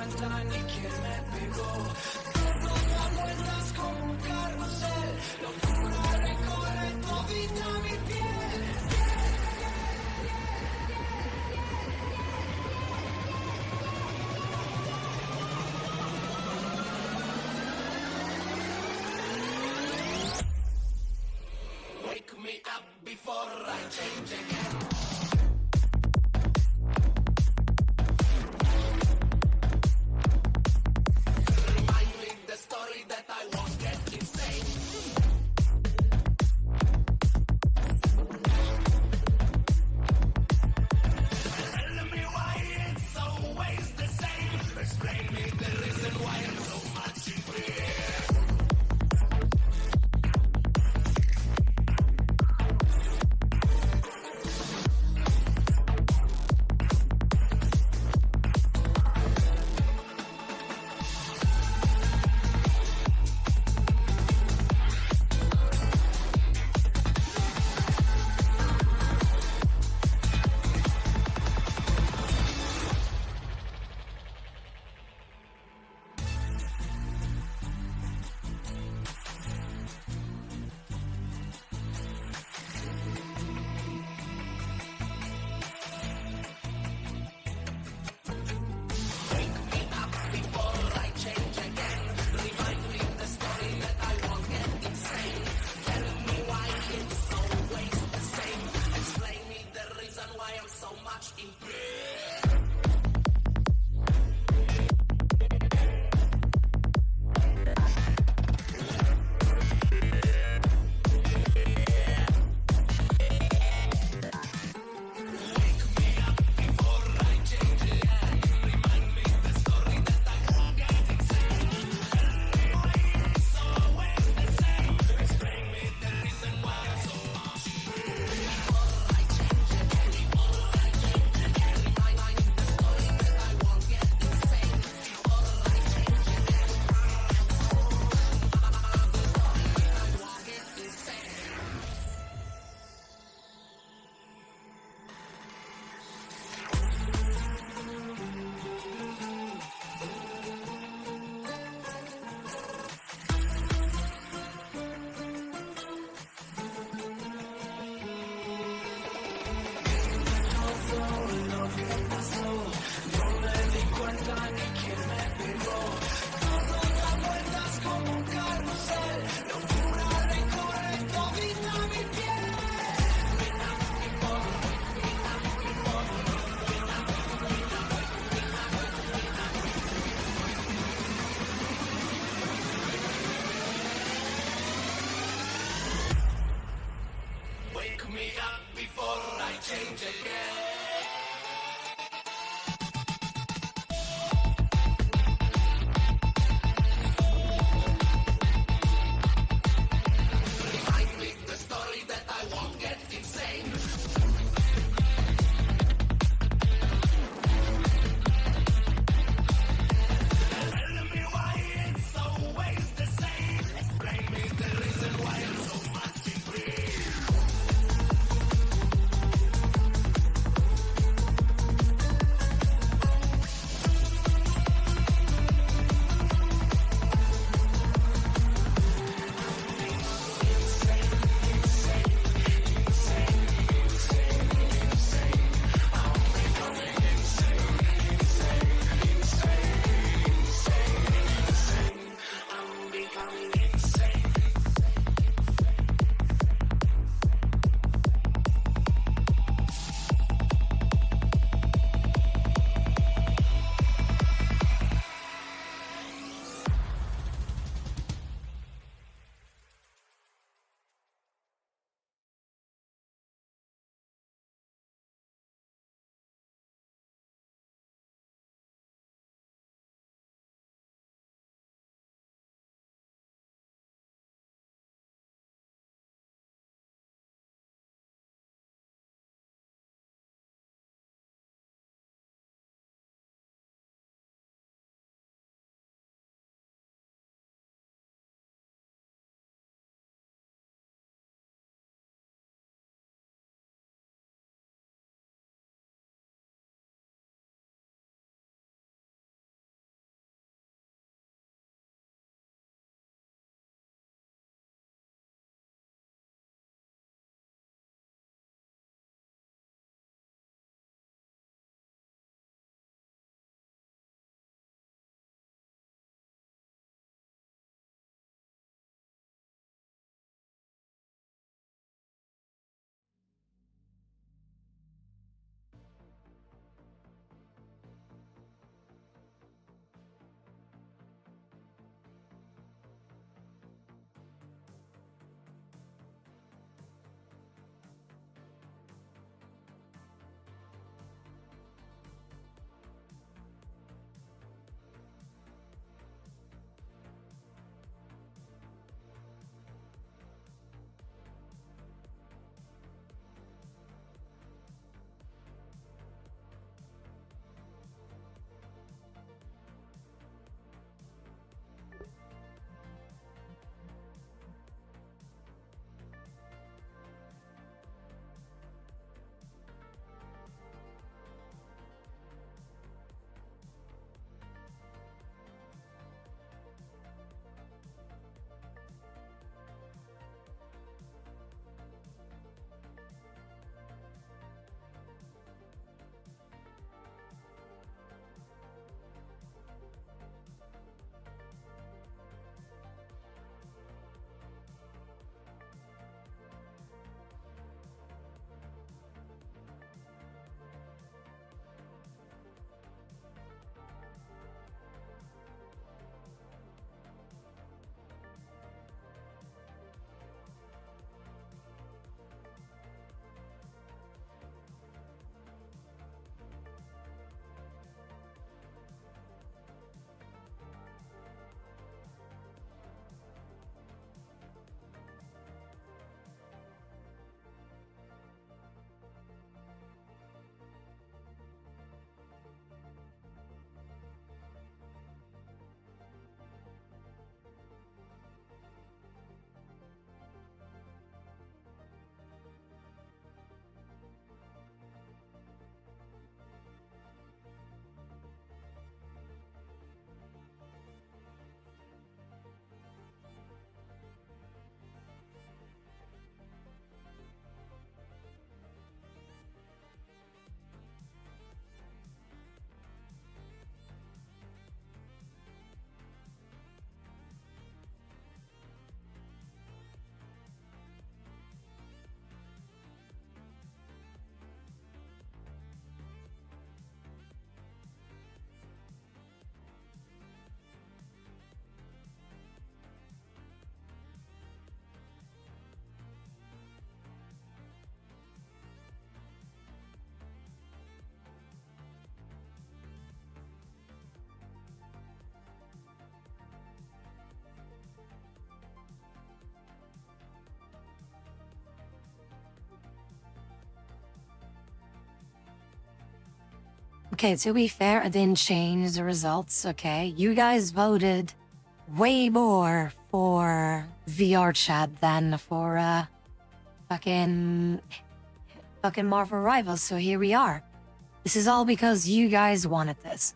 50 años, ¿quién me pegó? Todo da vueltas como un carrusel, locura recorre todita mi piel. Wake me up before I change again. Remind Okay, to be fair, I didn't change the results, okay? You guys voted way more for VR chat than for, fucking Marvel Rivals, so here we are. This is all because you guys wanted this.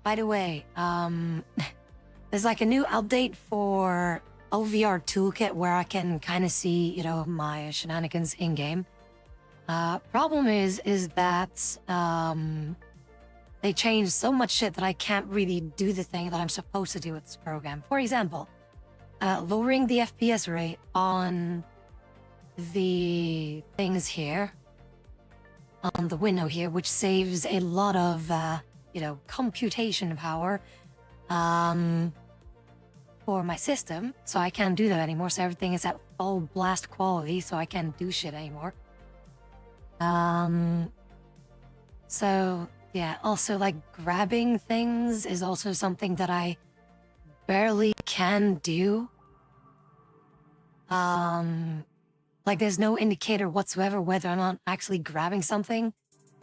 By the way, there's like a new update for OVR Toolkit where I can kind of see, you know, my shenanigans in-game. Problem is that, they changed so much shit that I can't really do the thing that I'm supposed to do with this program. For example, lowering the FPS rate on the things here, on the window here, which saves a lot of, you know, computation power, for my system, so I can't do that anymore, so everything is at full blast quality, so I can't do shit anymore. So, yeah, also, like, grabbing things is also something that I barely can do. Like, there's no indicator whatsoever whether I'm not actually grabbing something,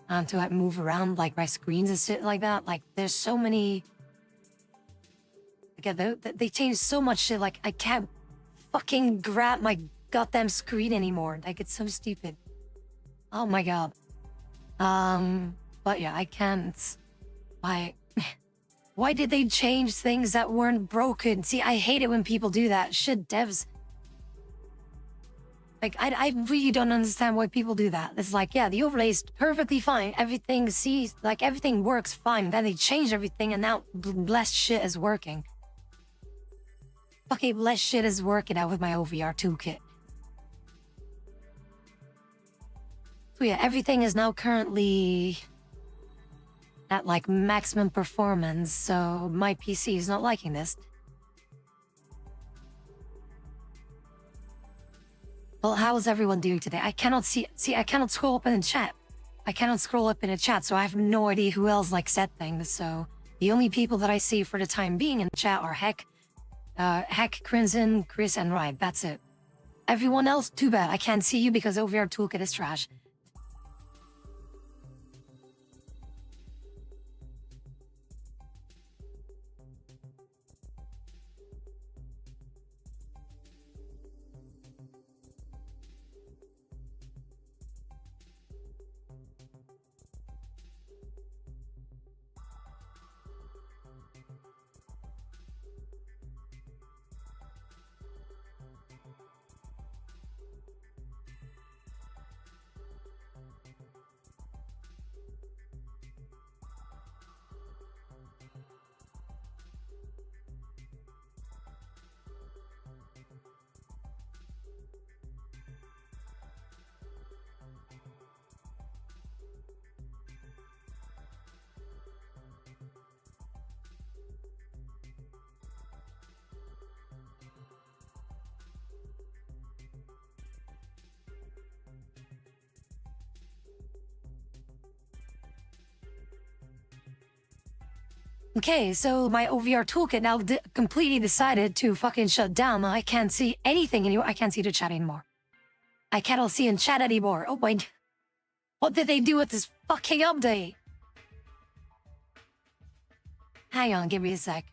to, like, move around, like, my screens and shit like that. Like, there's so many... Again, they changed so much shit, like, I can't fucking grab my goddamn screen anymore. Like, it's so stupid. Oh my god. But yeah, I can't... Why did they change things that weren't broken? See, I hate it when people do that. Shit, devs... Like, I really don't understand why people do that. It's like, yeah, the overlay is perfectly fine. Everything sees... Like, everything works fine. Then they changed everything and now less shit is working. Fucking less shit is working out with my OVR toolkit. So yeah, everything is now currently at like maximum performance, so my PC is not liking this. Well, how is everyone doing today? I cannot see, I cannot scroll up in the chat. I cannot scroll up in the chat, so I have no idea who else like said things, so the only people that I see for the time being in the chat are Heck, Crimson, Chris, and Ryan. That's it. Everyone else, too bad. I can't see you because OVR Toolkit is trash. Okay, so my OVR toolkit now completely decided to fucking shut down. I can't see anything anymore. I can't see the chat anymore. I cannot see in chat anymore. Oh my... What did they do with this fucking update? Hang on, give me a sec.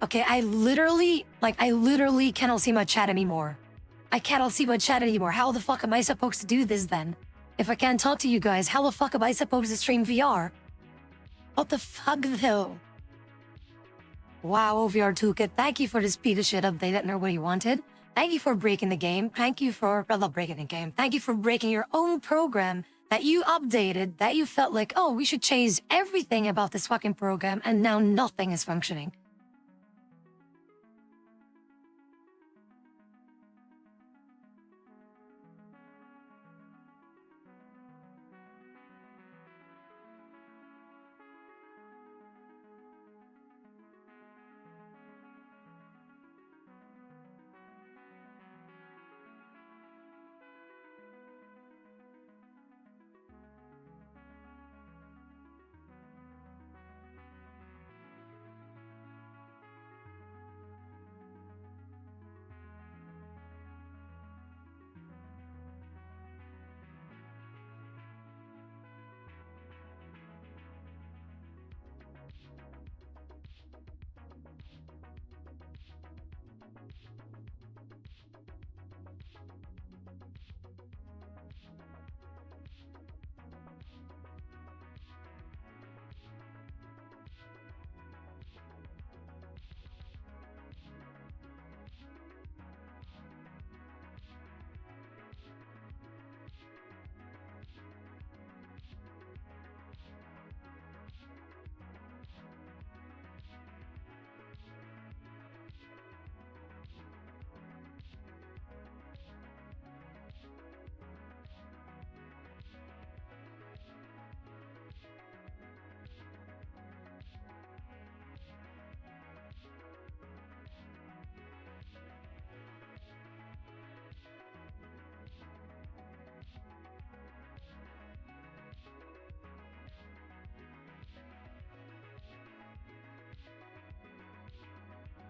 Okay, I literally cannot see my chat anymore. I cannot see my chat anymore. How the fuck am I supposed to do this then? If I can't talk to you guys, how the fuck am I supposed to stream VR? What the fuck though? Wow, OVR Toolkit, thank you for this piece of shit update that nobody wanted. Thank you for breaking the game. Thank you for, well, not breaking the game. Thank you for breaking your own program that you updated, that you felt like, oh, we should change everything about this fucking program, and now nothing is functioning.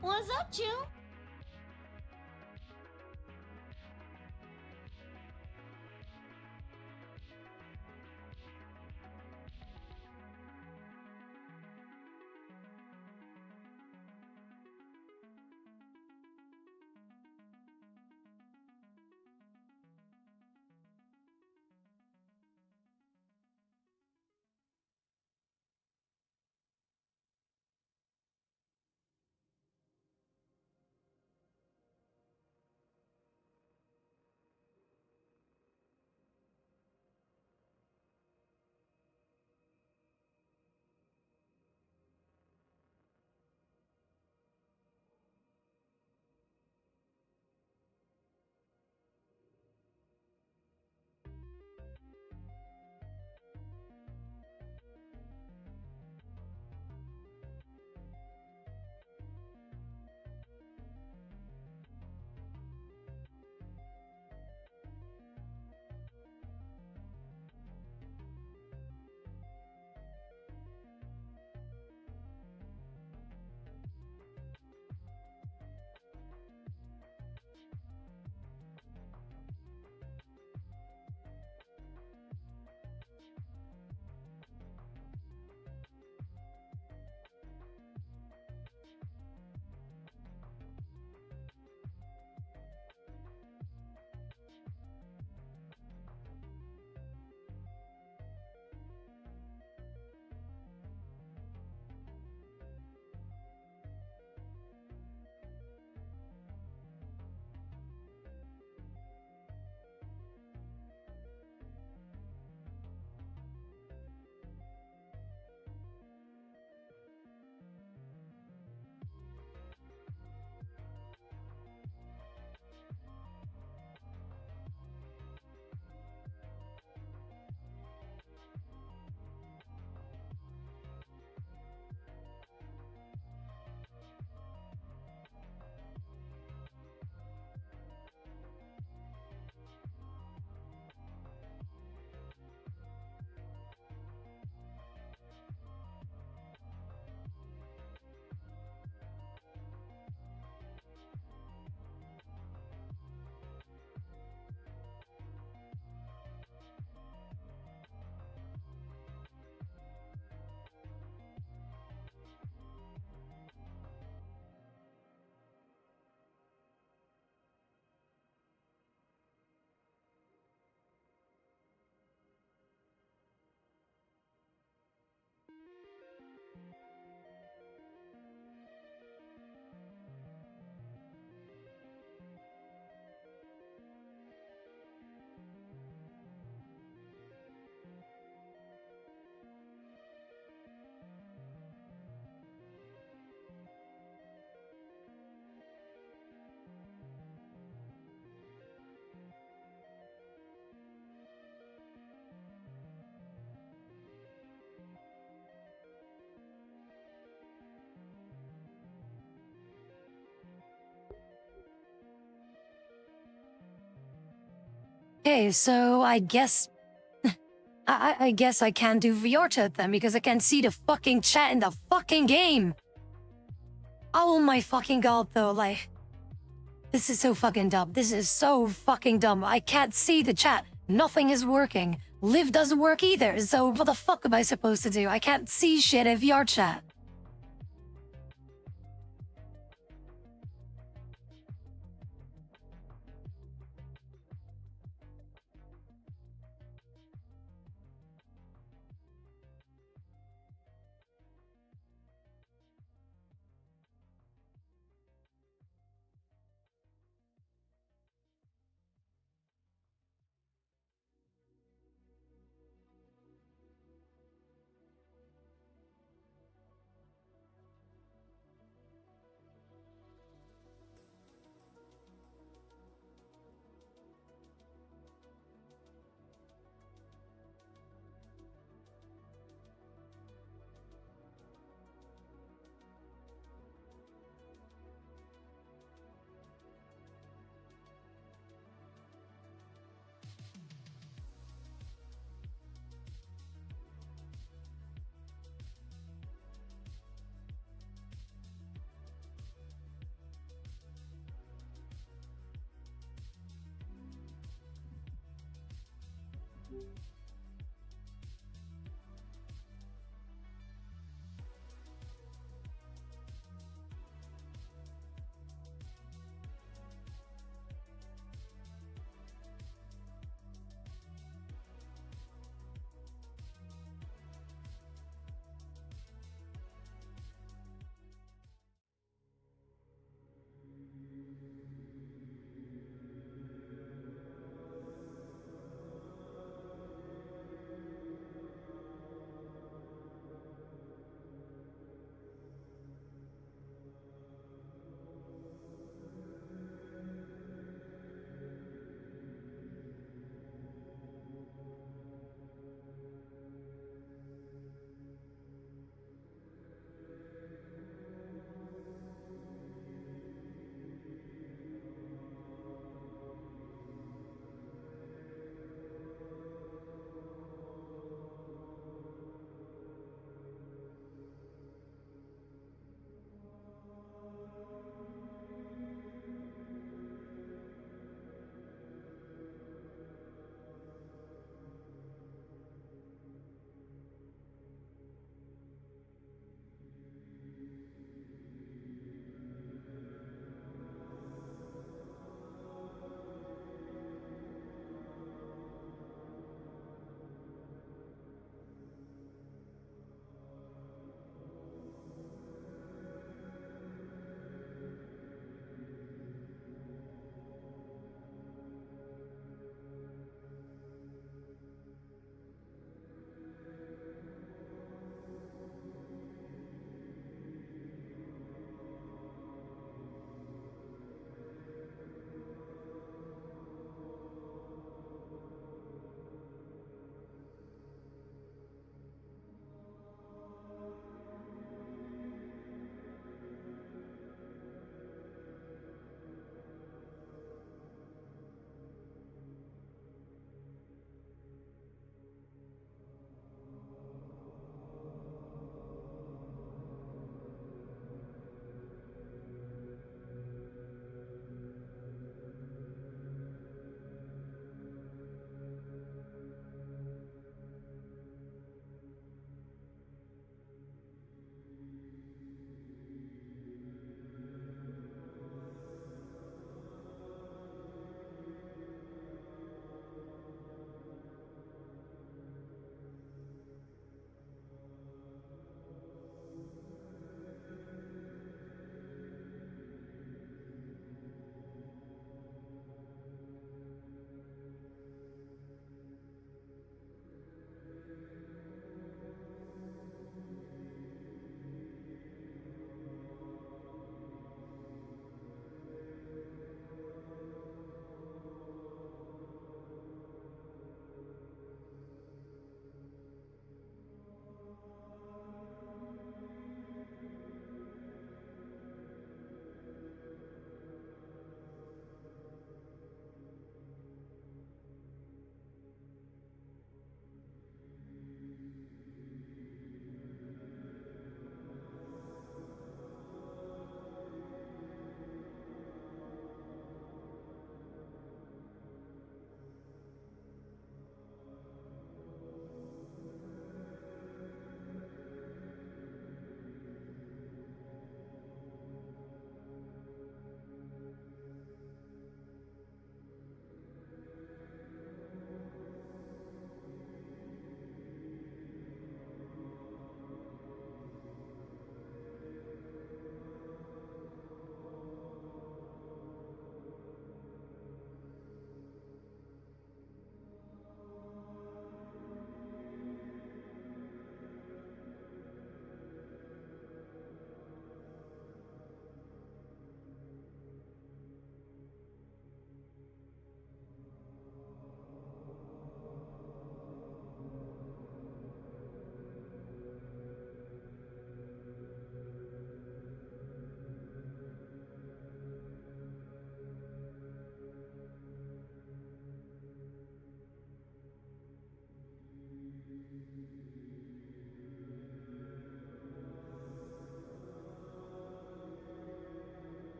What's up, Chew? Okay, so I guess I guess I can't do VR chat then because I can't see the fucking chat in the fucking game. Oh my fucking god, though, like, this is so fucking dumb. This is so fucking dumb. I can't see the chat. Nothing is working. Live doesn't work either, so what the fuck am I supposed to do? I can't see shit in VR chat.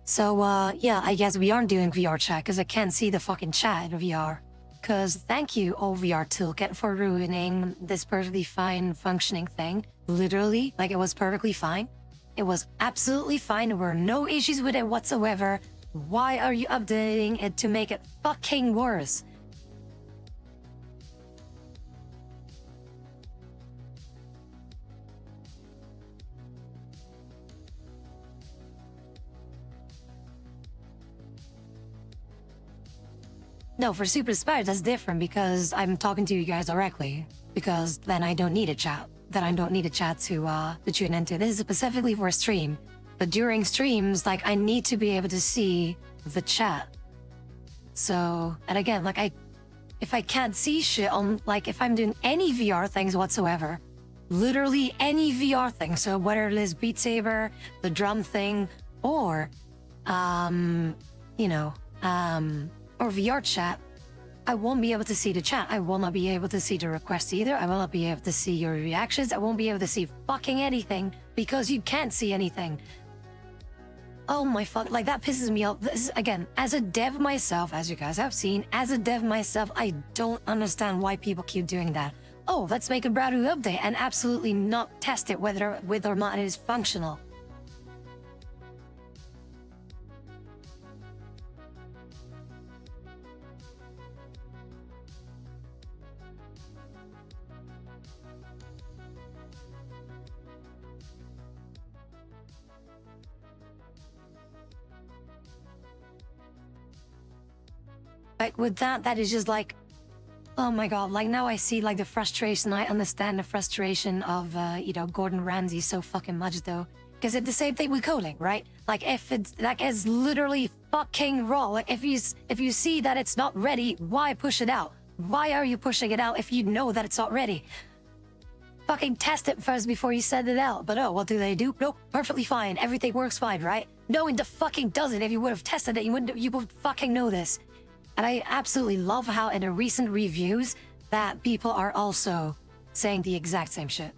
So, yeah, I guess we aren't doing VR chat because I can't see the fucking chat in VR. Because thank you, OVR Toolkit, for ruining this perfectly fine functioning thing. Literally, like it was perfectly fine. It was absolutely fine. There were no issues with it whatsoever. Why are you updating it to make it fucking worse? No, for Super Spider, that's different because I'm talking to you guys directly. Because then I don't need a chat. Then I don't need a chat to tune into. This is specifically for a stream. But during streams, like, I need to be able to see the chat. So, and again, like, if I can't see shit on, like, if I'm doing any VR things whatsoever, literally any VR thing, so whether it is Beat Saber, the drum thing, or, you know, or VR chat, I won't be able to see the chat. I will not be able to see the requests either. I will not be able to see your reactions. I won't be able to see fucking anything because you can't see anything. Oh my fuck, like that pisses me off. This is, again, as a dev myself, as you guys have seen, as a dev myself, I don't understand why people keep doing that. Oh, let's make a brand new update and absolutely not test it whether or not it is functional. Like with that is just like, oh my god, like now I see like the frustration. I understand the frustration of, you know, Gordon Ramsay so fucking much though. Because it's the same thing with coding, right? Like if it's, like it's literally fucking raw. Like if you see that it's not ready, why push it out? Why are you pushing it out if you know that it's not ready? Fucking test it first before you send it out. But oh, what do they do? Nope, perfectly fine. Everything works fine, right? No, it fucking doesn't. If you would have tested it, you would fucking know this. And I absolutely love how in the recent reviews that people are also saying the exact same shit.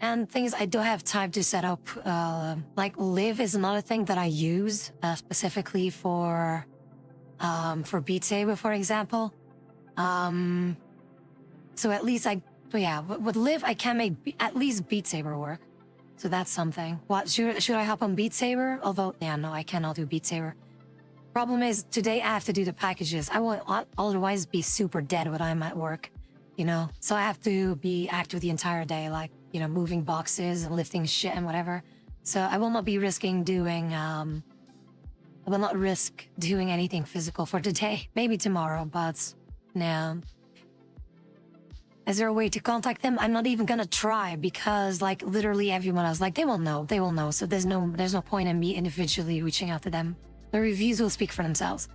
And things I don't have time to set up, like Live is another thing that I use specifically for Beat Saber, for example. So at least but yeah, with Live I can make at least Beat Saber work. So that's something. What should I hop on Beat Saber? Although, yeah, no, I cannot do Beat Saber. Problem is today I have to do the packages. I will otherwise be super dead when I'm at work, you know. So I have to be active the entire day, like, you know, moving boxes and lifting shit and whatever. So I will not be risking doing. I will not risk doing anything physical for today. Maybe tomorrow, but no. Is there a way to contact them? I'm not even gonna try because, like, literally everyone else, like, they will know. They will know. So there's no point in me individually reaching out to them. The reviews will speak for themselves.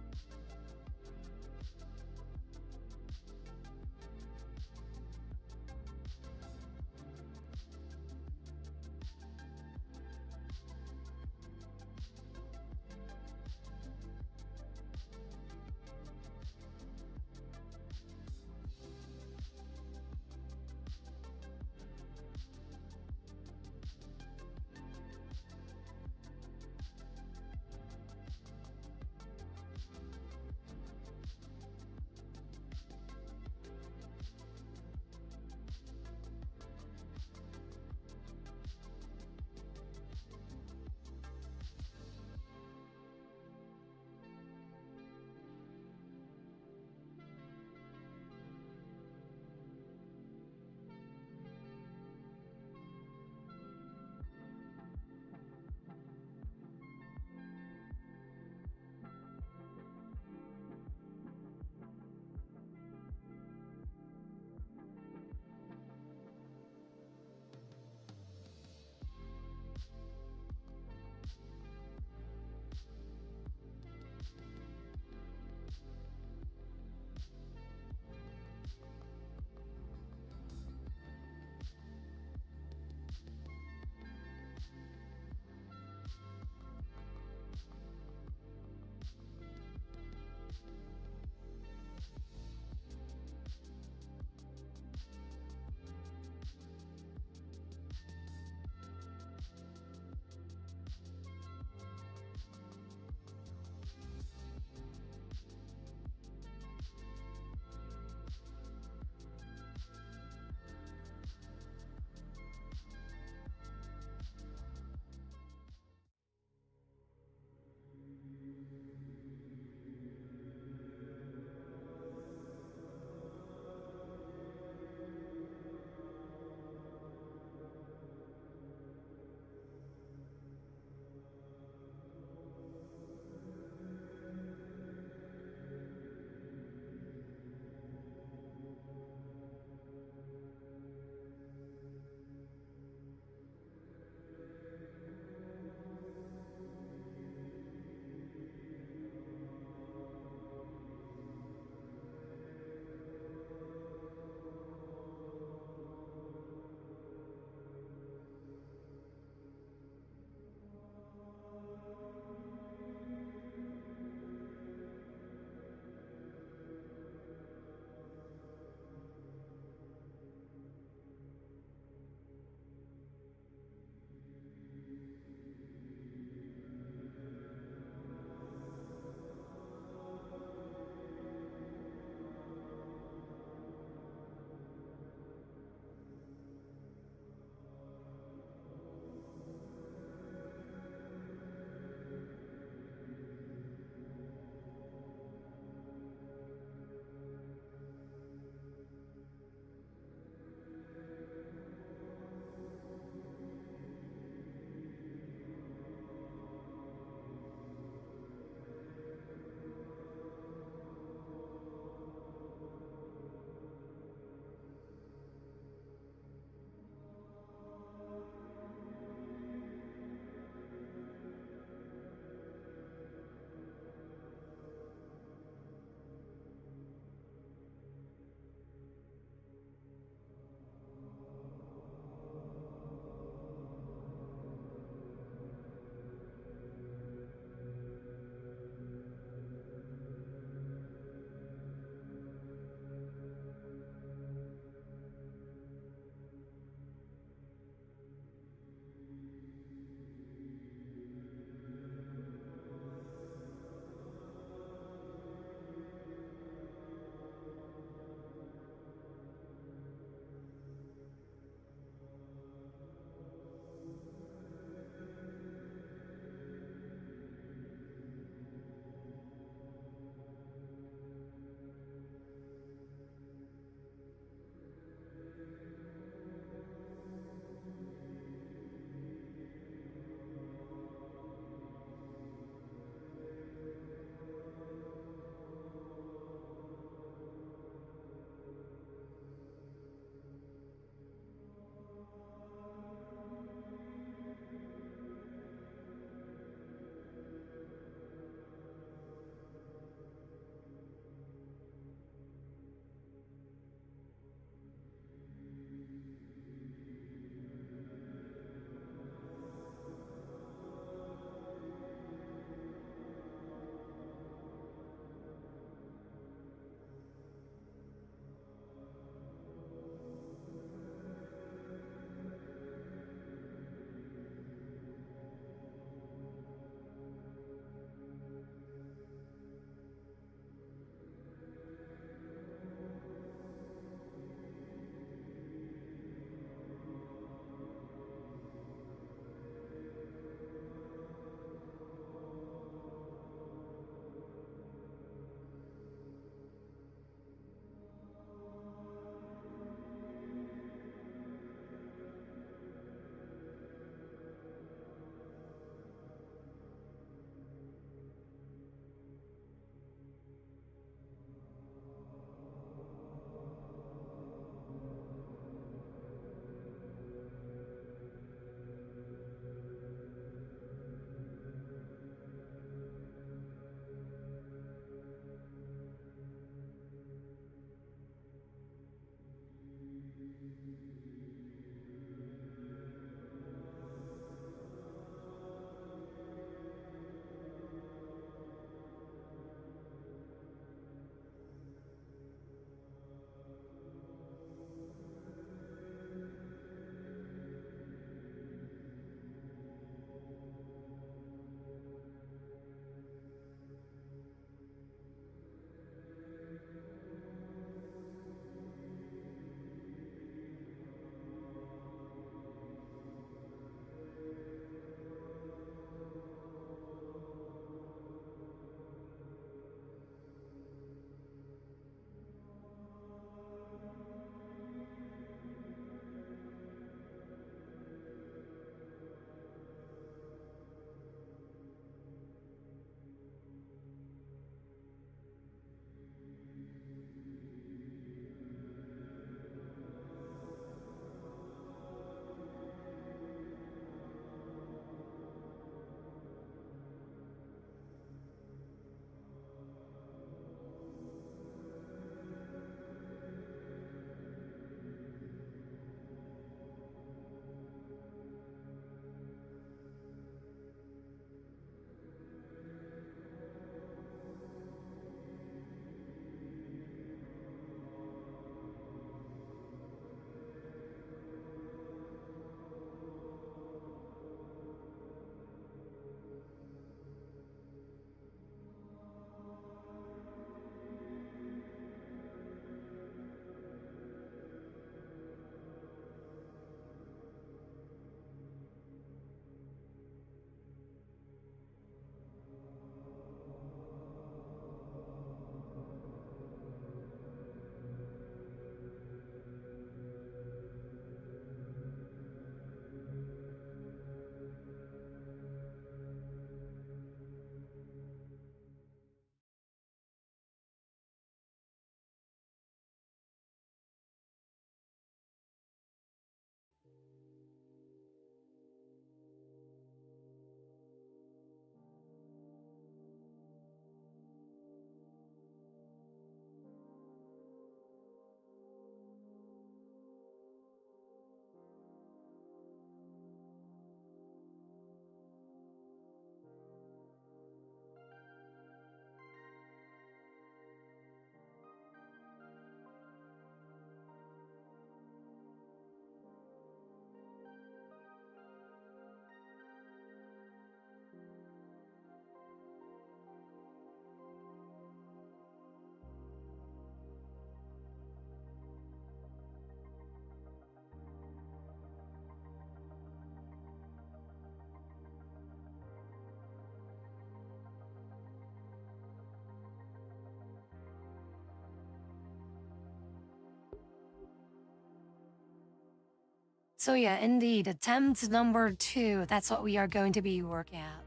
So yeah, indeed, attempt number 2. That's what we are going to be working at,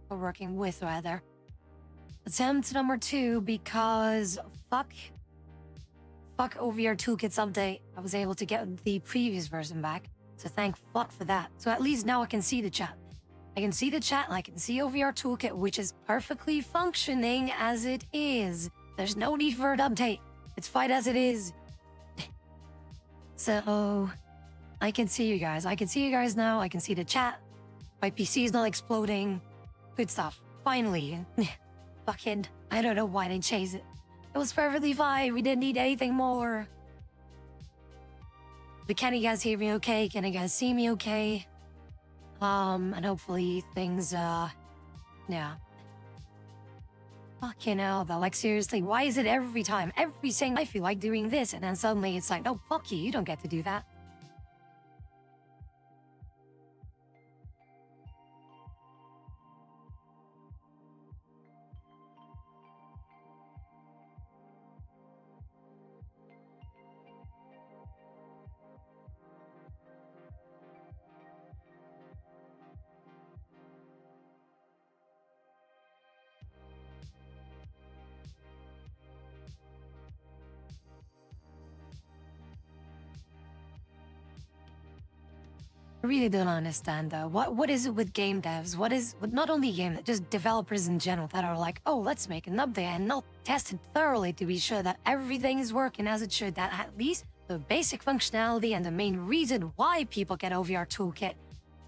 or working with rather. Attempt number 2 because fuck OVR Toolkit's update. I was able to get the previous version back, so thank fuck for that. So at least now I can see the chat. I can see the chat and I can see OVR Toolkit, which is perfectly functioning as it is. There's no need for an update. It's fine as it is. So I can see you guys. I can see you guys now. I can see the chat. My PC is not exploding. Good stuff. Finally. Fucking, I don't know why they chase it. It was perfectly fine. We didn't need anything more. But can you guys hear me okay? Can you guys see me okay? And hopefully things, yeah. Fucking hell, though. Like, seriously, why is it every time? Every single I feel like doing this, and then suddenly it's like, no, fuck you. You don't get to do that. I really don't understand though. What is it with game devs? What is with not only game, just developers in general that are like, oh, let's make an update and not test it thoroughly to be sure that everything is working as it should. That at least the basic functionality and the main reason why people get OVR Toolkit,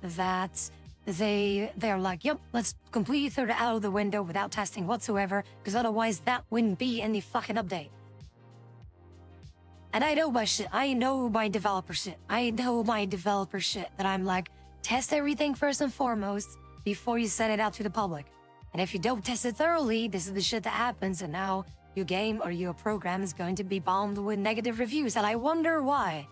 that they're like, yep, let's completely throw it out of the window without testing whatsoever, because otherwise that wouldn't be any fucking update. And I know my shit. I know my developer shit. I know my developer shit that I'm like, test everything first and foremost before you send it out to the public. And if you don't test it thoroughly, this is the shit that happens. And now your game or your program is going to be bombed with negative reviews. And I wonder why.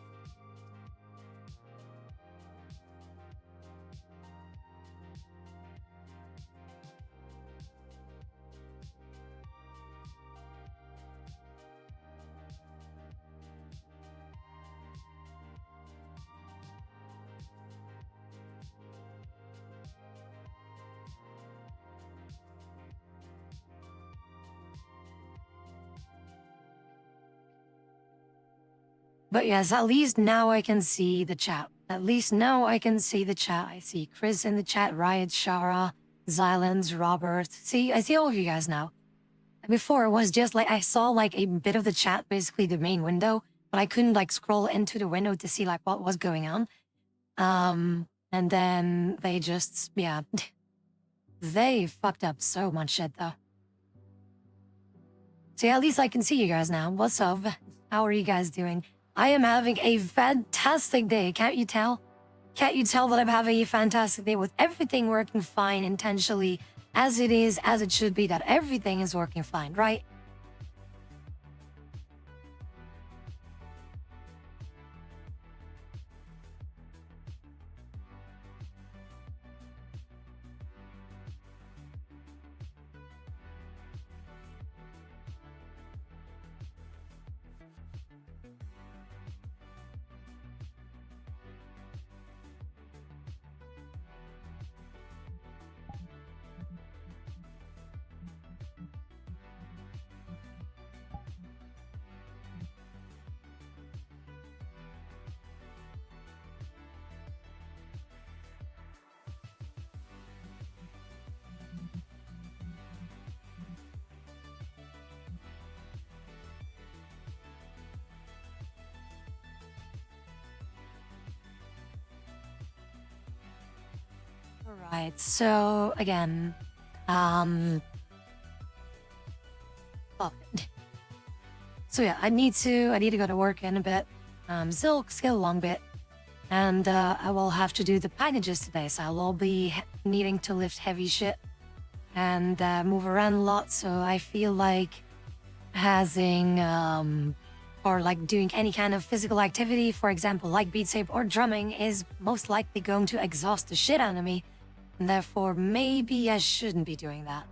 But yes, at least now I can see the chat. At least now I can see the chat. I see Chris in the chat, Riot, Shara, Xylens, Robert. See, I see all of you guys now. Before it was just like I saw like a bit of the chat, basically the main window, but I couldn't like scroll into the window to see like what was going on. And then they just, yeah, they fucked up so much shit though. So yeah, at least I can see you guys now. What's up? How are you guys doing? I am having a fantastic day. Can't you tell? Can't you tell that I'm having a fantastic day with everything working fine intentionally as it is, as it should be, that everything is working fine, right? Alright, so again, oh, so yeah, I need to go to work in a bit, still a long bit, and I will have to do the packages today, so I'll be needing to lift heavy shit and move around a lot, so I feel like having, or like doing any kind of physical activity, for example, like Beat Saber or drumming, is most likely going to exhaust the shit out of me. And therefore, maybe I shouldn't be doing that.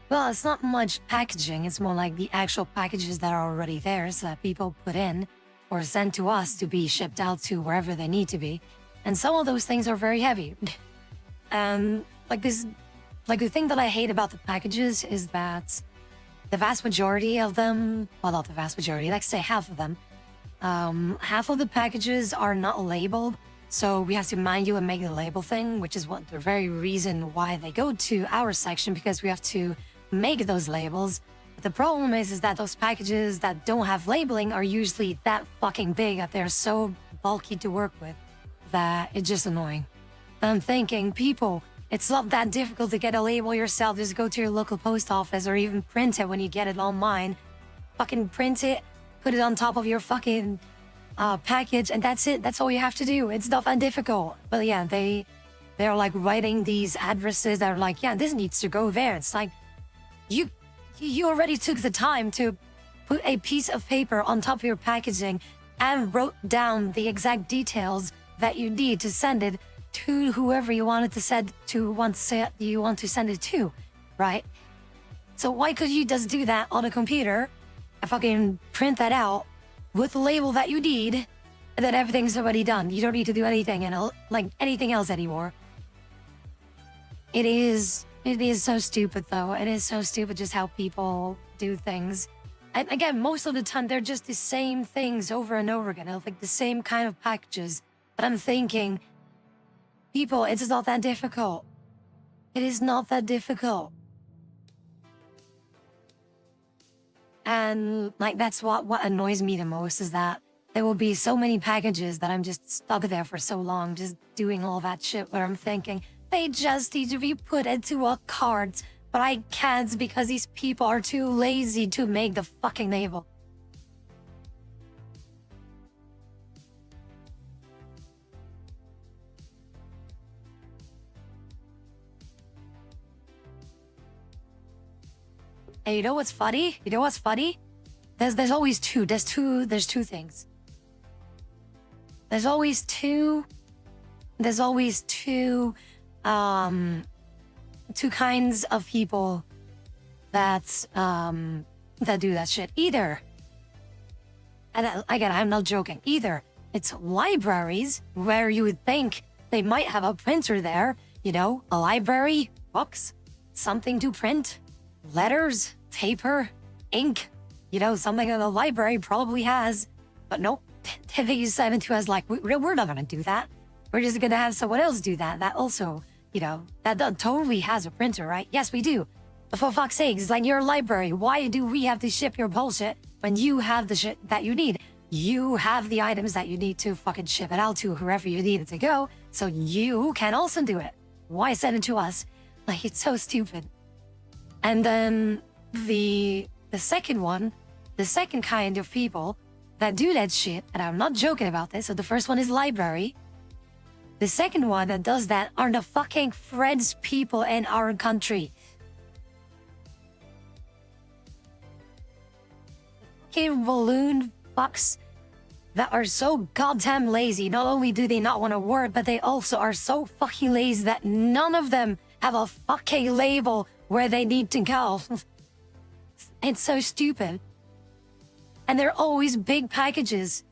Well, it's not much packaging. It's more like the actual packages that are already there, so that people put in or send to us to be shipped out to wherever they need to be. And some of those things are very heavy. And like the thing that I hate about the packages is that the vast majority of them, well, not the vast majority, let's say half of them, half of the packages are not labeled. So we have to manually make the label thing, which is what the very reason why they go to our section, because we have to make those labels. But the problem is that those packages that don't have labeling are usually that fucking big that they're so bulky to work with that it's just annoying. And I'm thinking, people, it's not that difficult to get a label yourself. Just go to your local post office or even print it when you get it online. Fucking print it, put it on top of your fucking package, and that's it. That's all you have to do. It's not that difficult. But yeah, they're like writing these addresses that are like, yeah, this needs to go there. It's like, you already took the time to put a piece of paper on top of your packaging and wrote down the exact details that you need to send it to whoever you wanted to send to, you want to send it to, right? So why could you just do that on a computer and fucking print that out with the label that you need, and then everything's already done? You don't need to do anything and like anything else anymore. It is so stupid, though. It is so stupid just how people do things. And again, most of the time they're just the same things over and over again, like the same kind of packages. But I'm thinking, people, it's not that difficult. It is not that difficult. And like that's what annoys me the most, is that there will be so many packages that I'm just stuck there for so long, just doing all that shit, where I'm thinking they just need to be put into a cart, but I can't because these people are too lazy to make the fucking label. And you know what's funny? You know what's funny? There's always two. There's two things. There's always two kinds of people that do that shit. Either, and again, I'm not joking, either it's libraries where you would think they might have a printer there, you know, a library, books, something to print, letters, paper, ink, you know, something that the library probably has. But nope, they send it to us like, we're not gonna do that. We're just gonna have someone else do that. That also, you know, that totally has a printer, right? Yes, we do. But for fuck's sake, it's like your library. Why do we have to ship your bullshit when you have the shit that you need? You have the items that you need to fucking ship it out to whoever you need it to go, so you can also do it. Why send it to us? Like, it's so stupid. And then the second one, the second kind of people that do that shit, and I'm not joking about this, so the first one is library. The second one that does that are the fucking French people in our country. Fucking balloon fucks that are so goddamn lazy. Not only do they not want to work, but they also are so fucking lazy that none of them have a fucking label where they need to go. It's so stupid. And they're always big packages.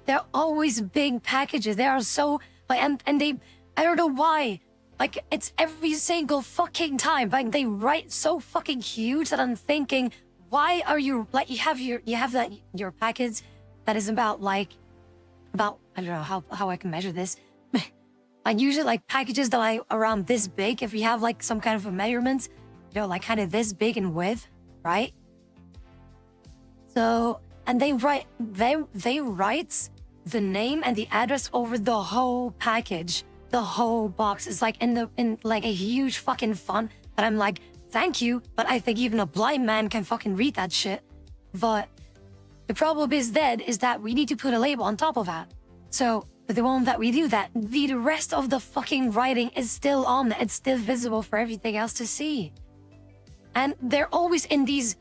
They're always big packages. They are so, like, and they, I don't know why. Like, it's every single fucking time. Like, they write so fucking huge that I'm thinking, why are you, like, you have that, your package that is about, I don't know how I can measure this. Like, usually, like, packages that are around this big, if you have, like, some kind of a measurement, you know, like, kind of this big in width, right? So, and they write the name and the address over the whole package, the whole box. It's like in like a huge fucking font. But I'm like, thank you, but I think even a blind man can fucking read that shit. But the problem is that we need to put a label on top of that. So the moment that we do that, the rest of the fucking writing is still on. It's still visible for everything else to see. And they're always in these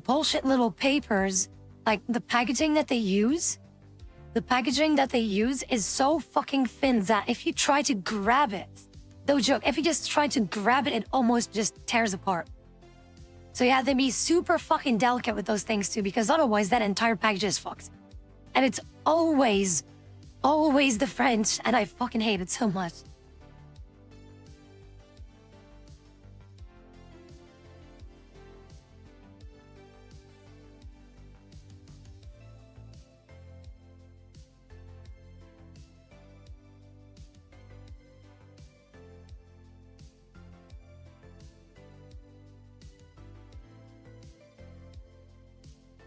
bullshit little papers. Like, the packaging that they use is so fucking thin that if you try to grab it, no joke, if you just try to grab it, it almost just tears apart. So you have to be super fucking delicate with those things too, because otherwise that entire package is fucked. And it's always the French, and I fucking hate it so much.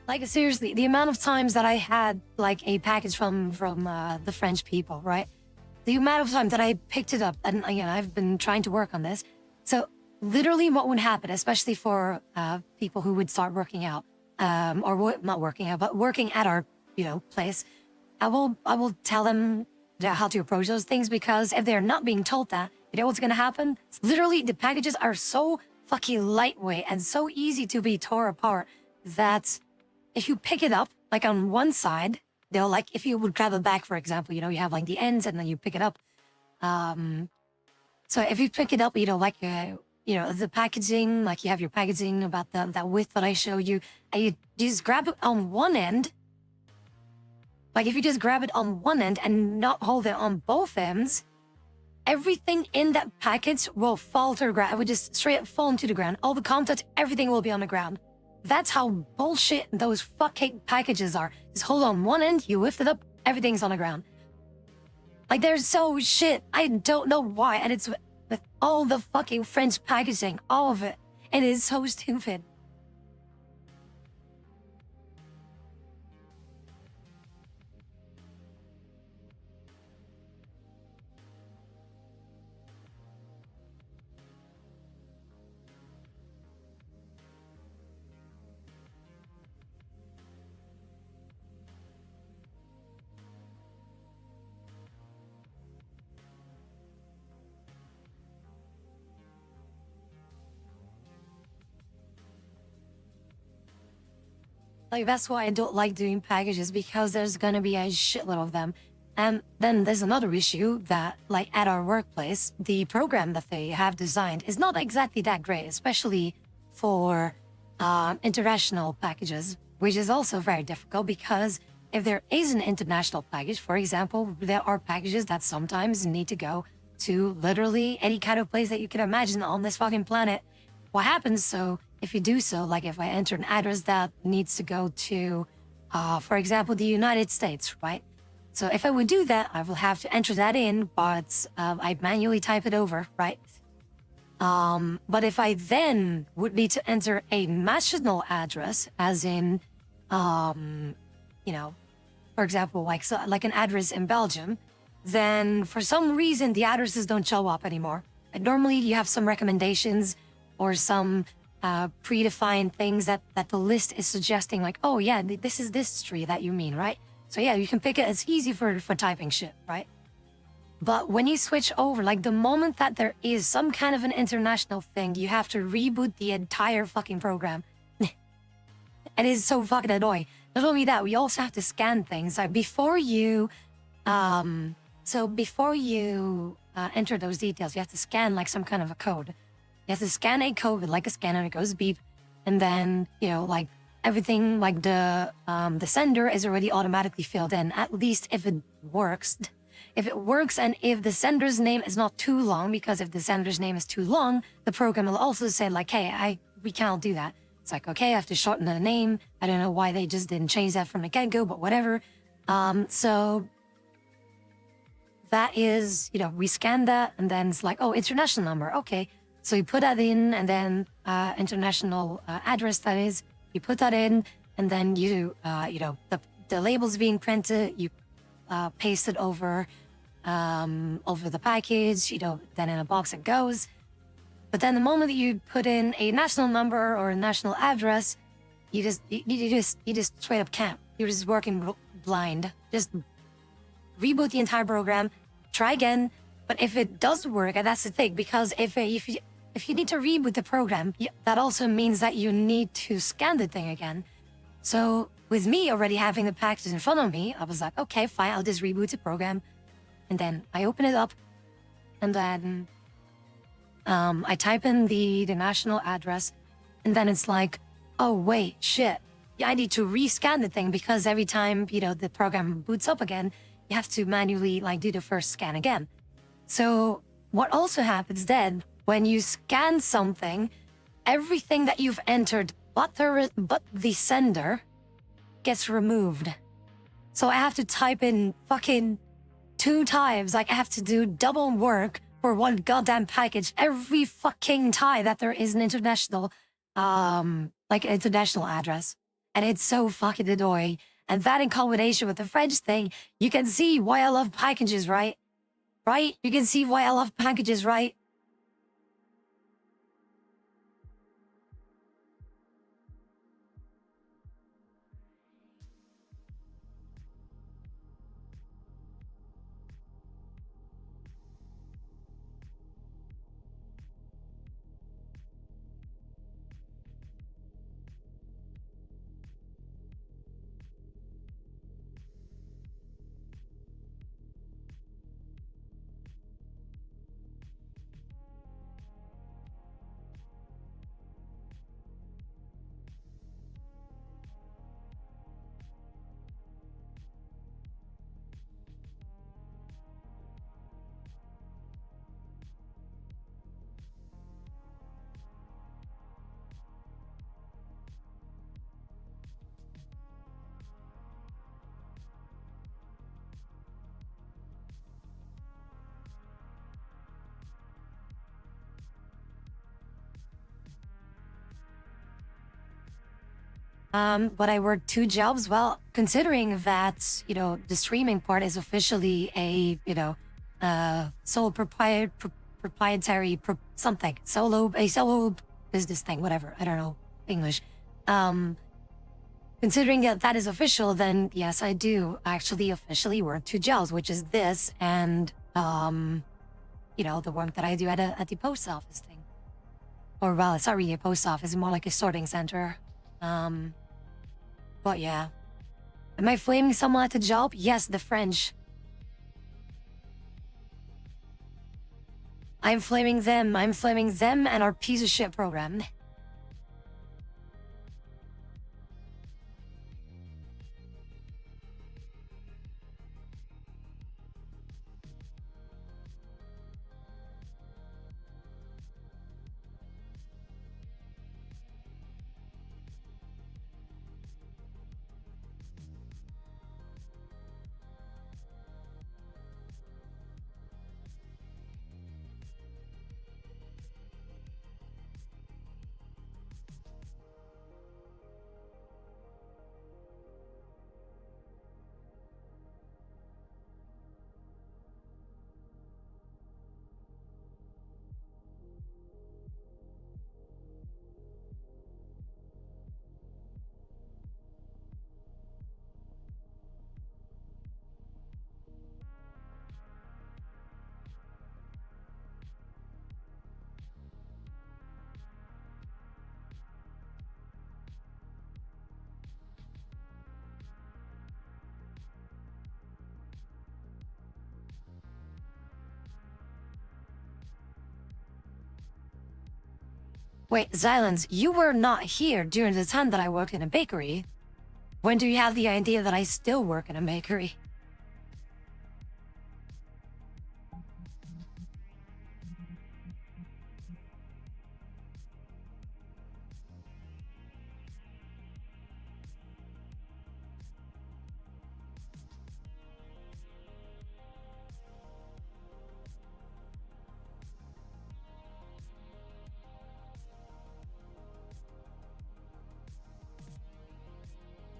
Like seriously, the amount of times that I had like a package from the French people, right? The amount of times that I picked it up, and again, I've been trying to work on this. So literally, what would happen, especially for people who would start working out, not working out, but working at our place, I will tell them how to approach those things, because if they're not being told that, you know what's gonna happen? Literally, the packages are so fucking lightweight and so easy to be tore apart that if you pick it up, like on one side, they'll like, if you would grab a bag, for example, you have like the ends and then you pick it up. So if you pick it up, the packaging, like you have your packaging about that width that I showed you, and you just grab it on one end. Like if you just grab it on one end and not hold it on both ends, everything in that package will fall to the ground. It would just straight up fall into the ground. All the contents, everything will be on the ground. That's how bullshit those fucking packages are. Just hold on one end, you lift it up, everything's on the ground. Like they're so shit. I don't know why. And it's with all the fucking French packaging, all of it. It is so stupid. Like that's why I don't like doing packages, because there's gonna be a shitload of them. And then there's another issue that, like at our workplace, the program that they have designed is not exactly that great, especially for international packages, which is also very difficult, because if there is an international package, for example, there are packages that sometimes need to go to literally any kind of place that you can imagine on this fucking planet. What happens, so if you do so, like if I enter an address that needs to go to, for example, the United States, right? So if I would do that, I will have to enter that in, but I manually type it over, right? But if I then would need to enter a national address, as in, for example, like an address in Belgium, then for some reason the addresses don't show up anymore. And normally you have some recommendations or some predefined things that the list is suggesting, like, oh yeah, this is this street that you mean, right? So yeah, you can pick it. It's easy for typing shit, right? But when you switch over, like the moment that there is some kind of an international thing, you have to reboot the entire fucking program. It is so fucking annoying. Not only that, we also have to scan things. Like before you enter those details, you have to scan like some kind of a code. You have to scan a code with like a scanner, it goes beep, and then, like everything, like the sender is already automatically filled in, at least if it works. If it works, and if the sender's name is not too long, because if the sender's name is too long, the program will also say like, hey, we cannot do that. It's like, okay, I have to shorten the name. I don't know why they just didn't change that from the get-go, but whatever. So that is, we scan that, and then it's like, oh, international number, okay. So you put that in, and then international address, that is, you put that in, and then the label's being printed, you paste it over the package, then in a box it goes. But then the moment that you put in a national number or a national address, you just straight up can't. You're just working blind. Just reboot the entire program, try again. But if it does work, and that's the thing, because if you need to reboot the program, that also means that you need to scan the thing again. So with me already having the package in front of me, I was like, okay, fine, I'll just reboot the program. And then I open it up, and then I type in the national address, and then it's like, oh wait, shit. Yeah, I need to rescan the thing because every time, the program boots up again, you have to manually like do the first scan again. So what also happens then when you scan something, everything that you've entered but the sender gets removed. So I have to type in fucking 2 times. Like I have to do double work for one goddamn package every fucking time that there is an international international address. And it's so fucking annoying. And that in combination with the French thing, you can see why I love packages, right? Right? You can see why I love packages, right? But I work 2 jobs. Well, considering that, the streaming part is officially a, sole proprietary something, a solo business thing, whatever. I don't know English. Considering that is official, then yes, I do actually officially work 2 jobs, which is this and, the work that I do at the post office thing. Or, well, it's not really a post office, it's more like a sorting center. But yeah. Am I flaming someone at the job? Yes, the French. I'm flaming them and our piece of shit program. Wait, Xylens, you were not here during the time that I worked in a bakery. When do you have the idea that I still work in a bakery?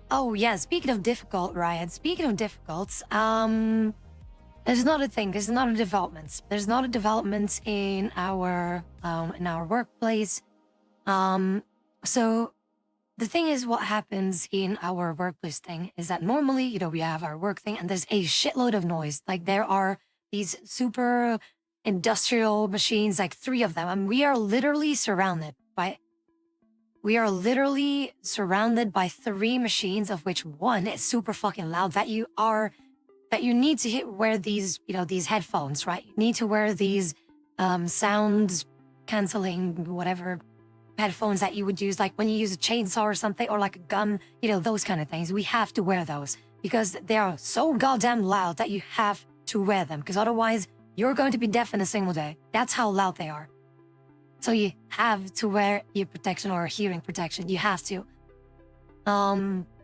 Oh yeah, speaking of difficult, Ryan, speaking of difficult, there's not a thing, there's not a development. There's not a development in our workplace. So the thing is, what happens in our workplace thing is that normally, we have our work thing and there's a shitload of noise. Like there are these super industrial machines, like 3 of them, and we are literally surrounded by 3 machines, of which one is super fucking loud that you need to wear these, these headphones, right? You need to wear these sound canceling, whatever headphones that you would use like when you use a chainsaw or something, or like a gun, you know, those kind of things. We have to wear those because they are so goddamn loud that you have to wear them, because otherwise you're going to be deaf in a single day. That's how loud they are. So you have to wear ear protection or hearing protection. You have to.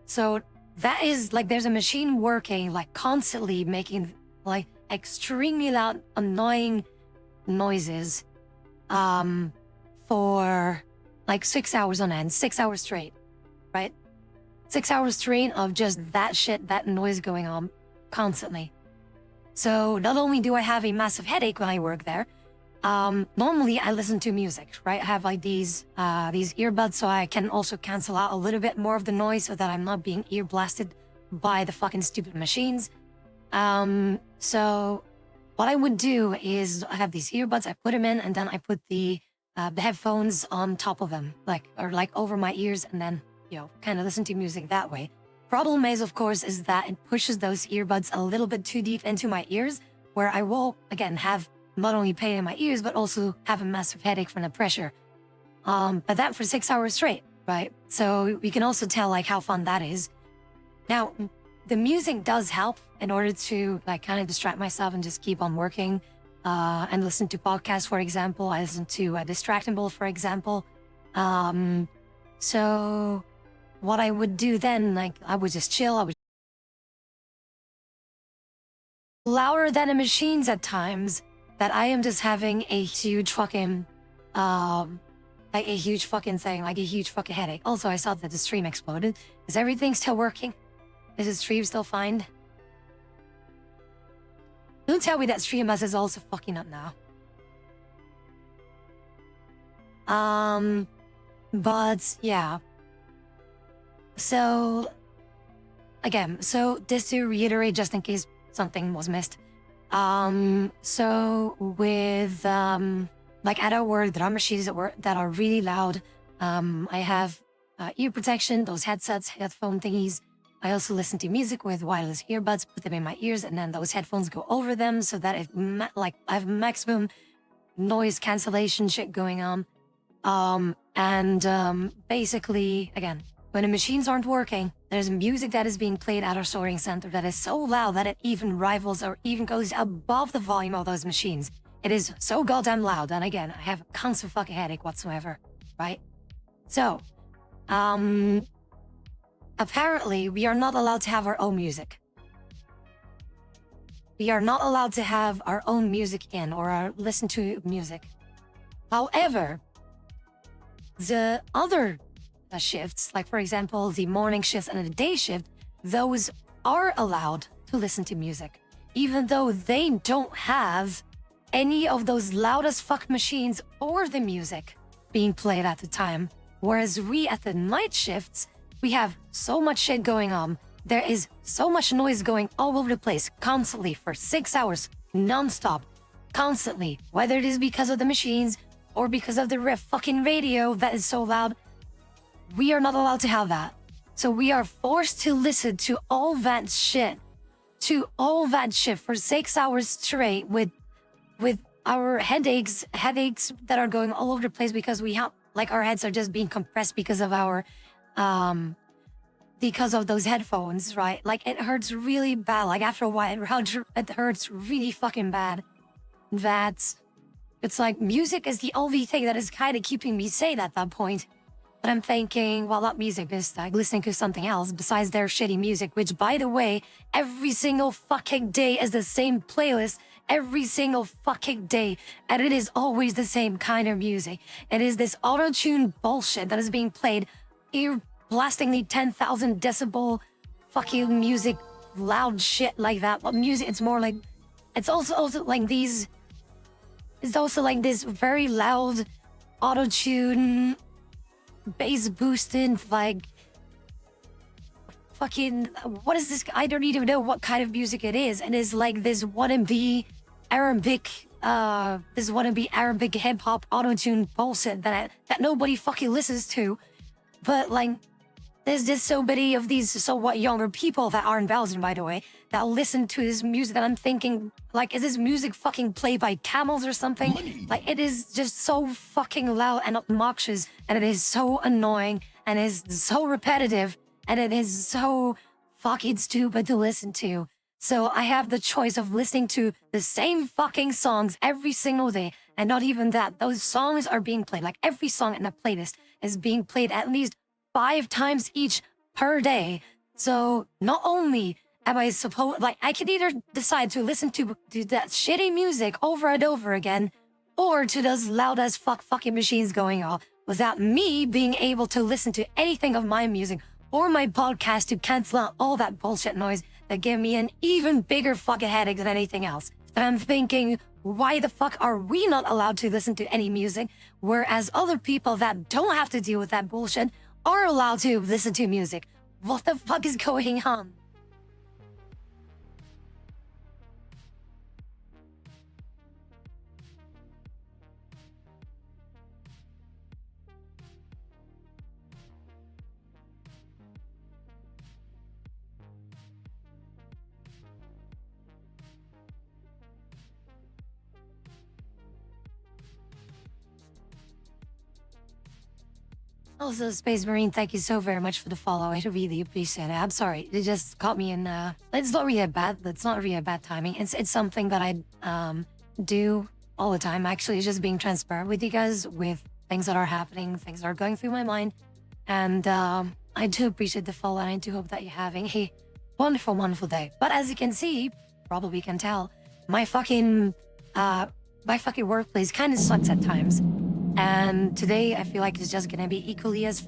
So that is like, there's a machine working like constantly making like extremely loud, annoying noises for like 6 hours on end, 6 hours straight, right? 6 hours straight of just that shit, that noise going on constantly. So not only do I have a massive headache when I work there, normally I listen to music, right? I have like these earbuds, so I can also cancel out a little bit more of the noise so that I'm not being ear blasted by the fucking stupid machines. So what I would do is I have these earbuds, I put them in, and then I put the headphones on top of them, like over my ears, and then, you know, kind of listen to music that way. Problem is, of course, is that it pushes those earbuds a little bit too deep into my ears, where I will, again, have not only pain in my ears, but also have a massive headache from the pressure. But that for 6 hours straight, right? So you can also tell like how fun that is. Now, the music does help in order to like kind of distract myself and just keep on working, and listen to podcasts, for example. I listen to Distractable, for example. So what I would do then, like I would just chill. I would louder than the machines at times, that I am just having a huge fucking, like a huge fucking thing, like a huge fucking headache. Also, I saw that the stream exploded. Is everything still working? Is the stream still fine? Don't tell me that StreamUs is also fucking up now. But yeah. So, again, so just to reiterate, just in case something was missed. So with, like at our work, drum machines that are really loud, I have ear protection, those headsets, headphone thingies. I also listen to music with wireless earbuds, put them in my ears, and then those headphones go over them so that I have maximum noise cancellation shit going on. Basically, again, when the machines aren't working, there's music that is being played at our sorting center that is so loud that it even rivals or even goes above the volume of those machines. It is so goddamn loud, and again, I have a constant fucking headache whatsoever, right? So, apparently, we are not allowed to have our own music. We are not allowed to have our own music in or listen to music. However, the other shifts, like for example, the morning shifts and the day shift, those are allowed to listen to music, even though they don't have any of those loud as fuck machines or the music being played at the time. Whereas we at the night shifts, we have so much shit going on. There is so much noise going all over the place, constantly for 6 hours, non-stop, constantly, whether it is because of the machines or because of the fucking radio that is so loud. We are not allowed to have that. So we are forced to listen to all that shit, for 6 hours straight with our headaches that are going all over the place because we have, like, our heads are just being compressed because of our, because of those headphones, right? Like, it hurts really bad. Like, after a while, it hurts really fucking bad. It's like music is the only thing that is kind of keeping me sane at that point. But I'm thinking, well, that music is like listening to something else besides their shitty music, which, by the way, every single fucking day is the same playlist, every single fucking day. And it is always the same kind of music. It is this auto-tune bullshit that is being played, ear-blastingly 10,000 decibel fucking music, loud shit like that. But music, it's more like, it's also like these, it's also like this very loud auto-tune, bass boosted, like fucking, what is this? I don't even know what kind of music it is. And it's like this wannabe Arabic hip hop auto-tune bullshit that nobody fucking listens to. But like, There's just so many of these so what younger people that aren't Belgian, by the way, that listen to this music that I'm thinking, like, is this music fucking played by camels or something? Like, it is just so fucking loud and obnoxious, and it is so annoying, and it is so repetitive, and it is so fucking stupid to listen to. So I have the choice of listening to the same fucking songs every single day. And not even that, those songs are being played. Like every song in the playlist is being played at least 5 times each per day. So not only am I supposed, like, I can either decide to listen to that shitty music over and over again, or to those loud as fucking machines going off without me being able to listen to anything of my music or my podcast to cancel out all that bullshit noise that give me an even bigger fucking headache than anything else. And I'm thinking, why the fuck are we not allowed to listen to any music, whereas other people that don't have to deal with that bullshit are allowed to listen to music? What the fuck is going on? Also, Space Marine, thank you so very much for the follow. I really appreciate it. I'm sorry, it just caught me in. It's not really a bad. It's not really a bad timing. It's something that I do all the time. Actually, just being transparent with you guys with things that are happening, things that are going through my mind, and I do appreciate the follow, and I do hope that you're having a wonderful, wonderful day. But as you can see, probably can tell, my fucking workplace kind of sucks at times. And today, I feel like it's just gonna be equally as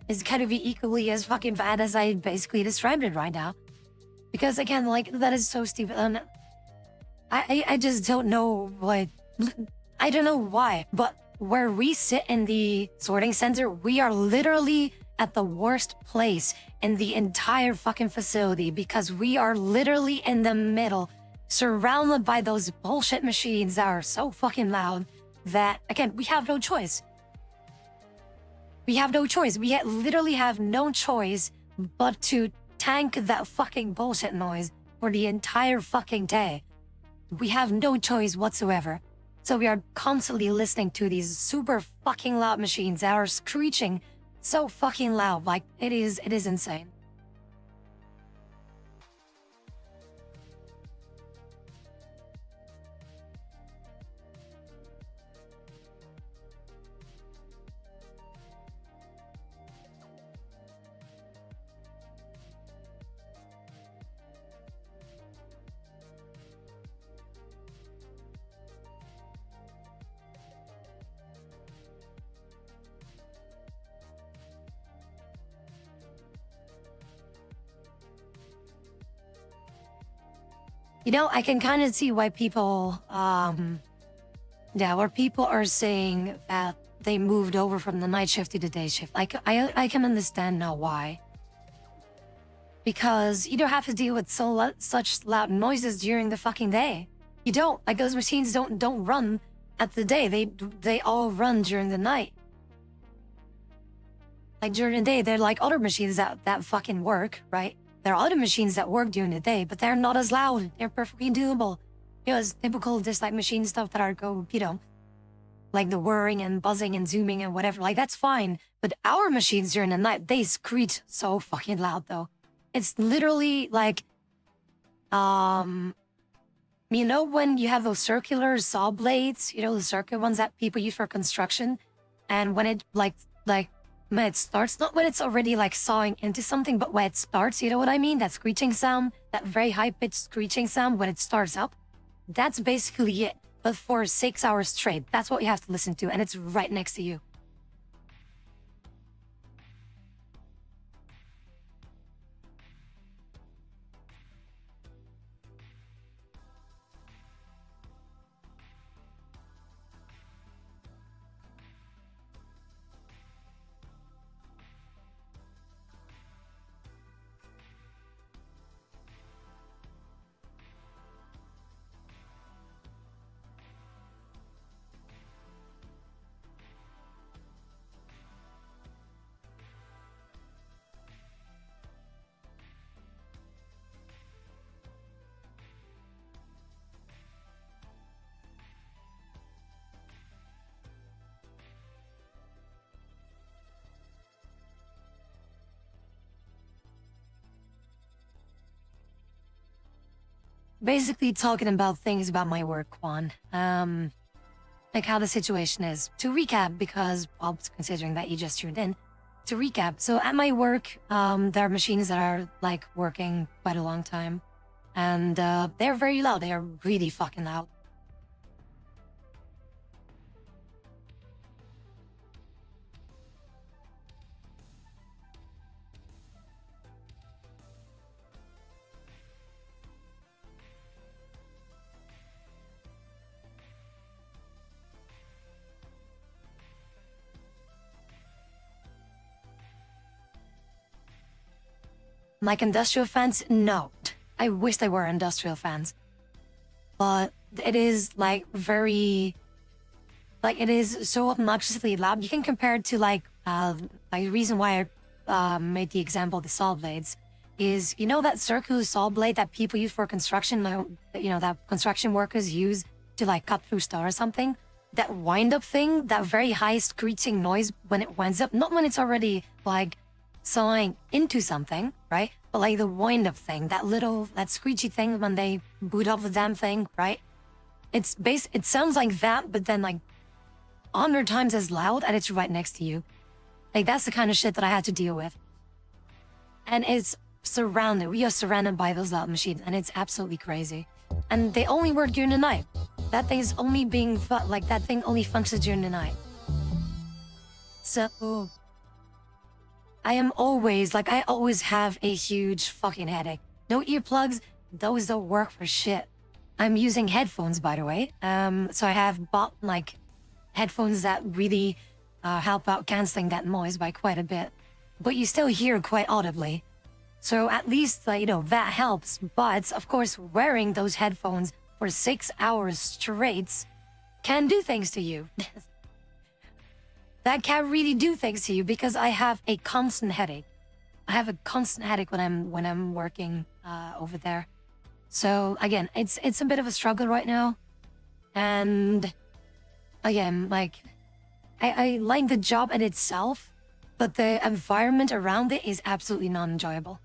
it's gonna be equally as fucking bad as I basically described it right now. Because again, like, that is so stupid. And I just don't know what, I don't know why, but where we sit in the sorting center, we are literally at the worst place in the entire fucking facility because we are literally in the middle, surrounded by those bullshit machines that are so fucking loud that, again, we have no choice. We have no choice. We literally have no choice but to tank that fucking bullshit noise for the entire fucking day. We have no choice whatsoever. So we are constantly listening to these super fucking loud machines that are screeching so fucking loud. Like, it is insane. You know, I can kind of see why people, where people are saying that they moved over from the night shift to the day shift. Like, I can understand now why. Because you don't have to deal with such loud noises during the fucking day. You don't. Like, those machines don't run at the day. They all run during the night. Like, during the day, they're like other machines that fucking work, right? There are other machines that work during the day, but they're not as loud. They're perfectly doable. You know, it's typical just like machine stuff that are like the whirring and buzzing and zooming and whatever. Like, that's fine. But our machines during the night, they screech so fucking loud though. It's literally like, you know, when you have those circular saw blades, you know, the circular ones that people use for construction, and when it when it starts, not when it's already like sawing into something, but when it starts, you know what I mean? That screeching sound, that very high-pitched screeching sound when it starts up, that's basically it. But for 6 hours straight, that's what you have to listen to, and it's right next to you. basically talking about things about my work, Quan. Like how the situation is. To recap, because well, considering that you just tuned in, to recap. So at my work, there are machines that are like working quite a long time, and they're very loud. They are really fucking loud. Like industrial fans? No. I wish they were industrial fans. But it is like very, like it is so obnoxiously loud. You can compare it to like the reason why I made the example of the saw blades is, you know, that circular saw blade that people use for construction, you know, that construction workers use to like cut through stone or something? That wind up thing, that very high screeching noise when it winds up, not when it's already like sawing into something, right? But like the wind up thing, that screechy thing when they boot up the damn thing, right? It sounds like that, but then like 100 times as loud, and it's right next to you. Like that's the kind of shit that I had to deal with. And we are surrounded by those loud machines, and it's absolutely crazy. And they only work during the night. That thing is only that thing only functions during the night. So I always have a huge fucking headache. No earplugs, those don't work for shit. I'm using headphones, by the way. So I have bought like headphones that really help out canceling that noise by quite a bit. But you still hear quite audibly. So at least, you know, that helps. But of course, wearing those headphones for 6 hours straight can do things to you. That can really do things to you because I have a constant headache. I have a constant headache when I'm working over there. So again, it's a bit of a struggle right now. And again, like I like the job in itself, but the environment around it is absolutely non-enjoyable.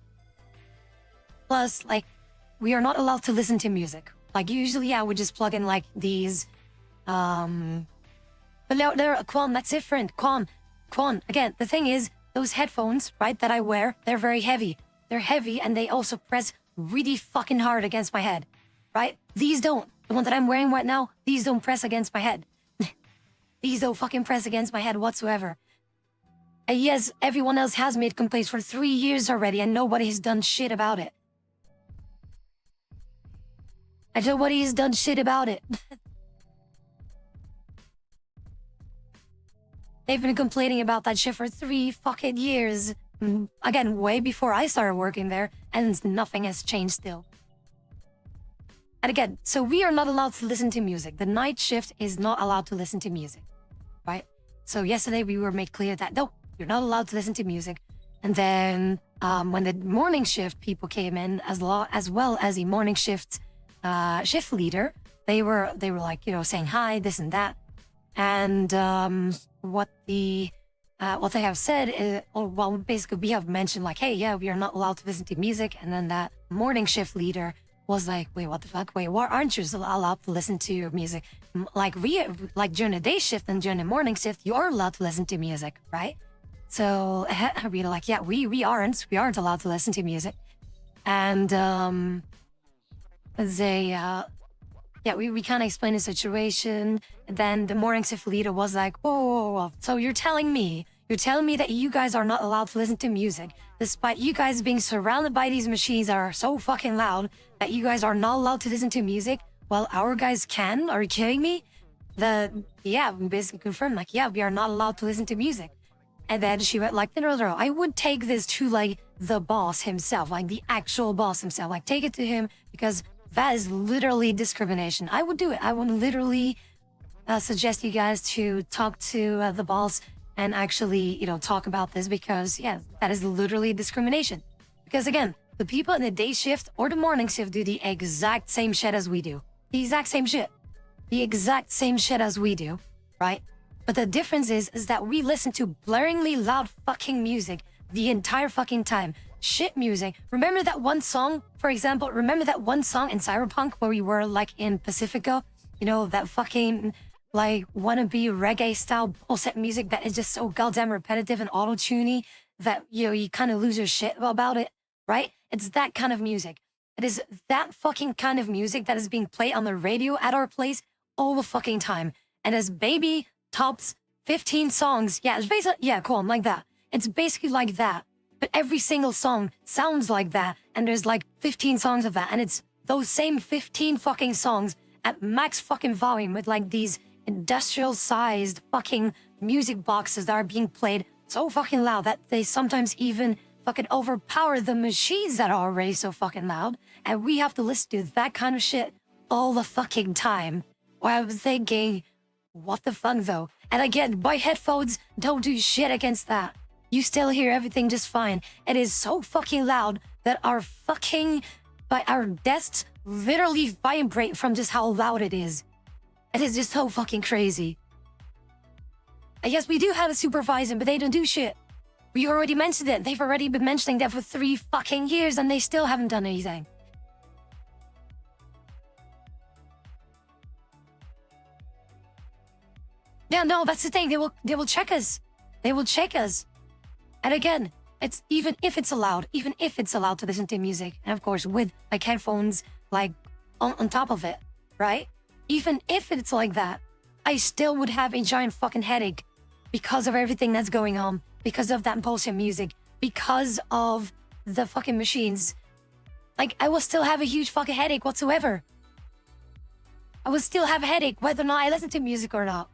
Plus, like, we are not allowed to listen to music. Like usually I would just plug in like these but no, Quan, that's different. Quan, again, the thing is, those headphones, right, that I wear, they're very heavy. They're heavy and they also press really fucking hard against my head, right? These don't. The one that I'm wearing right now, these don't press against my head. These don't fucking press against my head whatsoever. And yes, everyone else has made complaints for 3 years already and nobody has done shit about it. And nobody has done shit about it. They've been complaining about that shit for 3 fucking years. Again, way before I started working there, and nothing has changed still. And again, so we are not allowed to listen to music. The night shift is not allowed to listen to music, right? So yesterday we were made clear that, no, you're not allowed to listen to music. And then when the morning shift people came in, as well as the morning shift shift leader, they were like, you know, saying hi, this and that. And what they have said is, well, basically we have mentioned like, hey, yeah, we are not allowed to listen to music. And then that morning shift leader was like, wait, what the fuck? Wait, why aren't you allowed to listen to your music? Like during the day shift and during the morning shift, you are allowed to listen to music, right? So we were like, yeah, we aren't allowed to listen to music. And yeah, we kind of explained the situation. And then the morning shift leader was like, whoa, so you're telling me that you guys are not allowed to listen to music, despite you guys being surrounded by these machines that are so fucking loud that you guys are not allowed to listen to music while our guys can? Are you kidding me? Yeah, we basically confirmed like, yeah, we are not allowed to listen to music. And then she went like, no, I would take this to like the boss himself, like the actual boss himself, like take it to him because that is literally discrimination. I would do it. I would literally suggest you guys to talk to the boss and actually, you know, talk about this because, yeah, that is literally discrimination. Because again, the people in the day shift or the morning shift do the exact same shit as we do. The exact same shit. The exact same shit as we do, right? But the difference is that we listen to blaringly loud fucking music the entire fucking time. shit music. Remember that one song, for example, remember that one song in Cyberpunk where we were like in Pacifico? You know, that fucking like wannabe reggae style bullshit music that is just so goddamn repetitive and auto-tuney that, you know, you kind of lose your shit about it, right? It's that kind of music. It is that fucking kind of music that is being played on the radio at our place all the fucking time. And as baby tops 15 songs, yeah, it's basically, yeah, cool, I'm like that. It's basically like that. But every single song sounds like that. And there's like 15 songs of that. And it's those same 15 fucking songs at max fucking volume with like these industrial sized fucking music boxes that are being played so fucking loud that they sometimes even fucking overpower the machines that are already so fucking loud. And we have to listen to that kind of shit all the fucking time. Where I was thinking, what the fuck though? And again, my headphones don't do shit against that. You still hear everything just fine. It is so fucking loud that our desks literally vibrate from just how loud it is. It is just so fucking crazy. And yes, we do have a supervisor, but they don't do shit. We already mentioned it. They've already been mentioning that for 3 fucking years and they still haven't done anything. Yeah, no, that's the thing. They will check us. They will check us. And again, it's even if it's allowed to listen to music, and of course with like headphones like on top of it, right? Even if it's like that, I still would have a giant fucking headache because of everything that's going on, because of that bullshit music, because of the fucking machines. Like, I will still have a huge fucking headache whatsoever. I will still have a headache whether or not I listen to music or not.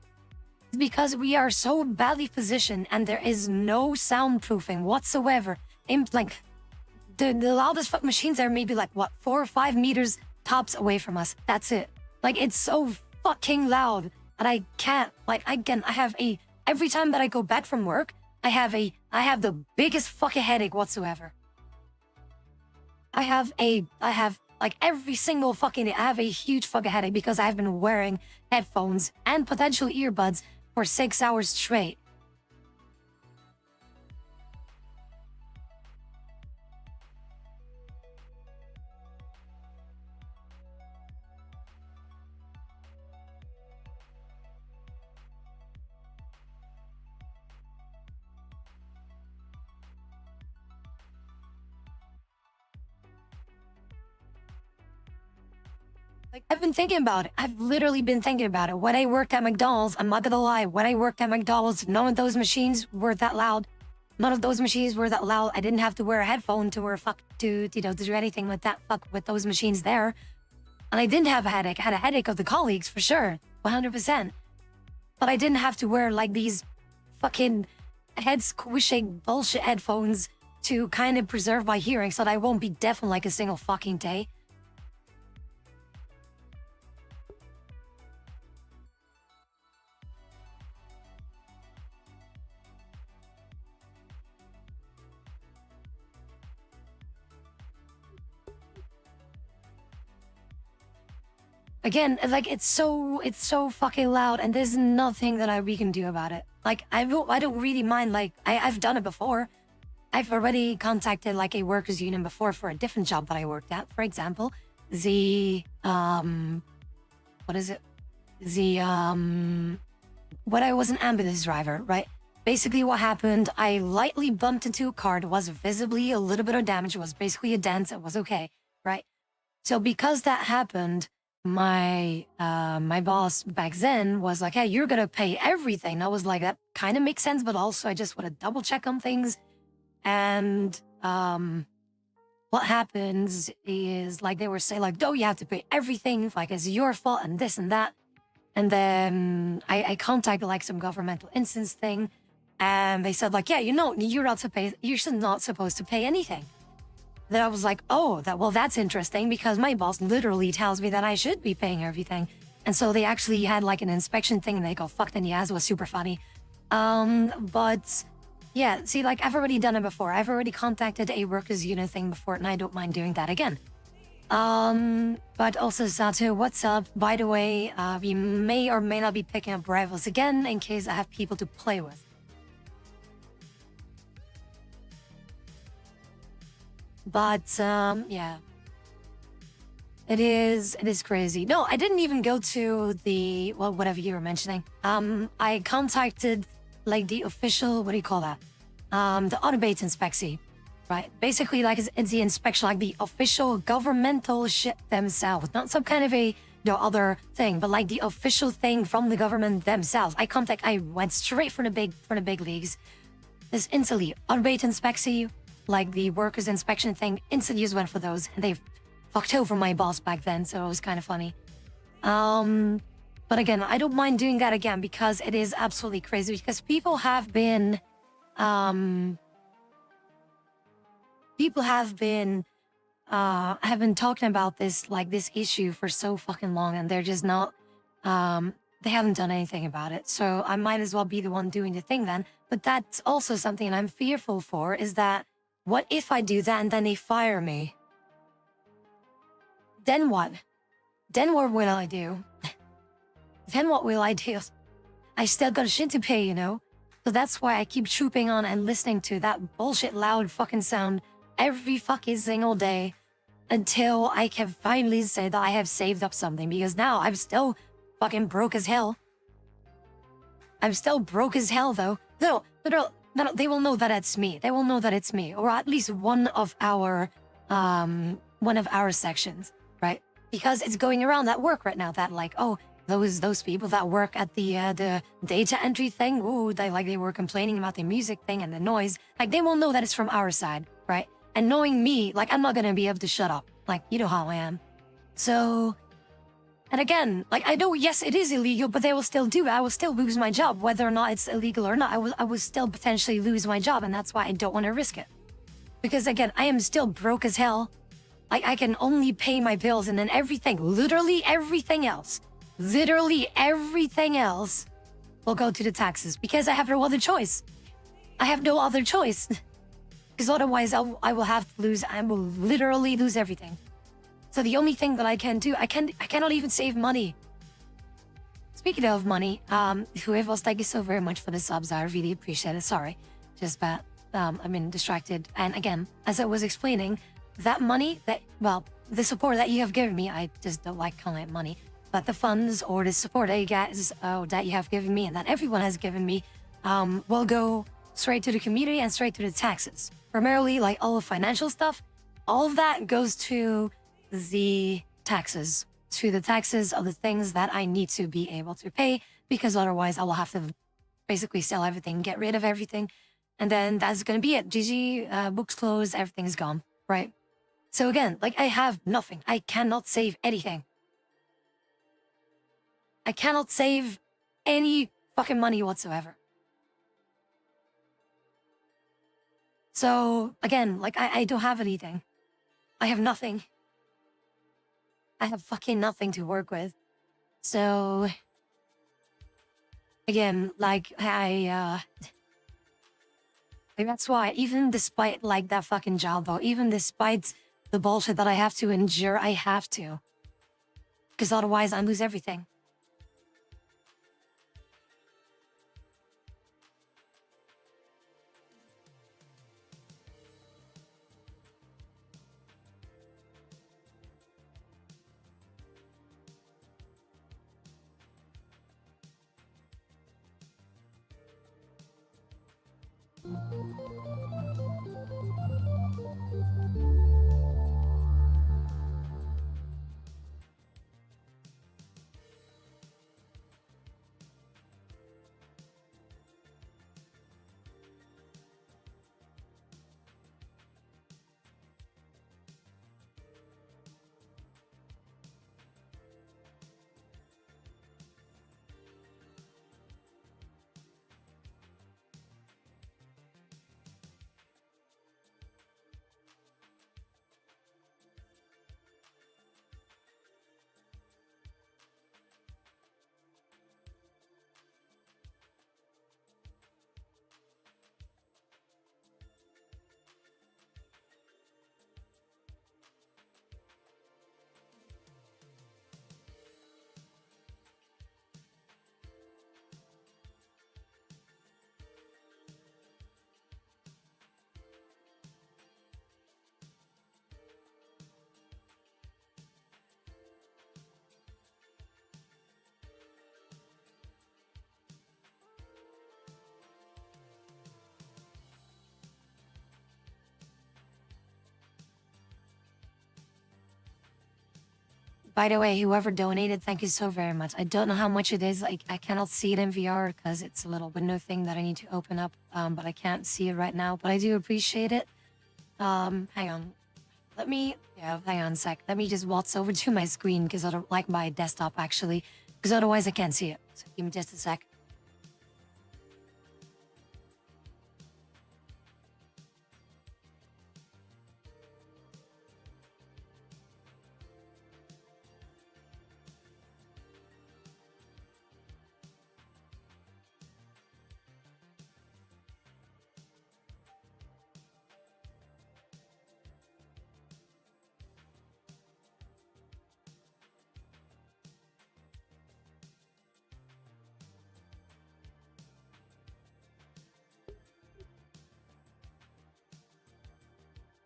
It's because we are so badly positioned and there is no soundproofing whatsoever. Like, the loudest fuck machines are maybe like, what, 4 or 5 meters tops away from us. That's it. Like, it's so fucking loud. And I can't, like, again, every time that I go back from work, I have the biggest fucking headache whatsoever. I have like every single fucking day, I have a huge fucking headache because I've been wearing headphones and potential earbuds for 6 hours straight. Like, I've been thinking about it. I've literally been thinking about it. When I worked at McDonald's, I'm not gonna lie, when I worked at McDonald's, none of those machines were that loud. None of those machines were that loud. I didn't have to wear a headphone to do anything with that with those machines there. And I didn't have a headache. I had a headache of the colleagues for sure, 100%. But I didn't have to wear like these fucking head squishing bullshit headphones to kind of preserve my hearing so that I won't be deaf in like a single fucking day. Again, like it's so fucking loud, and there's nothing that we can do about it. Like I don't really mind. Like I've done it before. I've already contacted like a workers union before for a different job that I worked at. For example, the what is it? The when I was an ambulance driver, right? Basically, what happened? I lightly bumped into a car. There was visibly a little bit of damage. It was basically a dent. It was okay, right? So because that happened, my boss back then was like, hey, you're gonna pay everything. I was like, that kind of makes sense, but also I just want to double check on things. And what happens is like they were saying like, no, you have to pay everything, like it's your fault and this and that. And then I contacted like some governmental instance thing, and they said like, yeah, you're not supposed to pay anything. Then I was like, oh, that's interesting because my boss literally tells me that I should be paying everything. And so they actually had like an inspection thing and they go fucked in the ass. It was super funny. But yeah, see, like I've already done it before. I've already contacted a workers unit thing before and I don't mind doing that again. But also Sato, what's up? By the way, we may or may not be picking up rivals again in case I have people to play with. But yeah. It is crazy. No, I didn't even go to the, well, whatever you were mentioning. I contacted like the official, what do you call that? The autobate inspectie, right? Basically, like it's the inspection, like the official governmental shit themselves, not some kind of a other thing, but like the official thing from the government themselves. I went straight for the big leagues. This instantly autobate inspectie, like the workers inspection thing, instantly just went for those, and they fucked over my boss back then, so it was kind of funny. But again, I don't mind doing that again because it is absolutely crazy. Because people have been talking about this, like this issue for so fucking long, and they're just not they haven't done anything about it. So I might as well be the one doing the thing then. But that's also something I'm fearful for, is that what if I do that and then they fire me? Then what? Then what will I do? Then what will I do? I still got shit to pay, you know? So that's why I keep trooping on and listening to that bullshit loud fucking sound every fucking single day until I can finally say that I have saved up something, because now I'm still fucking broke as hell. I'm still broke as hell though. No, they will know that it's me. They will know that it's me, or at least one of our sections, right? Because it's going around at work right now that like, oh, those people that work at the data entry thing, ooh, they were complaining about the music thing and the noise. Like, they will know that it's from our side, right? And knowing me, like, I'm not gonna be able to shut up. Like, you know how I am. So, and again, like, I know, yes, it is illegal, but they will still do it. I will still lose my job, whether or not it's illegal or not. I will still potentially lose my job, and that's why I don't want to risk it. Because again, I am still broke as hell. Like, I can only pay my bills, and then everything, literally everything else will go to the taxes, because I have no other choice. I have no other choice. Because otherwise I will have to lose, I will literally lose everything. So the only thing that I can do, I cannot even save money. Speaking of money, whoever, thank you so very much for the subs. I really appreciate it. Sorry. Just that I've been distracted. And again, as I was explaining, that money, the support that you have given me, I just don't like calling it money, but the funds or the support that you guys, that you have given me and that everyone has given me, will go straight to the community and straight to the taxes. Primarily, like all the financial stuff, all of that goes to the taxes, of the things that I need to be able to pay, because otherwise I will have to basically sell everything, get rid of everything, and then that's gonna be it. GG, books closed, everything's gone, right? So again, like, I have nothing. I cannot save anything. I cannot save any fucking money whatsoever. So again, like, I don't have anything. I have nothing. I have fucking nothing to work with. So again, like, that's why, even despite like that fucking job though, even despite the bullshit that I have to endure, I have to. Because otherwise I lose everything. By the way, whoever donated, thank you so very much. I don't know how much it is. Like, I cannot see it in VR because it's a little window thing that I need to open up. But I can't see it right now. But I do appreciate it. Hang on. Hang on a sec. Let me just waltz over to my screen because I don't like my desktop actually, because otherwise I can't see it. So give me just a sec.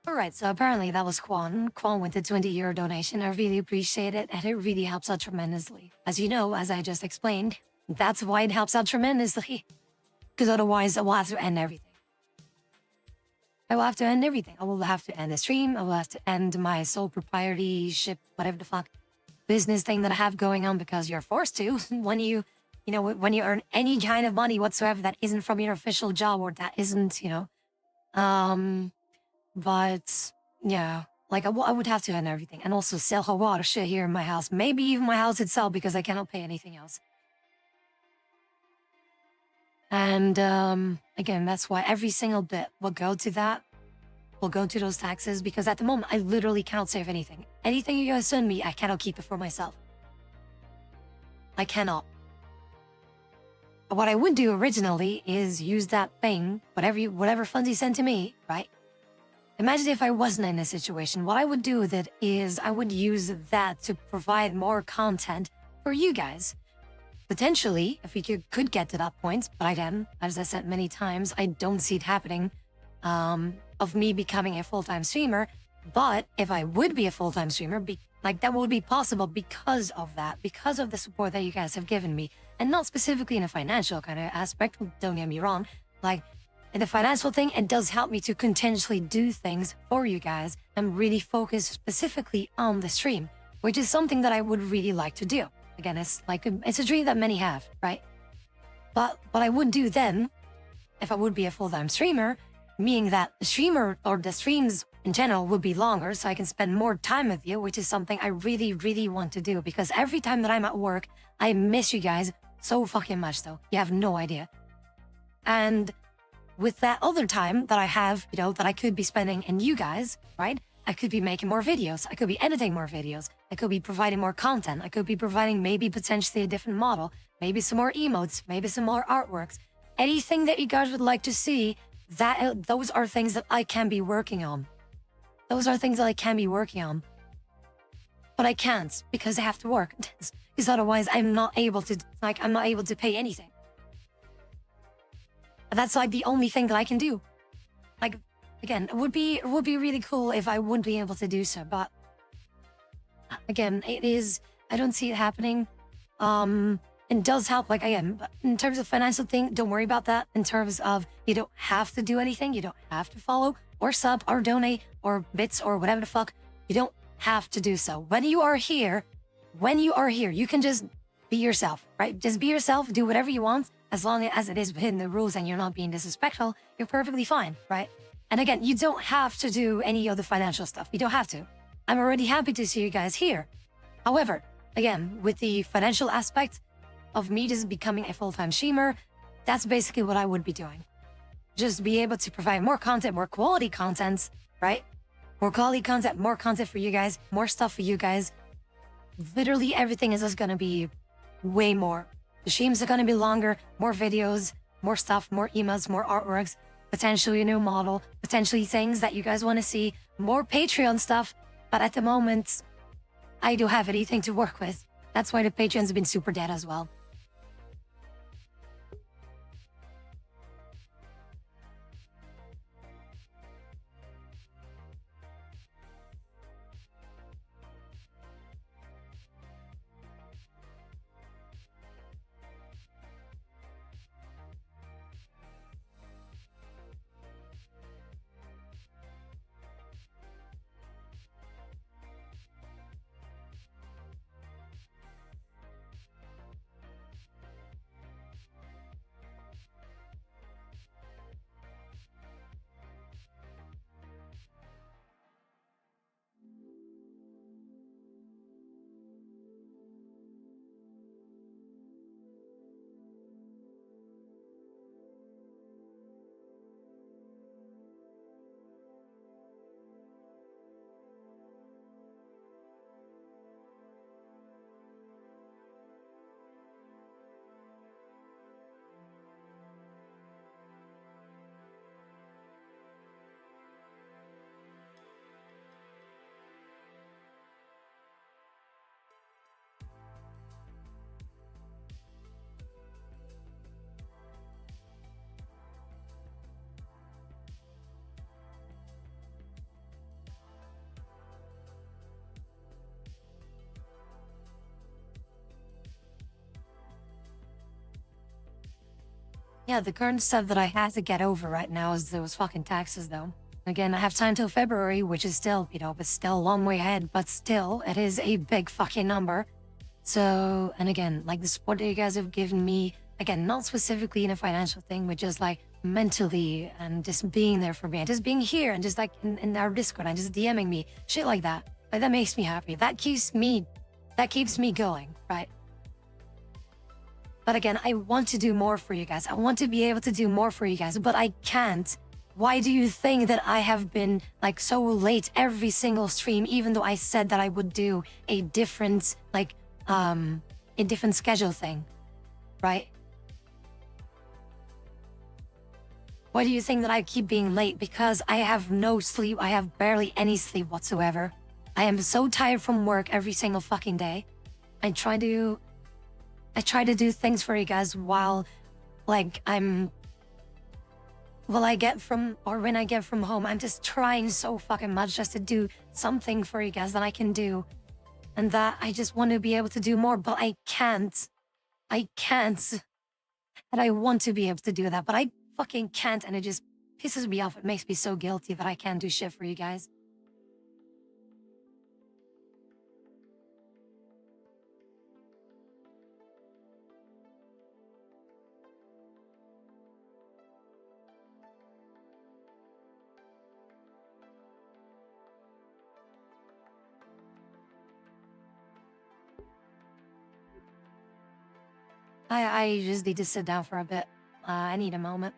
All right, so apparently that was Quan. Quan with the 20 euro donation. I really appreciate it, and it really helps out tremendously. As you know, as I just explained, that's why it helps out tremendously. Because otherwise, I will have to end everything. I will have to end everything. I will have to end the stream. I will have to end my sole proprietorship, whatever the fuck, business thing that I have going on because you're forced to when when you earn any kind of money whatsoever that isn't from your official job or that isn't, but yeah, like I would have to end everything and also sell hot water shit here in my house. Maybe even my house itself because I cannot pay anything else. And again, that's why every single bit will go to that, will go to those taxes because at the moment I literally cannot save anything. Anything you guys send me, I cannot keep it for myself. I cannot. What I would do originally is use that thing, whatever funds you send to me, right? Imagine if I wasn't in this situation. What I would do with it is I would use that to provide more content for you guys. Potentially, if we could get to that point, but again, as I said many times, I don't see it happening of me becoming a full-time streamer. But if I would be a full-time streamer, that would be possible because of that, because of the support that you guys have given me. And not specifically in a financial kind of aspect, don't get me wrong. Like, in the financial thing, it does help me to continuously do things for you guys and really focus specifically on the stream, which is something that I would really like to do. Again, it's a dream that many have, right? But what I would do then, if I would be a full-time streamer, meaning that the streamer or the streams in general would be longer so I can spend more time with you, which is something I really, really want to do because every time that I'm at work, I miss you guys so fucking much though. You have no idea. And with that other time that I have, that I could be spending in you guys, right? I could be making more videos. I could be editing more videos. I could be providing more content. I could be providing maybe potentially a different model, maybe some more emotes, maybe some more artworks. Anything that you guys would like to see, those are things that I can be working on. Those are things that I can be working on. But I can't because I have to work. Because otherwise I'm not able to pay anything. That's the only thing that I can do. Again, it would be really cool if I would be able to do so, but again, I don't see it happening. It does help, again, but in terms of financial thing, don't worry about that. In terms of you don't have to do anything, you don't have to follow or sub or donate or bits or whatever the fuck. You don't have to do so. When you are here, you can just be yourself, right? Just be yourself, do whatever you want. As long as it is within the rules and you're not being disrespectful, you're perfectly fine, right? And again, you don't have to do any of the financial stuff. You don't have to. I'm already happy to see you guys here. However, again, with the financial aspect of me just becoming a full-time streamer, that's basically what I would be doing. Just be able to provide more content, more quality content, right? More quality content, more content for you guys, more stuff for you guys. Literally everything is just going to be way more. The streams are going to be longer, more videos, more stuff, more emails, more artworks, potentially a new model, potentially things that you guys want to see, more Patreon stuff. But at the moment, I don't have anything to work with. That's why the Patreons have been super dead as well. Yeah, the current stuff that I have to get over right now is those fucking taxes, though. Again, I have time till February, which is still, but still a long way ahead, but still, it is a big fucking number. So, and again, like the support that you guys have given me, again, not specifically in a financial thing, but just like mentally and just being there for me and just being here and just like in our Discord and just DMing me, shit like that. Like that makes me happy. That keeps me going, right? But again, I want to do more for you guys. I want to be able to do more for you guys, but I can't. Why do you think that I have been like so late every single stream, even though I said that I would do a different, like, a different schedule thing, right? Why do you think that I keep being late? Because I have no sleep. I have barely any sleep whatsoever. I am so tired from work every single fucking day. I try to do things for you guys while, like, when I get from home. I'm just trying so fucking much just to do something for you guys that I can do. And that I just want to be able to do more, but I can't. I can't. And I want to be able to do that, but I fucking can't, and it just pisses me off. It makes me so guilty that I can't do shit for you guys. I just need to sit down for a bit. I need a moment.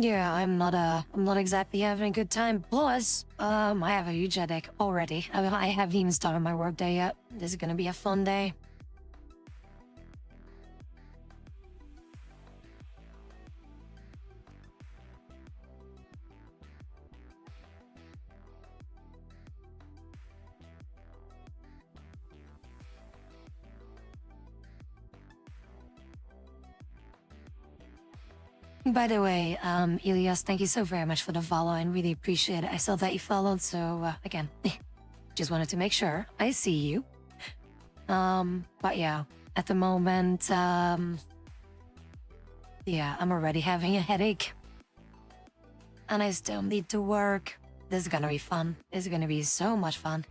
Yeah, I'm not exactly having a good time. Plus, I have a huge headache already. I haven't even started my work day yet. This is gonna be a fun day. By the way, Elias, thank you so very much for the follow. I really appreciate it. I saw that you followed, so again, just wanted to make sure I see you. But yeah, at the moment, yeah, I'm already having a headache. And I still need to work. This is gonna be fun. This is gonna be so much fun.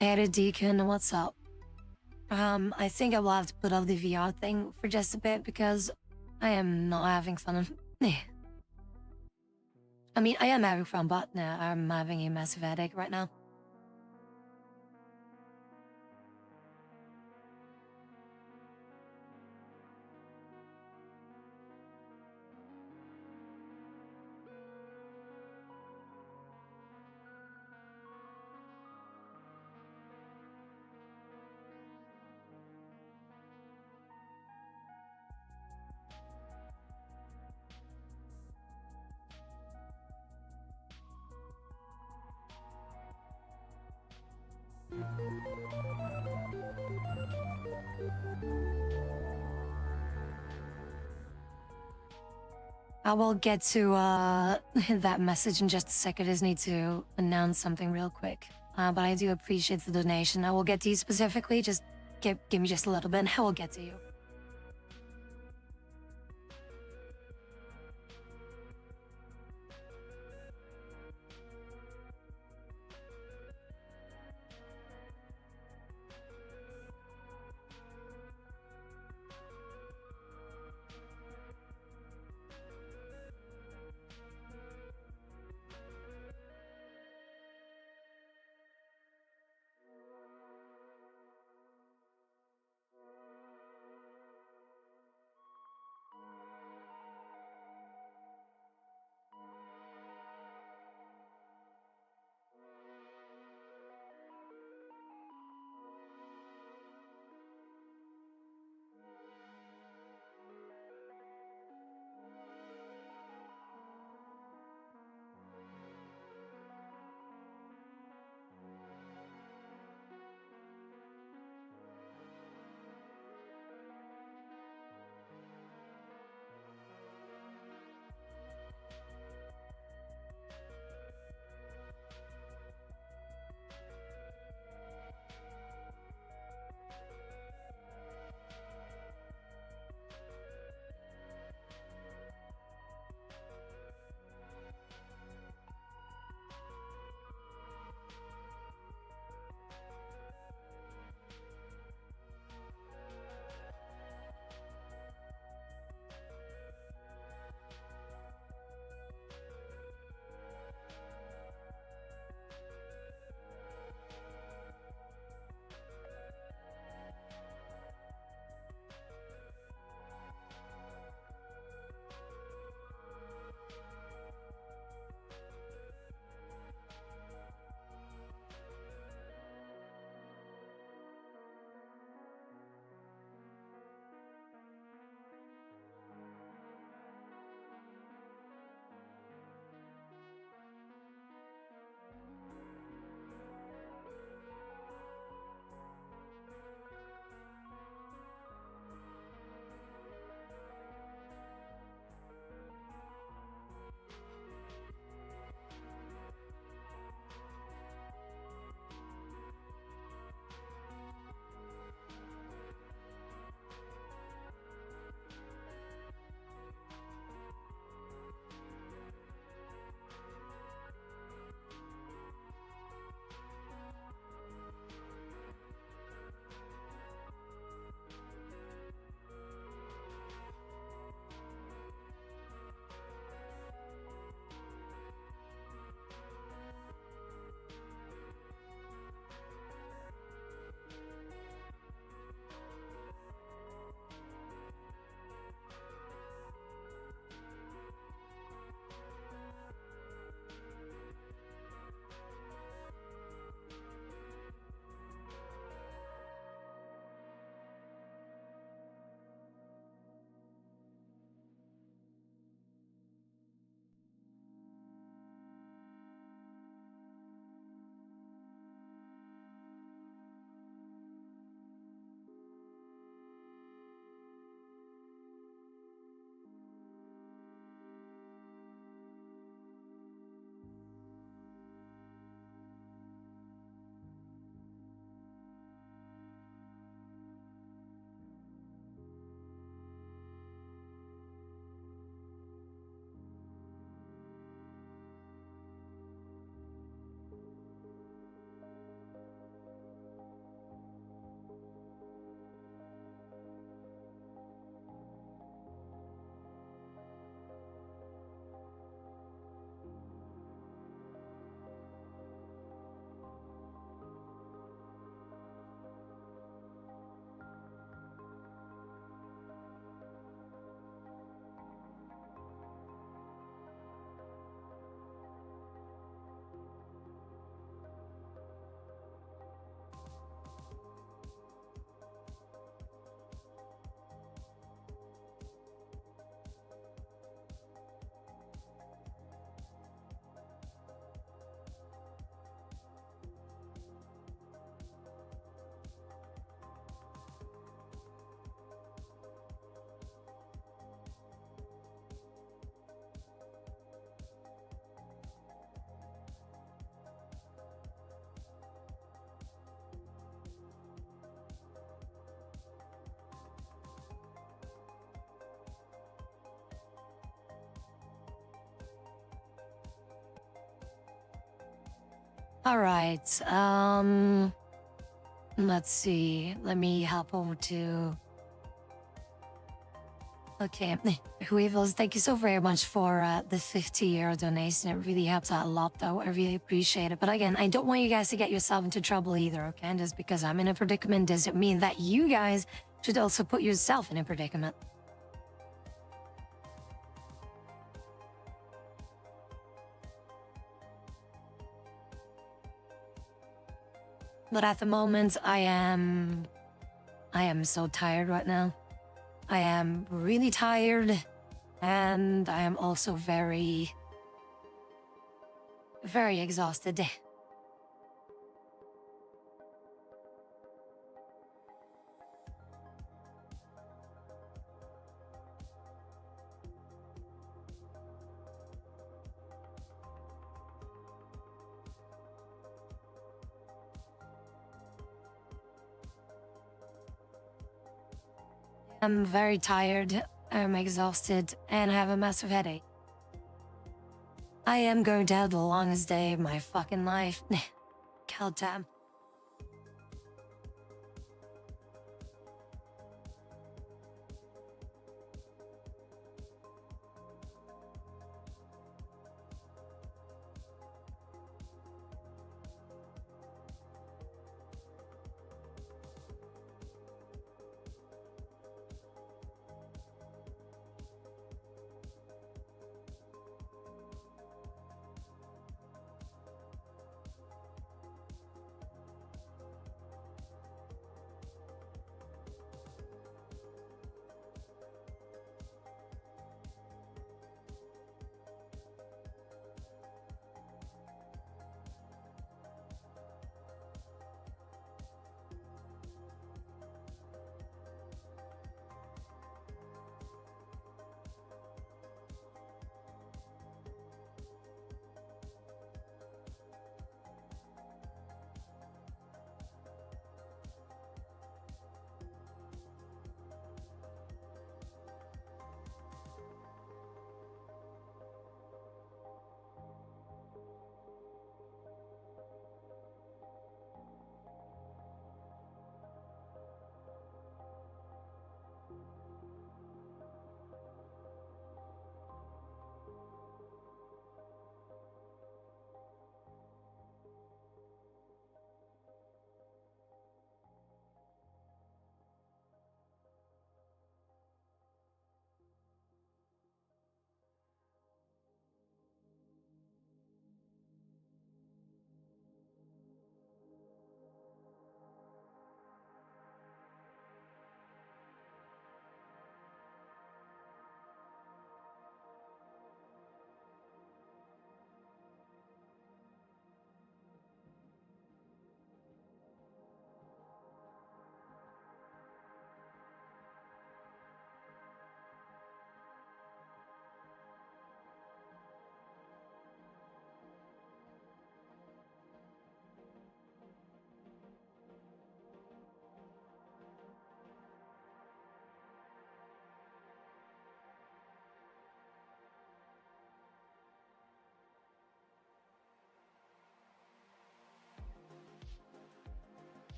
Hey, Deacon, what's up? I think I will have to put off the VR thing for just a bit because I am not having fun. I mean, I am having fun, but no, I'm having a massive headache right now. I will get to that message in just a second. I just need to announce something real quick. But I do appreciate the donation. I will get to you specifically. Just give me just a little bit and I will get to you. All right. Let's see. Let me hop over to. Okay, Weevils, thank you so very much for the 50 euro donation. It really helps out a lot, though. I really appreciate it. But again, I don't want you guys to get yourself into trouble either, okay? And just because I'm in a predicament doesn't mean that you guys should also put yourself in a predicament. But at the moment, I am so tired right now. I am really tired, and I am also very, very exhausted. I'm very tired, I'm exhausted, and I have a massive headache. I am going to have the longest day of my fucking life. God damn.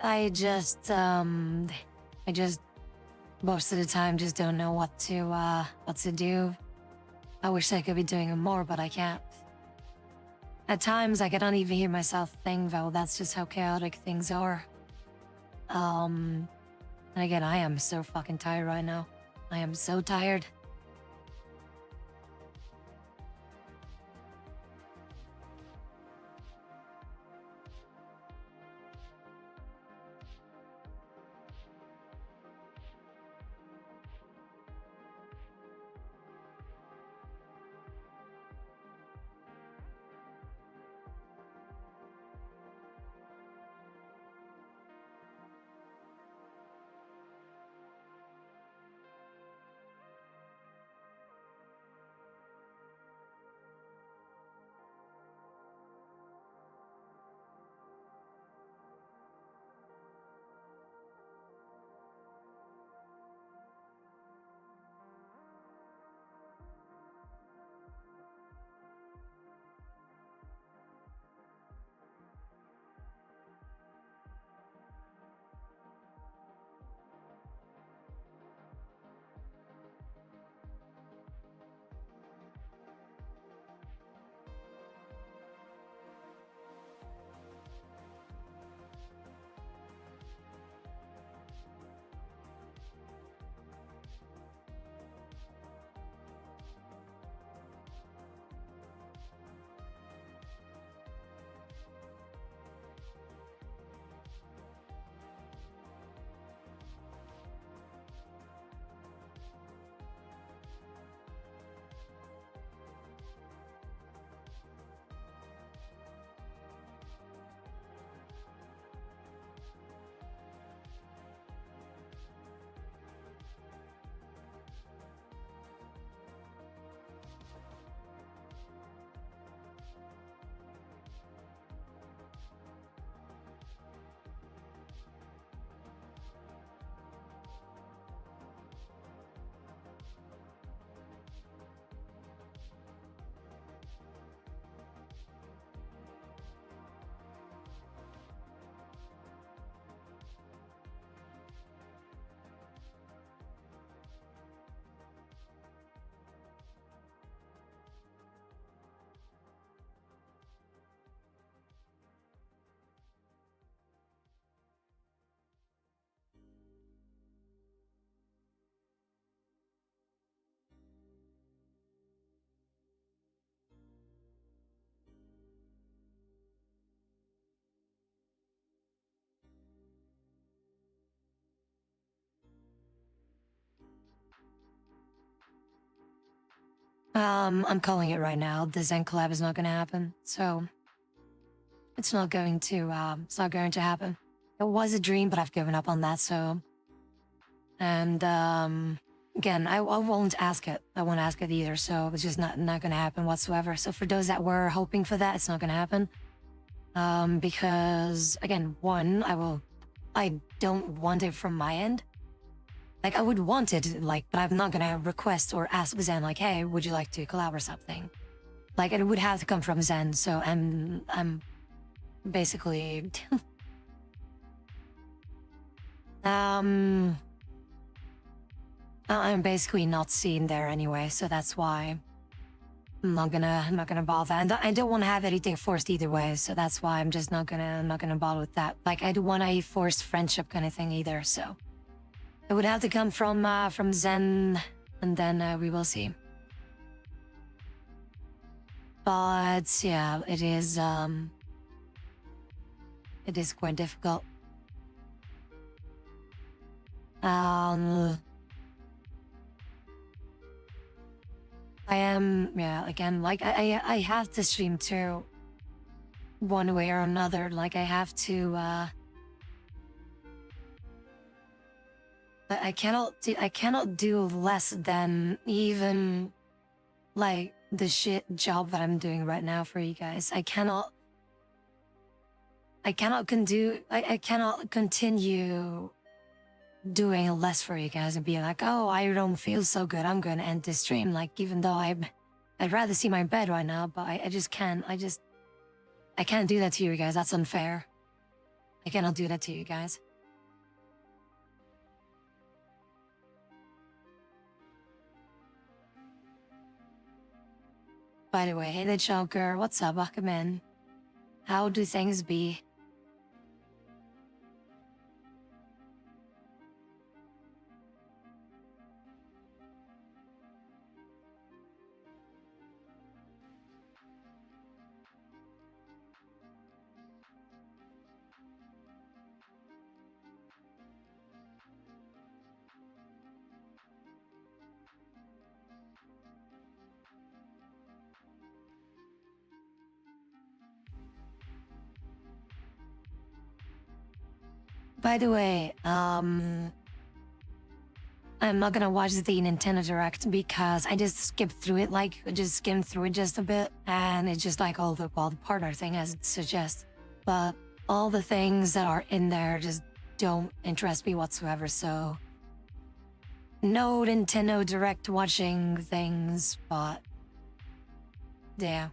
I just most of the time just don't know what to do. I wish I could be doing more, but I can't. At times, I cannot even hear myself think, though. That's just how chaotic things are. And again, I am so fucking tired right now. I am so tired. I'm calling it right now. The Zen collab is not gonna happen. So it's not going to happen. It was a dream, but I've given up on that, so. And again, I won't ask it. I won't ask it either, so it's just not gonna happen whatsoever. So for those that were hoping for that, it's not gonna happen. Because again, one, I don't want it from my end. Like I would want it, like, but I'm not gonna request or ask Zen like, hey, would you like to collab or something? Like it would have to come from Zen, so I'm basically I'm basically not seen there anyway, so that's why I'm not gonna bother. And I don't want to have anything forced either way, so that's why I'm just not gonna bother with that. Like I don't want a forced friendship kind of thing either, so it would have to come from Zen, and then we will see. But yeah, it is quite difficult. I am, yeah, again, like I have to stream too, one way or another. Like I have to I cannot do less than even like the shit job that I'm doing right now for you guys. I cannot continue doing less for you guys and be like, oh, I don't feel so good, I'm gonna end this stream. Like even though I'd rather see my bed right now, but I just can't. I can't do that to you guys. That's unfair. I cannot do that to you guys. By the way, hey the Joker, what's up? Welcome in. How do things be? By the way, I'm not gonna watch the Nintendo Direct because I just skipped through it, like just skimmed through it just a bit, and it's just like all the partner thing as it suggests. But all the things that are in there just don't interest me whatsoever. So no Nintendo Direct watching things, but yeah.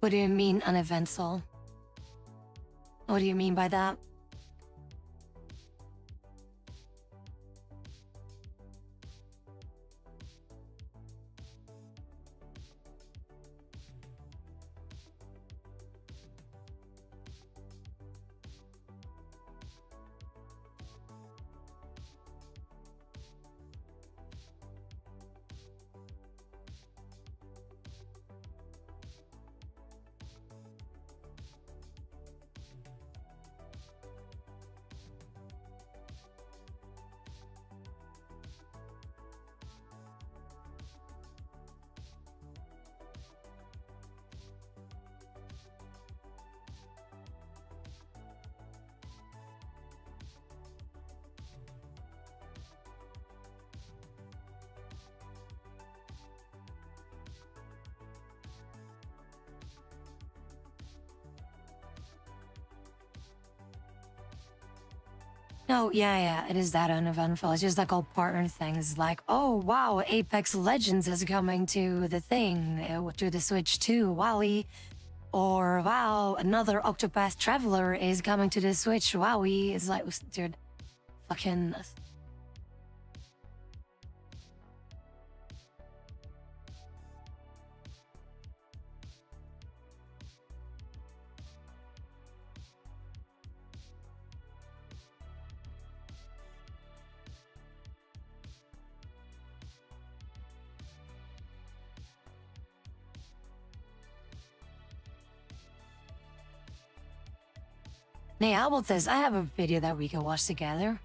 What do you mean uneventful? What do you mean by that? No, yeah, it is that uneventful. It's just like all partner things, like, oh wow, Apex Legends is coming to the thing, to the Switch too, wowie. Or wow, another Octopath Traveler is coming to the Switch, wowie. It's like, dude, fucking. Hey, how about this? I have a video that we can watch together.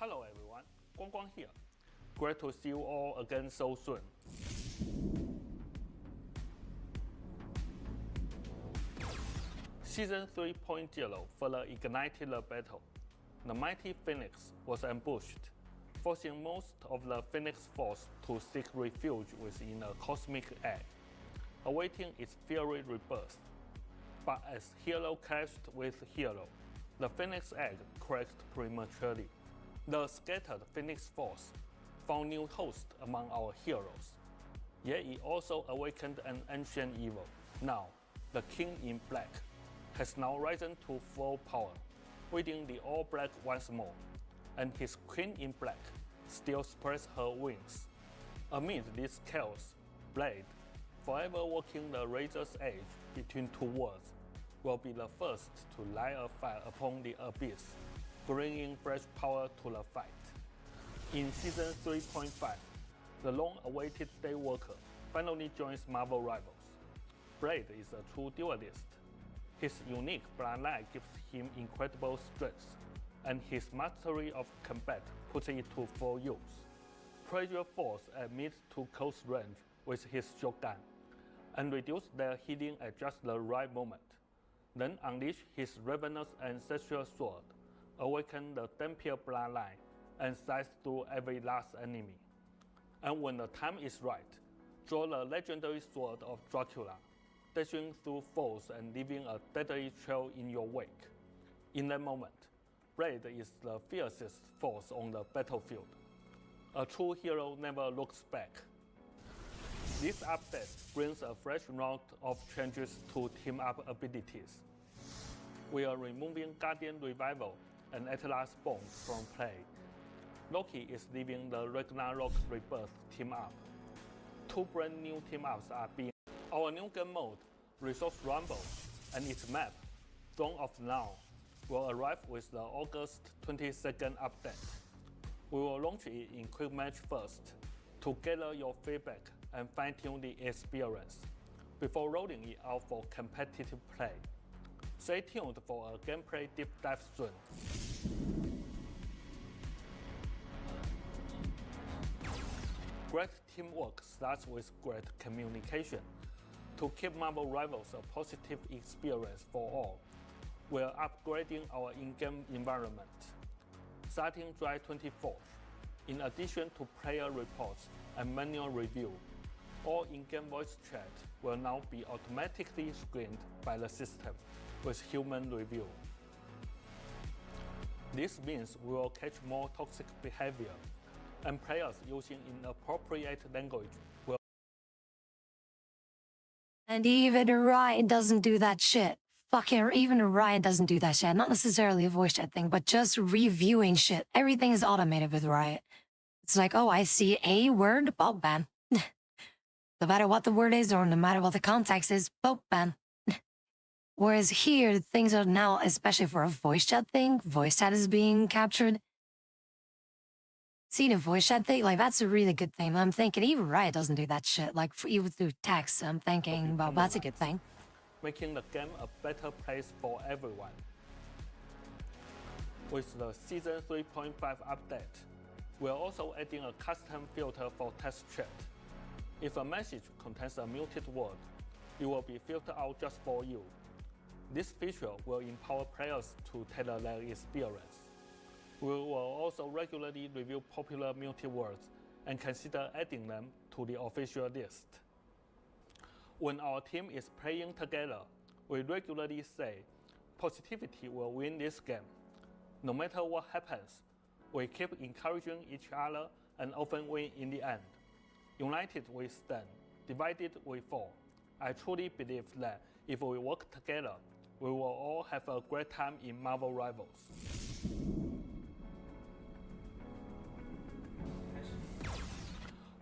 Hello everyone, Guang here. Great to see you all again so soon. Season 3.0 further ignited the battle. The mighty Phoenix was ambushed, forcing most of the Phoenix Force to seek refuge within a cosmic egg, awaiting its fiery rebirth. But as hero clashed with hero, the Phoenix egg cracked prematurely. The scattered Phoenix Force found new hosts among our heroes. Yet it also awakened an ancient evil. Now, the King in Black has now risen to full power, wielding the All Black once more, and his Queen in Black still spreads her wings. Amid this chaos, Blade, forever walking the razor's edge between two worlds, will be the first to light a fire upon the abyss, bringing fresh power to the fight. In Season 3.5, the long-awaited Daywalker finally joins Marvel Rivals. Blade is a true duelist. His unique bloodline gives him incredible strength, and his mastery of combat puts it to full use. Pressure force at mid to close range with his shotgun, and reduce their healing at just the right moment. Then unleash his ravenous ancestral sword, awaken the Dampier bloodline, and slice through every last enemy. And when the time is right, draw the legendary sword of Dracula, dashing through foes and leaving a deadly trail in your wake. In that moment, Blade is the fiercest force on the battlefield. A true hero never looks back. This update brings a fresh round of changes to team-up abilities. We are removing Guardian Revival and Atlas Bond from play. Loki is leaving the Ragnarok Rebirth team-up. Two brand new team-ups are being. Our new game mode, Resource Rumble, and its map, Throne of Now, will arrive with the August 22nd update. We will launch it in Quick Match first, to gather your feedback and fine-tune the experience, before rolling it out for competitive play. Stay tuned for a gameplay deep dive soon. Great teamwork starts with great communication. To keep Marvel Rivals a positive experience for all, we are upgrading our in-game environment. Starting July 24th, in addition to player reports and manual review, all in-game voice chat will now be automatically screened by the system with human review. This means we will catch more toxic behavior, and players using inappropriate language will. And even Riot doesn't do that shit. Fucking even Riot doesn't do that shit. Not necessarily a voice chat thing, but just reviewing shit. Everything is automated with Riot. It's like, oh, I see a word, bolt ban. No matter what the word is or no matter what the context is, bolt ban. Whereas here, things are now, especially for a voice chat thing, voice chat is being captured. See the voice chat thing, like that's a really good thing. I'm thinking even Riot doesn't do that shit. Like even through text, I'm thinking, well, that's a good thing. Making the game a better place for everyone. With the Season 3.5 update, we are also adding a custom filter for text chat. If a message contains a muted word, it will be filtered out just for you. This feature will empower players to tailor their experience. We will also regularly review popular muted words and consider adding them to the official list. When our team is playing together, we regularly say, positivity will win this game. No matter what happens, we keep encouraging each other and often win in the end. United we stand, divided we fall. I truly believe that if we work together, we will all have a great time in Marvel Rivals.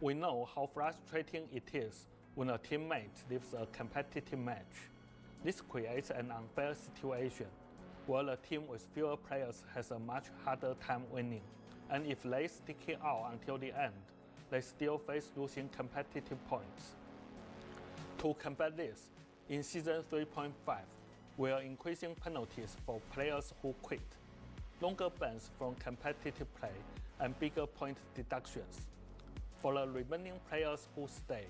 We know how frustrating it is when a teammate leaves a competitive match. This creates an unfair situation, where a team with fewer players has a much harder time winning, and if they stick it out until the end, they still face losing competitive points. To combat this, in Season 3.5, we are increasing penalties for players who quit, longer bans from competitive play, and bigger point deductions. For the remaining players who stay,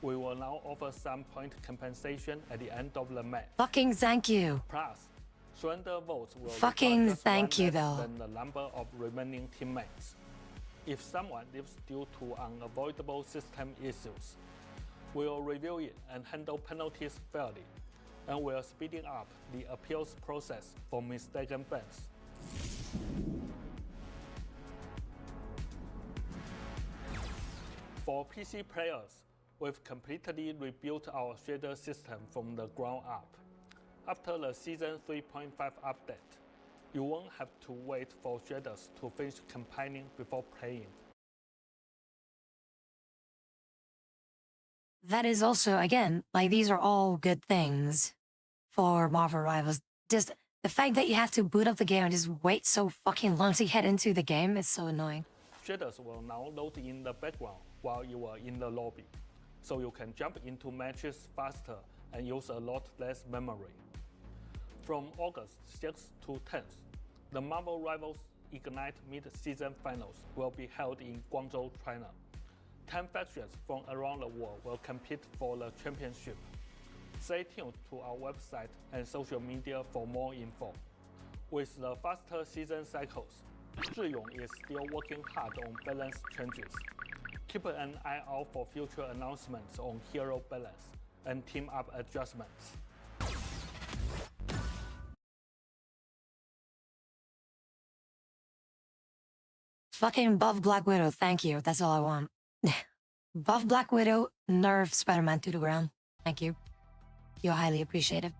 we will now offer some point compensation at the end of the match. Fucking thank you. Plus, surrender votes will Fucking thank you though. than the number of remaining teammates. If someone leaves due to unavoidable system issues, we will review it and handle penalties fairly, and we are speeding up the appeals process for mistaken bans. For PC players, we've completely rebuilt our shader system from the ground up. After the Season 3.5 update, you won't have to wait for shaders to finish compiling before playing. That is also, again, like these are all good things for Marvel Rivals. Just the fact that you have to boot up the game and just wait so fucking long to get into the game is so annoying. Shaders will now load in the background while you are in the lobby, so you can jump into matches faster and use a lot less memory. From August 6th to 10th, the Marvel Rivals Ignite Mid-Season Finals will be held in Guangzhou, China. 10 factions from around the world will compete for the championship. Stay tuned to our website and social media for more info. With the faster season cycles, Zhiyong is still working hard on balance changes. Keep an eye out for future announcements on hero balance and team up adjustments. Fucking buff Black Widow, thank you. That's all I want. Buff Black Widow, nerf Spider-Man to the ground. Thank you. You're highly appreciated.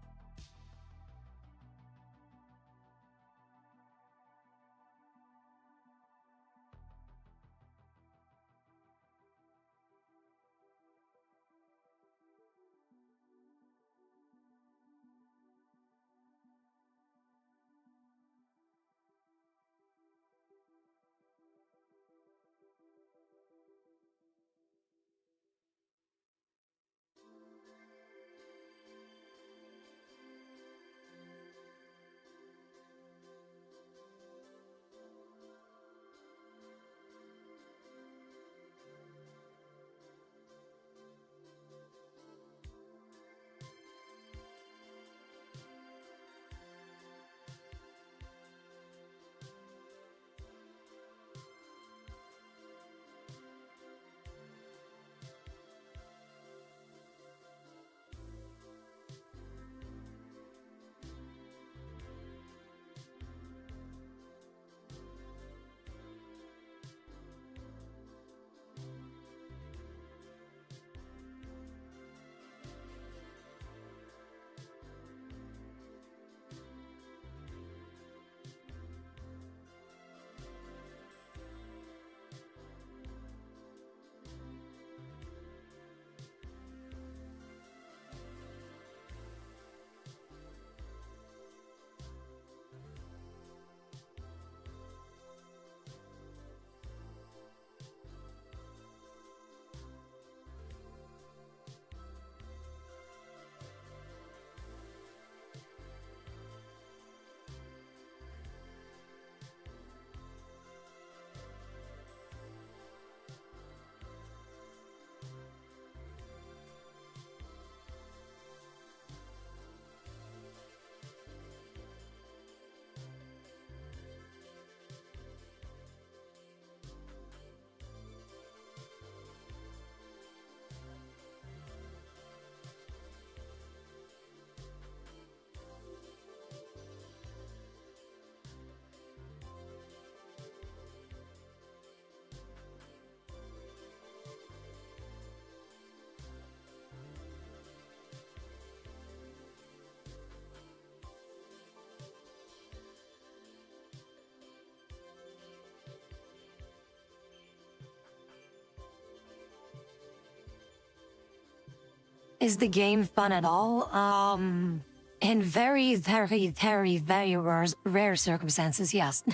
Is the game fun at all? In very, very, very, very rare circumstances, yes.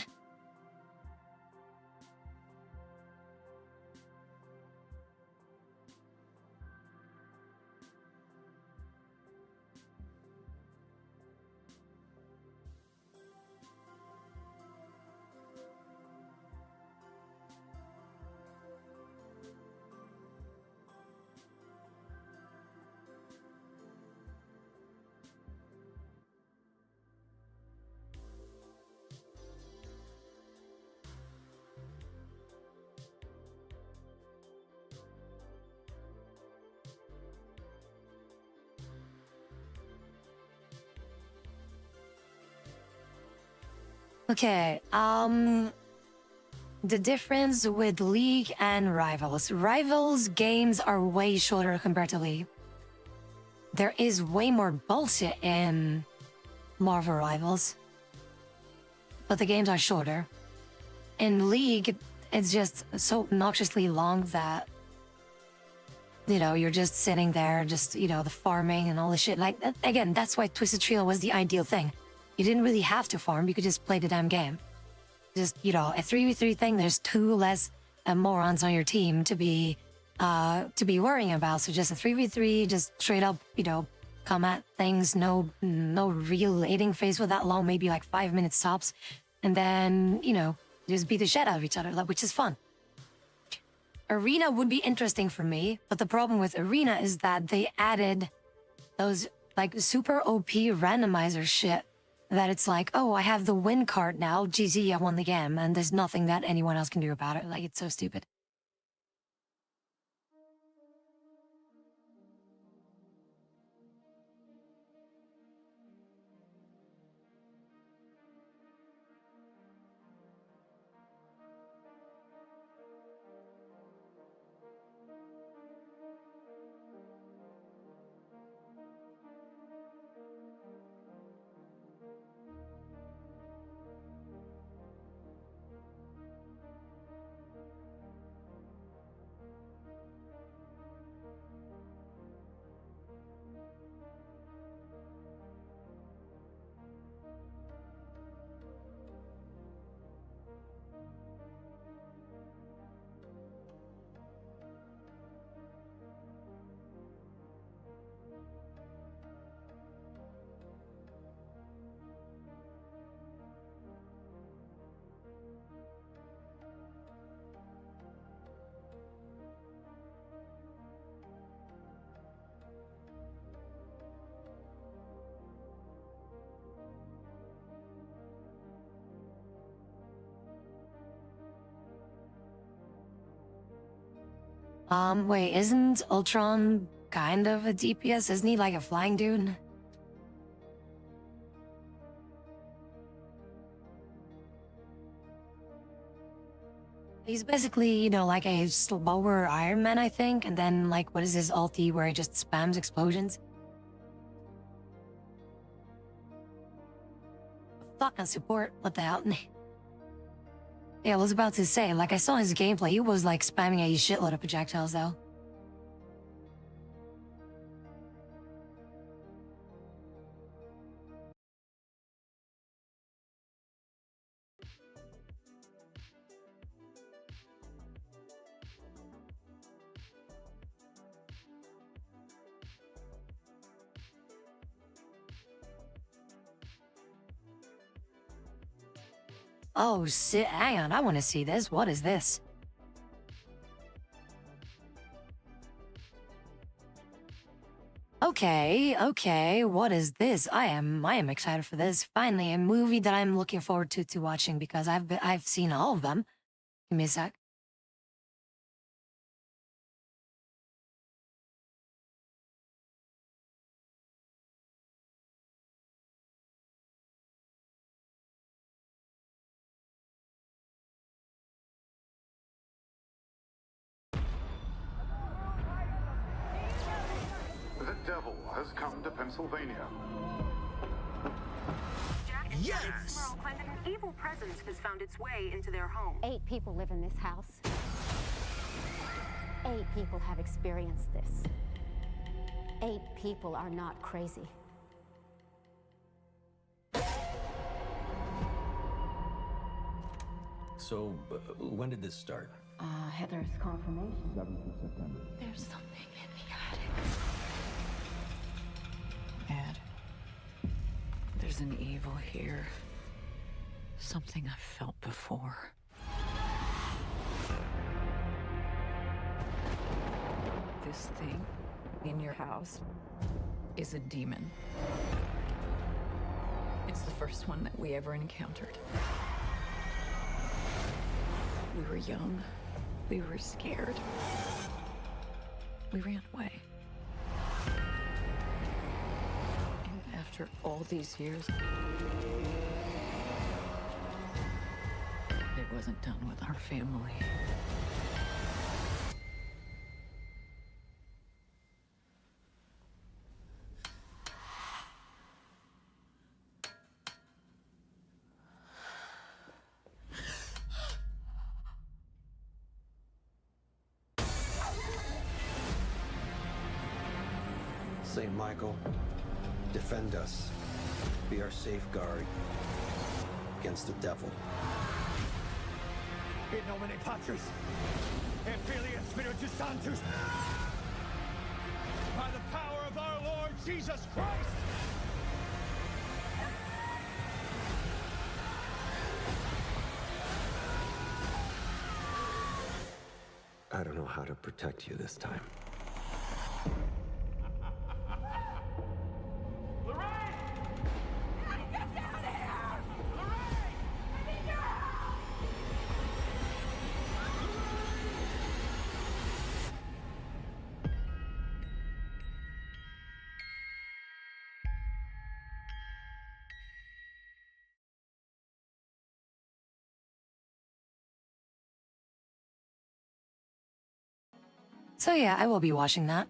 Okay, the difference with League and Rivals. Rivals games are way shorter compared to League. There is way more bullshit in Marvel Rivals, but the games are shorter. In League, it's just so obnoxiously long that, you know, you're just sitting there, just, you know, the farming and all the shit. Like, again, that's why Twisted Trio was the ideal thing. You didn't really have to farm, you could just play the damn game. Just, you know, a 3v3 thing, there's 2 less morons on your team to be worrying about. So just a 3v3, just straight up, you know, come at things, no real lating phase for that long, maybe like 5 minutes tops. And then, you know, just beat the shit out of each other, like, which is fun. Arena would be interesting for me, but the problem with Arena is that they added those like super OP randomizer shit that it's like, oh, I have the win card now, GG, I won the game, and there's nothing that anyone else can do about it. Like, it's so stupid. Wait, isn't Ultron kind of a DPS? Isn't he like a flying dude? He's basically, you know, like a slower Iron Man, I think. And then, like, what is his ulti where he just spams explosions? Fucking support, what the hell? Yeah, I was about to say, like, I saw his gameplay, he was, like, spamming a shitload of projectiles, though. Oh, shit, hang on, I want to see this. What is this? Okay, what is this? I am excited for this. Finally, a movie that I'm looking forward to watching because I've seen all of them. Give me a sec. The devil has come to Pennsylvania. Yes! An evil presence has found its way into their home. 8 people live in this house. 8 people have experienced this. 8 people are not crazy. So, when did this start? Heather's confirmation. 7th of September. There's something in the attic. Ed, there's an evil here. Something I've felt before. This thing in your house is a demon. It's the first one that we ever encountered. We were young. We were scared. We ran away. And after all these years, it wasn't done with our family. Saint Michael, defend us. Be our safeguard against the devil. In nomine Patris, et Filii et Spiritus Sanctus, by the power of our Lord Jesus Christ! I don't know how to protect you this time. So yeah, I will be watching that.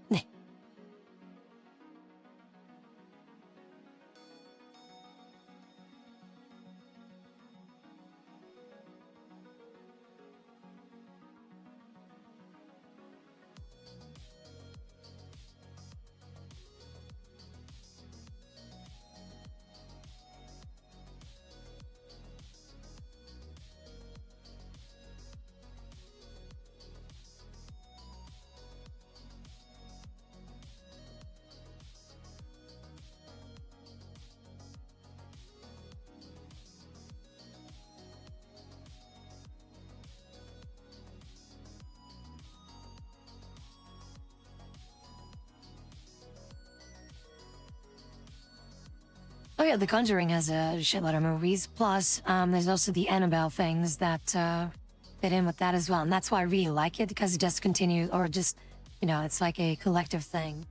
Oh yeah, The Conjuring has a shitload of movies. Plus, there's also the Annabelle things that fit in with that as well. And that's why I really like it, because it just continues, or just, you know, it's like a collective thing.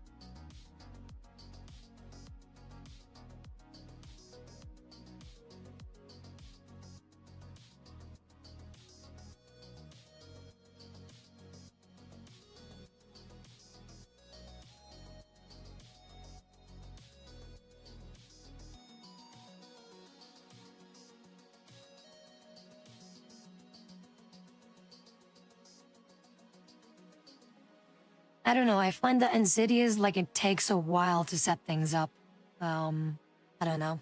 I don't know, I find that Insidious, like, it takes a while to set things up. I don't know.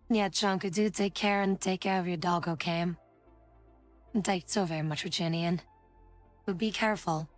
Yeah, Chunka, do take care and take care of your dog, okay? And thank you so very much for tuning in. But be careful.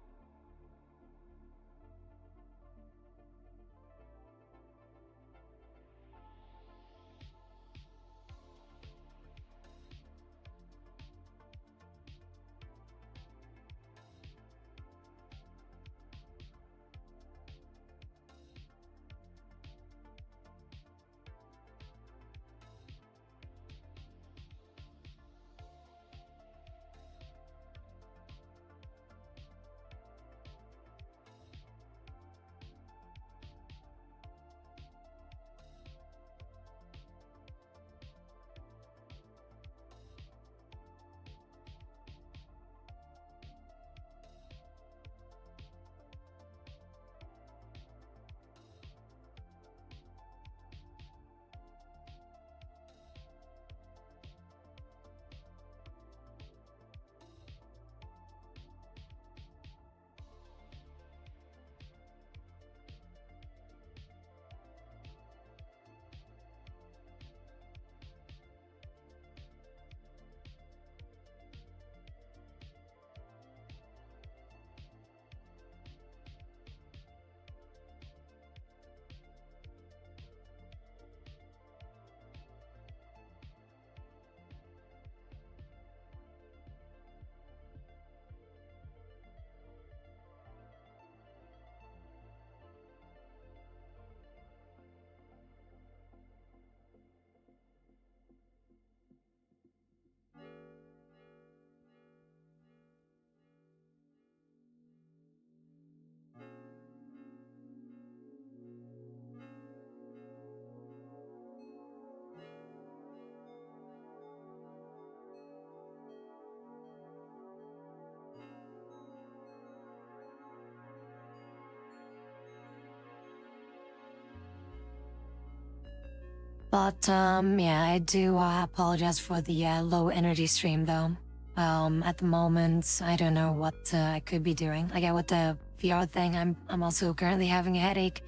But, yeah, I do apologize for the low energy stream, though. At the moment, I don't know what I could be doing. Like, with the VR thing, I'm also currently having a headache,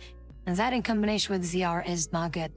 and that in combination with ZR is not good.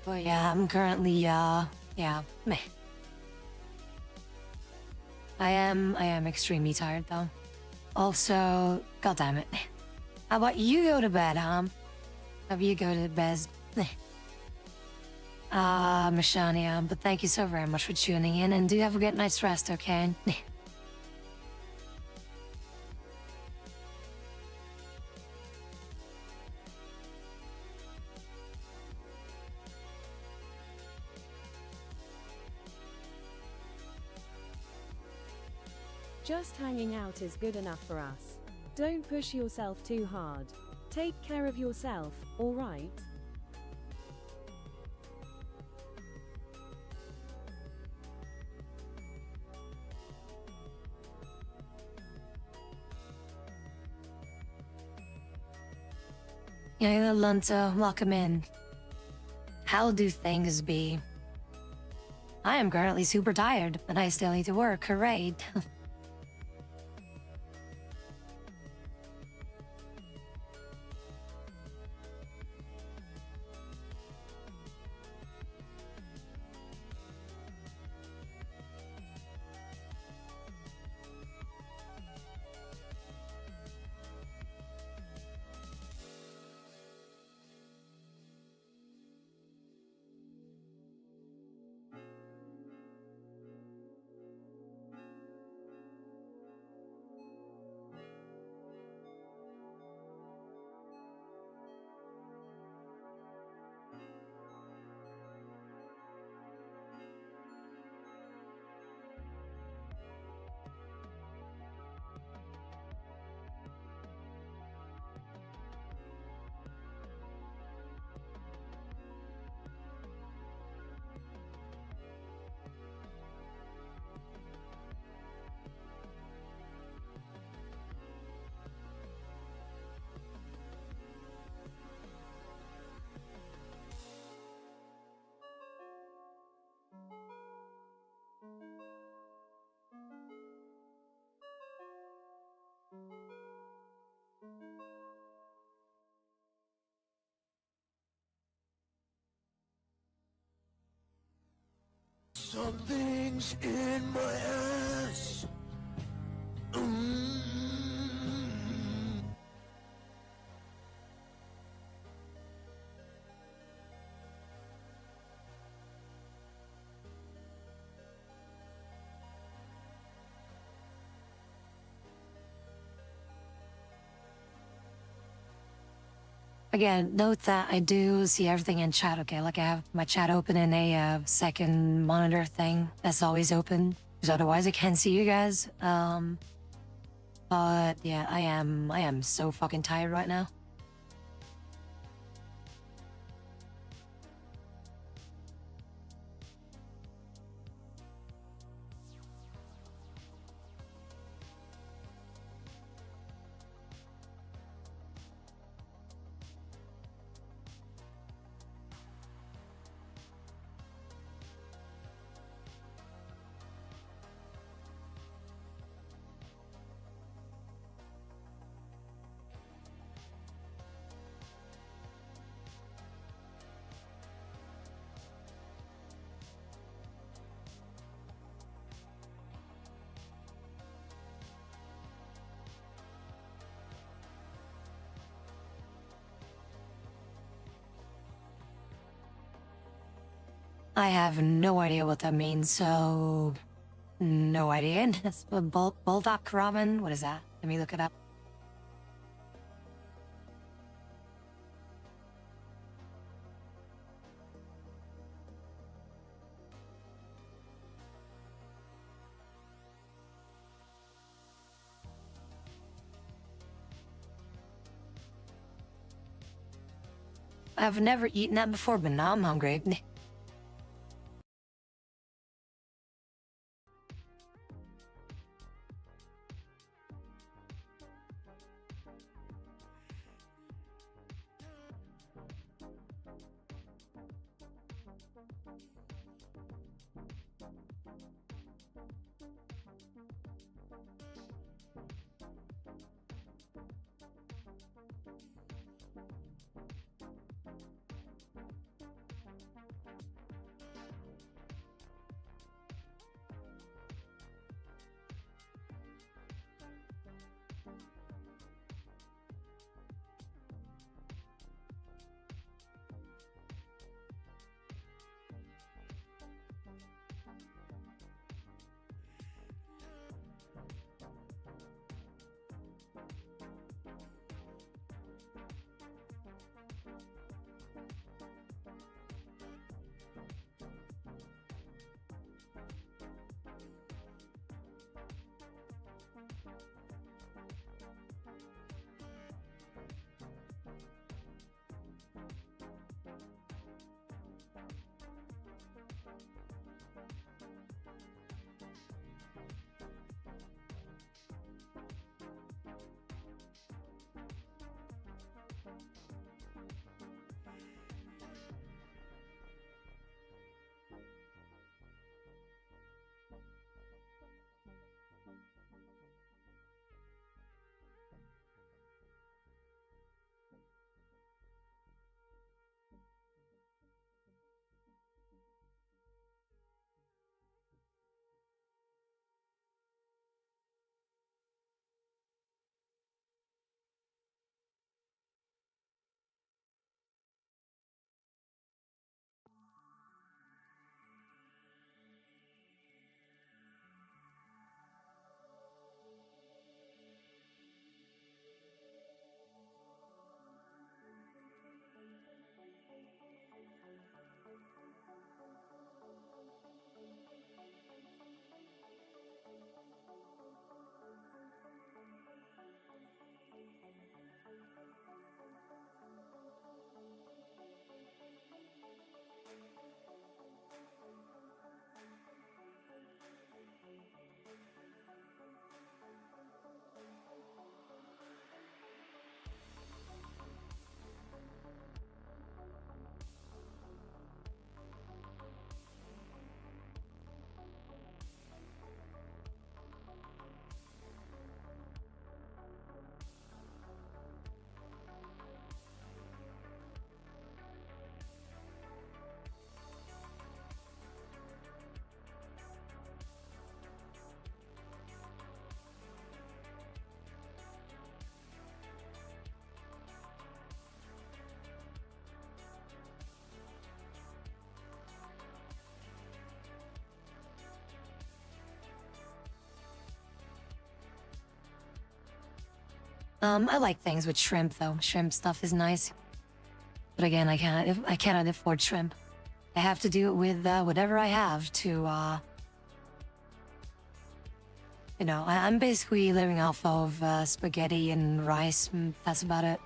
But yeah, I'm currently, yeah, meh. I am extremely tired, though. Also, goddammit. How about you go to bed, huh? How about you go to bed? Mashania, but thank you so very much for tuning in, and do have a good night's rest, okay? Just hanging out is good enough for us. Don't push yourself too hard. Take care of yourself, alright? Yeah, Lunta, welcome in. How do things be? I am currently super tired, but I still need to work, hooray. Something's in my ass. Again, note that I do see everything in chat, okay? Like I have my chat open in a second monitor thing that's always open, because otherwise I can't see you guys. But yeah, I am so fucking tired right now. I have no idea what that means, so no idea. Bulldog ramen? What is that? Let me look it up. I've never eaten that before, but now I'm hungry. I like things with shrimp though. Shrimp stuff is nice. But again, I cannot afford shrimp. I have to do it with whatever I have to you know, I'm basically living off of spaghetti and rice. That's about it.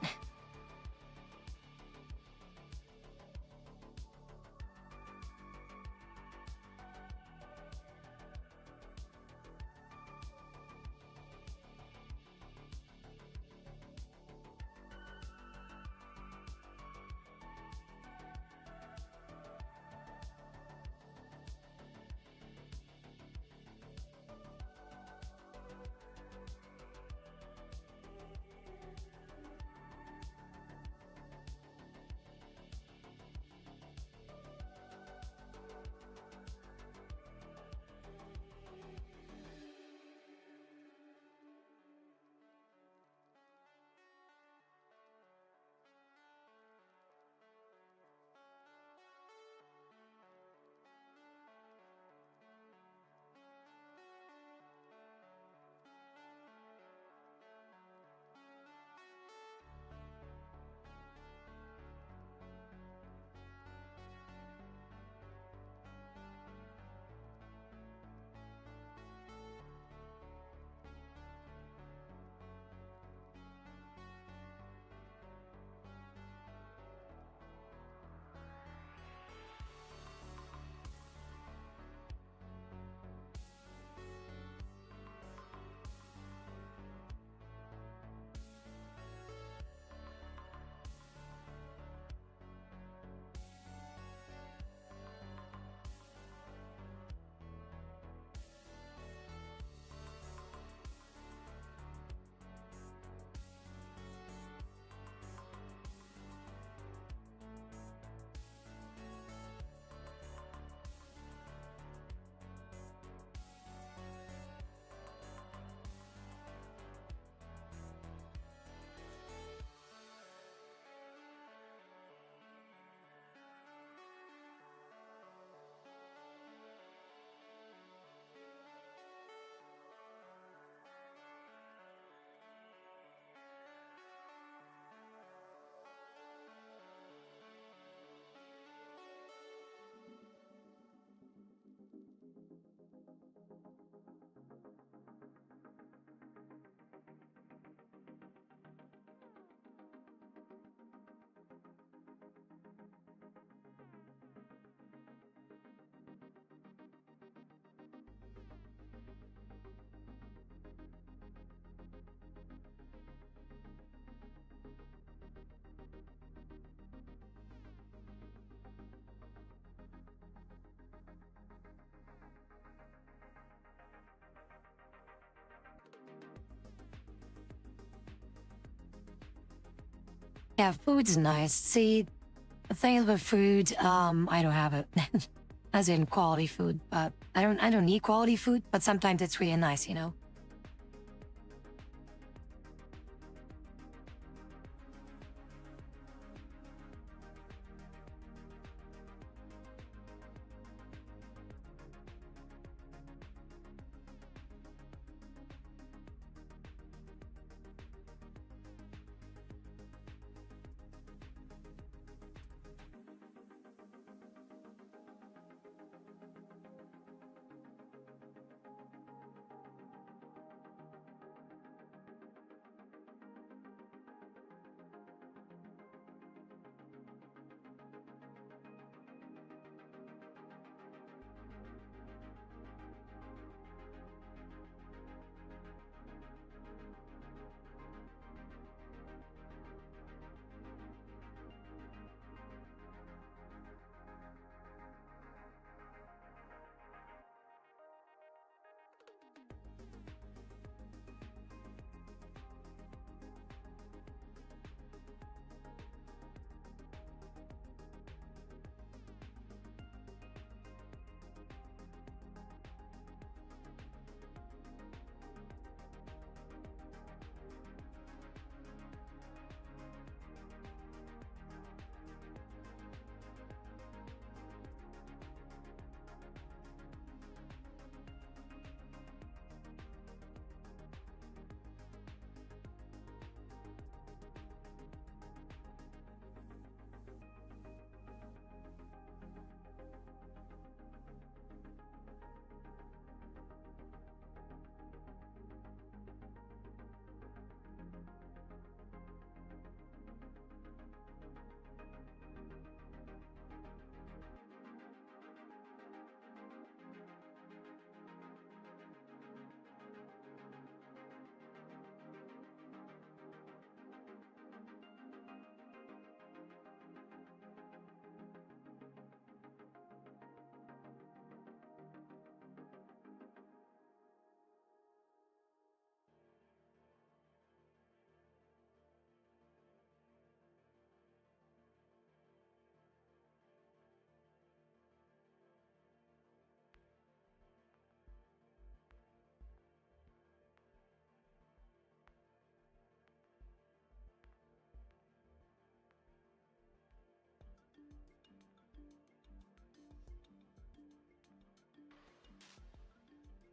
Yeah, food's nice. See, the thing is with food, I don't have it. As in quality food, but I don't need quality food, but sometimes it's really nice, you know?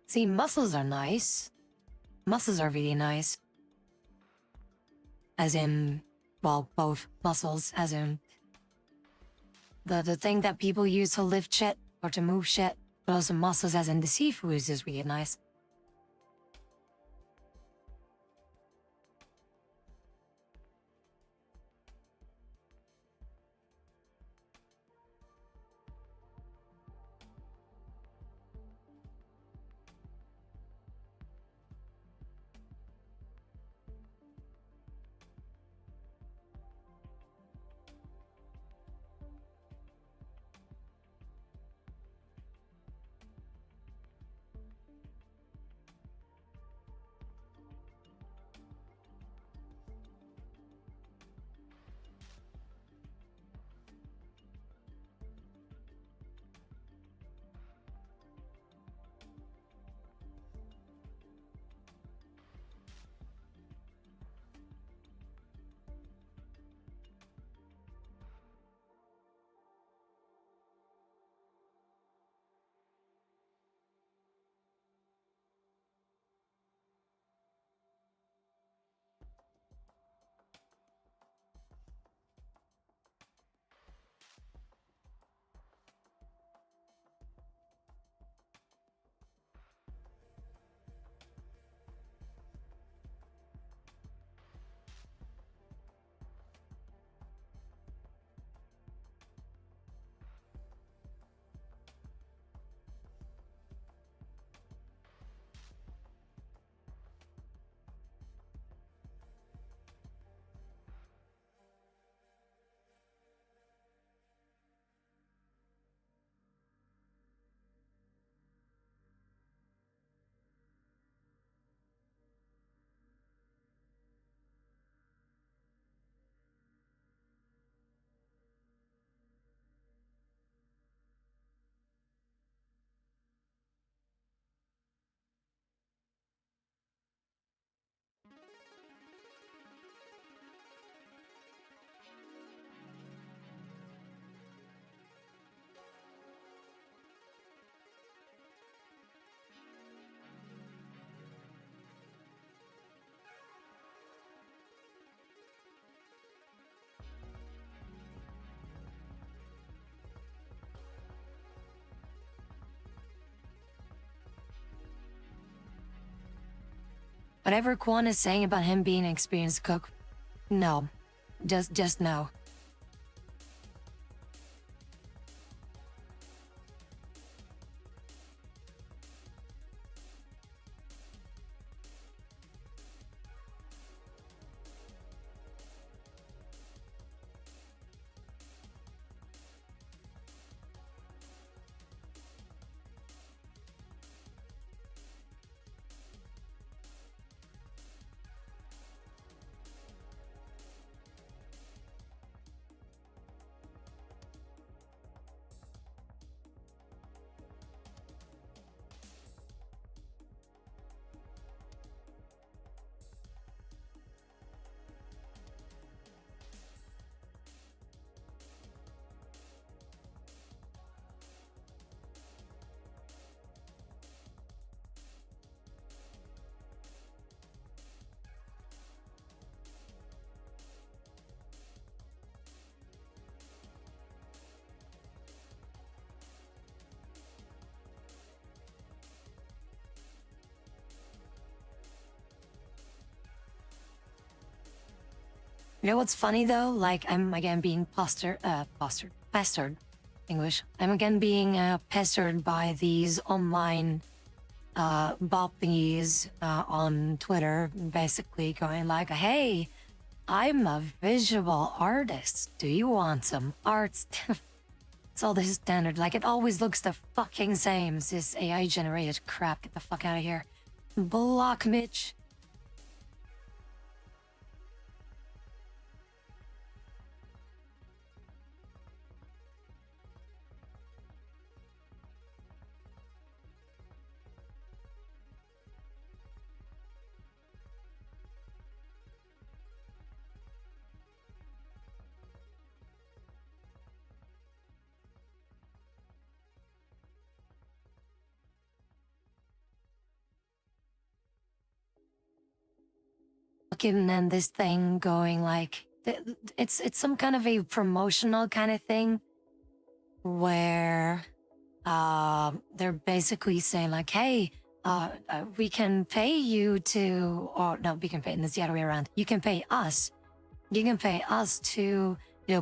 See, muscles are nice. Muscles are really nice. As in, well, both muscles, as in the thing that people use to lift shit or to move shit, but also muscles as in the seafoods is really nice. Whatever Quan is saying about him being an experienced cook, no. Just no. You know what's funny though? Like, I'm again being pestered, English. I'm again being pestered by these online boppies on Twitter, basically going like, hey, I'm a visual artist. Do you want some arts? It's all this standard. Like, it always looks the fucking same. It's this AI generated crap. Get the fuck out of here. Block, bitch. fucking and this thing going like it's some kind of a promotional kind of thing where they're basically saying like, hey, we can pay you to, or no, we can pay, and it's the other way around. You can pay us. You can pay us to,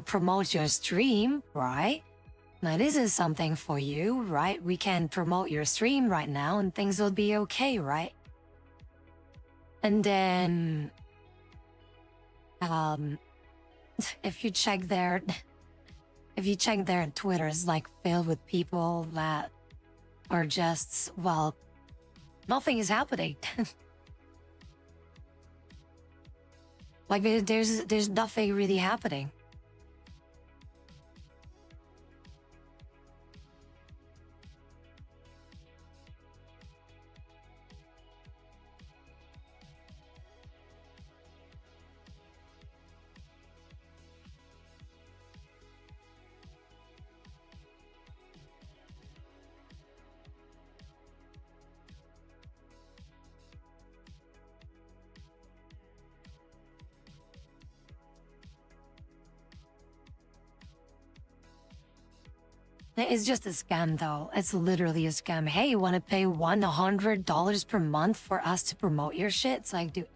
promote your stream, right? Now this is something for you, right? We can promote your stream right now and things will be okay, right? And then, if you check their Twitter is like filled with people that are just, well, nothing is happening. Like there's nothing really happening. It's just a scam, though. It's literally a scam. Hey, you want to pay $100 per month for us to promote your shit? It's like, dude,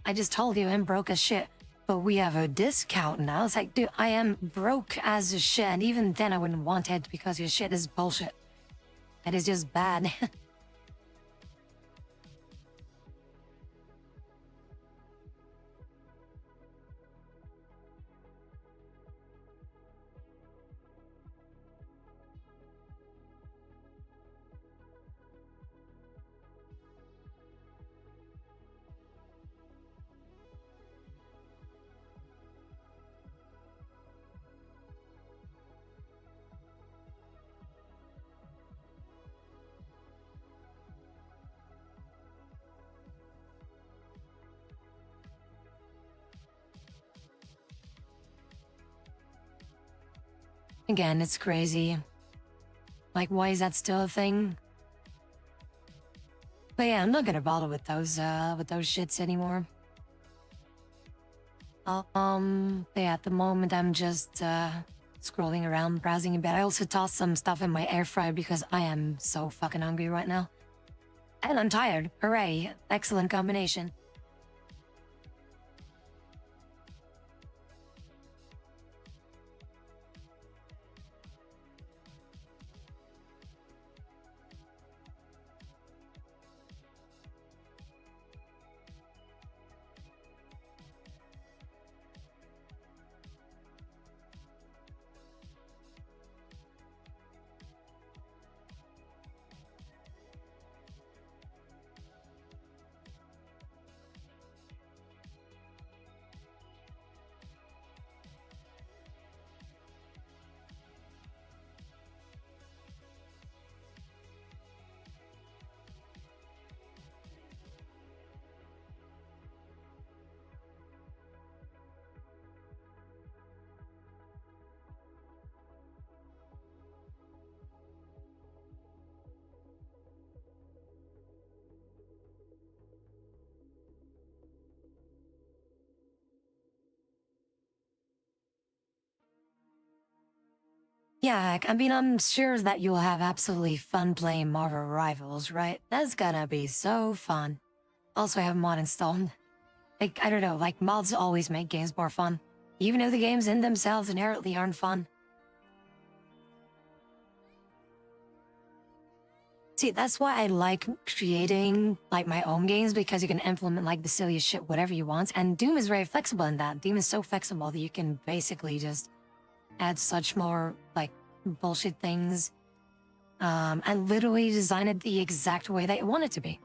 I just told you I'm broke as shit, but we have a discount now. It's like, dude, I am broke as a shit, and even then I wouldn't want it because your shit is bullshit. It is just bad. Again, it's crazy. Like, why is that still a thing? But yeah, I'm not gonna bother with those shits anymore. Yeah, at the moment I'm just scrolling around, browsing a bit. I also tossed some stuff in my air fryer because I am so fucking hungry right now. And I'm tired. Hooray. Excellent combination. Yeah, I mean, I'm sure that you'll have absolutely fun playing Marvel Rivals, right? That's gonna be so fun. Also, I have a mod installed. Like, I don't know, like, mods always make games more fun. Even though the games in themselves inherently aren't fun. See, that's why I like creating, like, my own games, because you can implement, like, the silliest shit, whatever you want. And Doom is very flexible in that. Doom is so flexible that you can basically just add such more, like, bullshit things, and literally design it the exact way that you want it to be.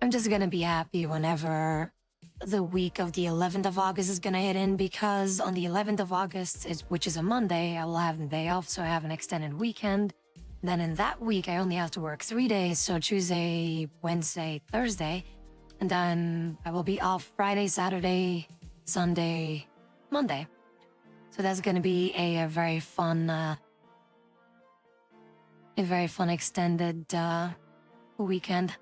I'm just gonna be happy whenever the week of the 11th of August is gonna hit in, because on the 11th of August, which is a Monday, I will have the day off, so I have an extended weekend. Then in that week, I only have to work 3 days, so Tuesday, Wednesday, Thursday, and then I will be off Friday, Saturday, Sunday, Monday. So that's gonna be a very fun extended weekend.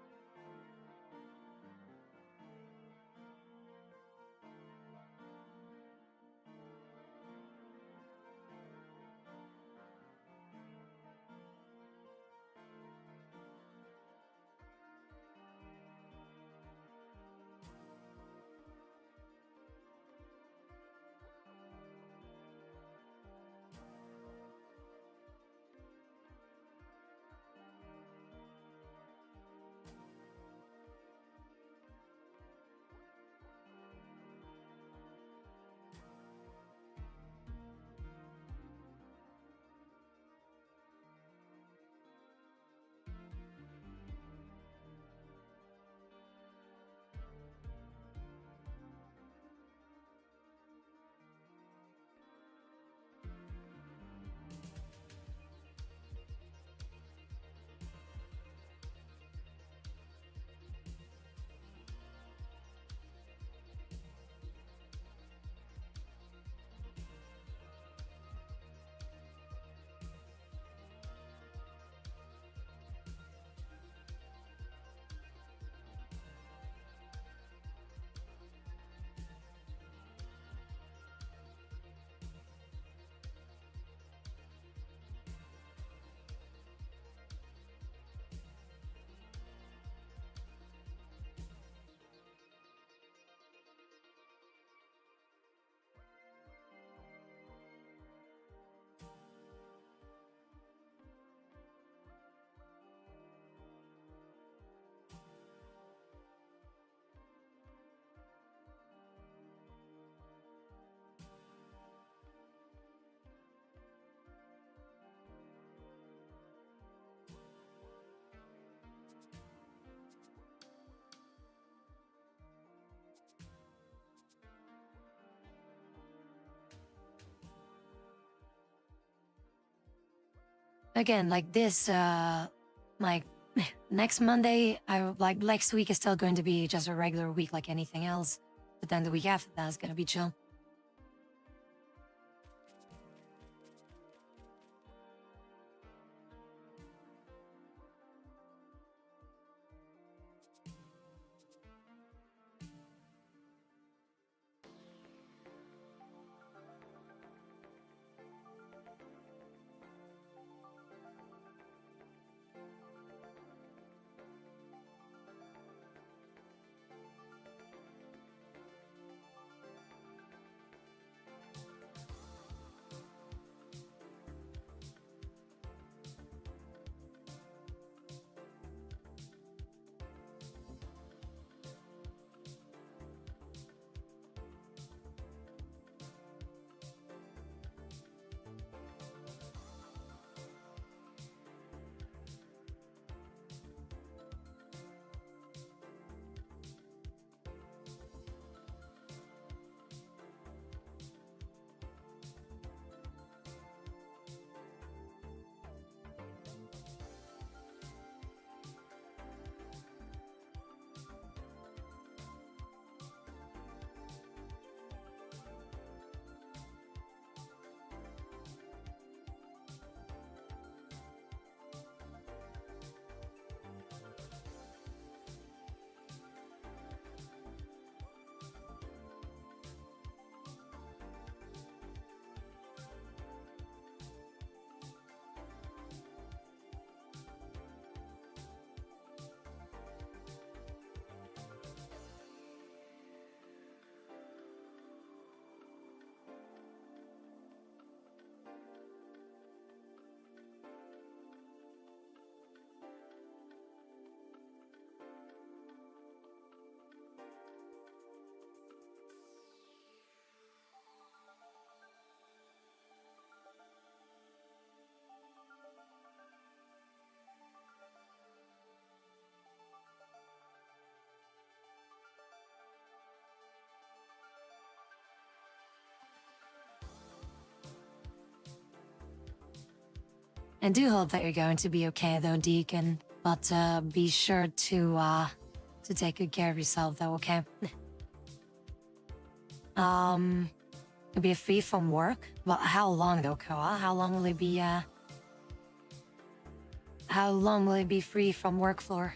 Again, like this, like next Monday, like next week is still going to be just a regular week like anything else. But then the week after that is going to be chill. I do hope that you're going to be okay though, Deacon. But be sure to take good care of yourself though, okay? You'll be free from work? Well, how long though, Koa? How long will it be, how long will it be free from work floor?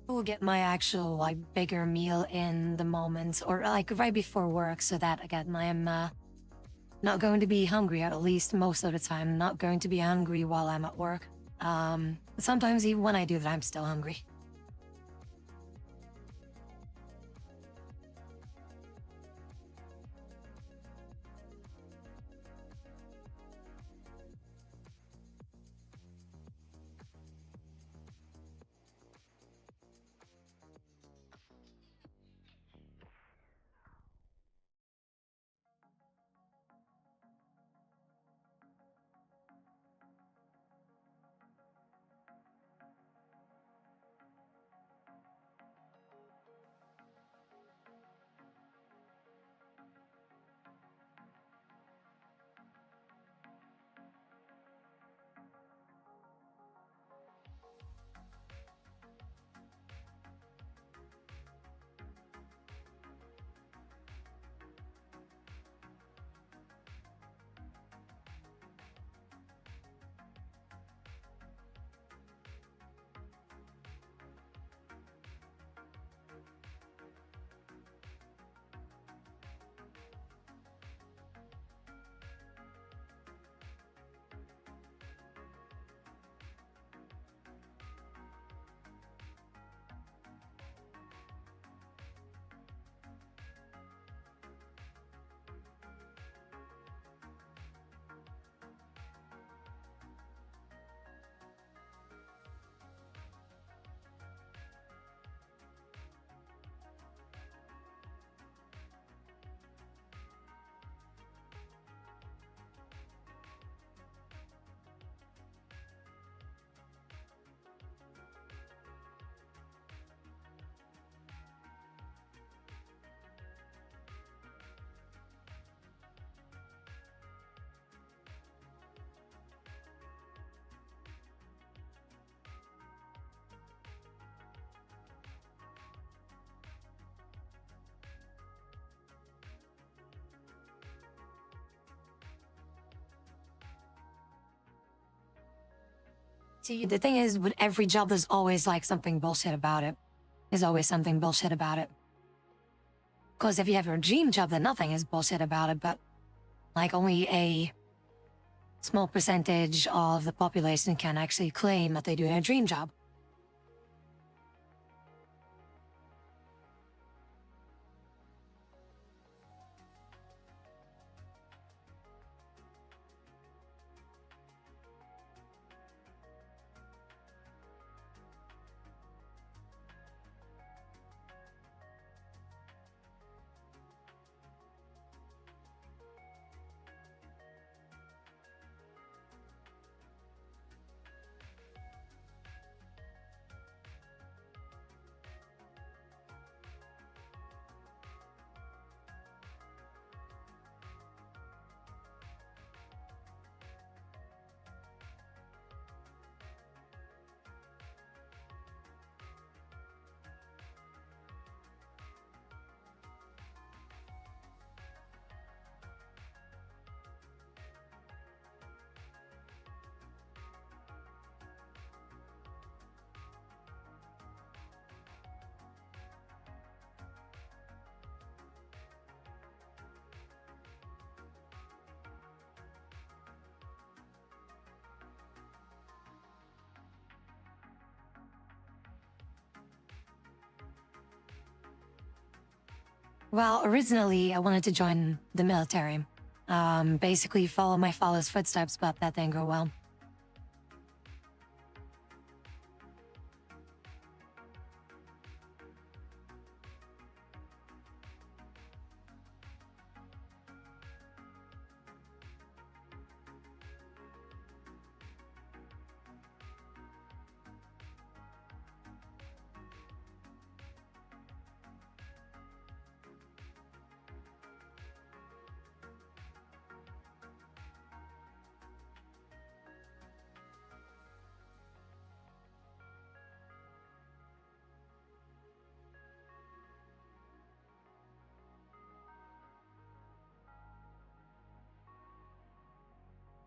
Will get my actual like bigger meal in the moment or like right before work so that again I am not going to be hungry, at least most of the time, not going to be hungry while I'm at work. Sometimes even when I do that, I'm still hungry. See, the thing is, with every job, there's always like something bullshit about it. There's always something bullshit about it. Because if you have your dream job, then nothing is bullshit about it, but like only a small percentage of the population can actually claim that they do a dream job. Well, originally I wanted to join the military. Basically follow my father's footsteps, but that didn't go well.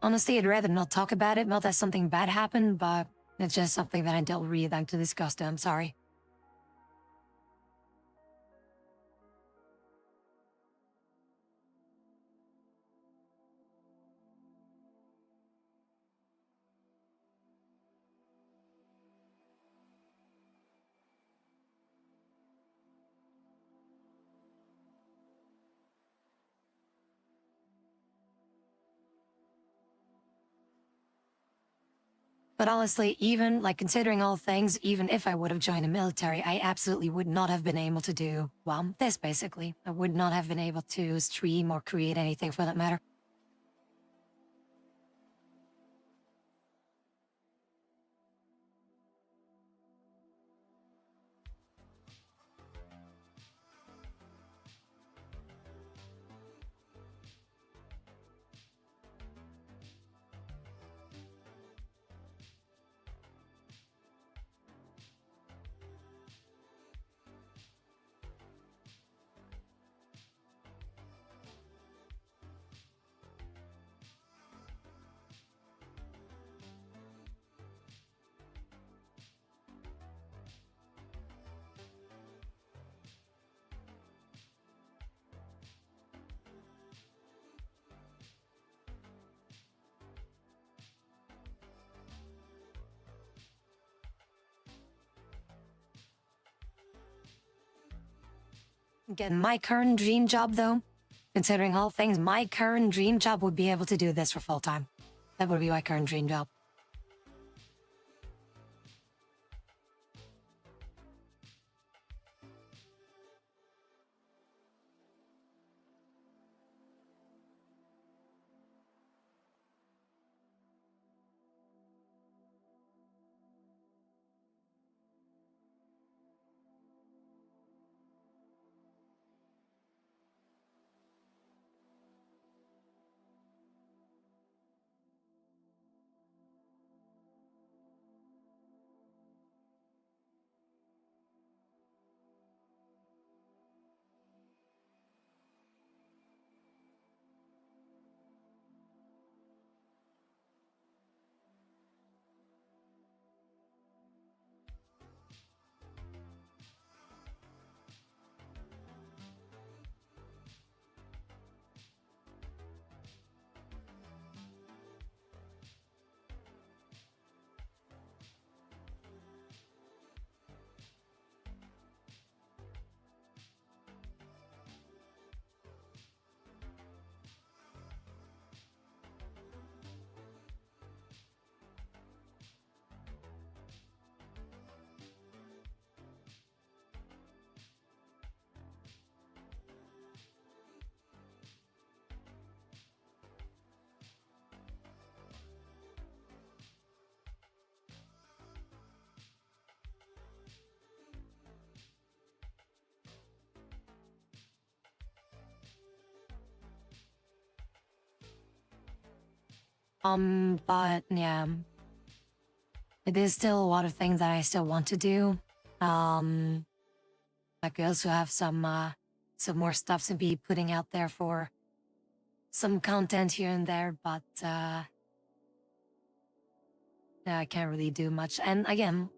Honestly, I'd rather not talk about it, not that something bad happened, but it's just something that I don't really like to discuss, I'm sorry. But honestly, even like considering all things, even if I would have joined the military, I absolutely would not have been able to do, well, this basically. I would not have been able to stream or create anything for that matter. Again, my current dream job though, considering all things, my current dream job would be able to do this for full time. That would be my current dream job. But yeah, there's still a lot of things that I still want to do. Like I also have some more stuff to be putting out there for some content here and there, but yeah, I can't really do much. And again,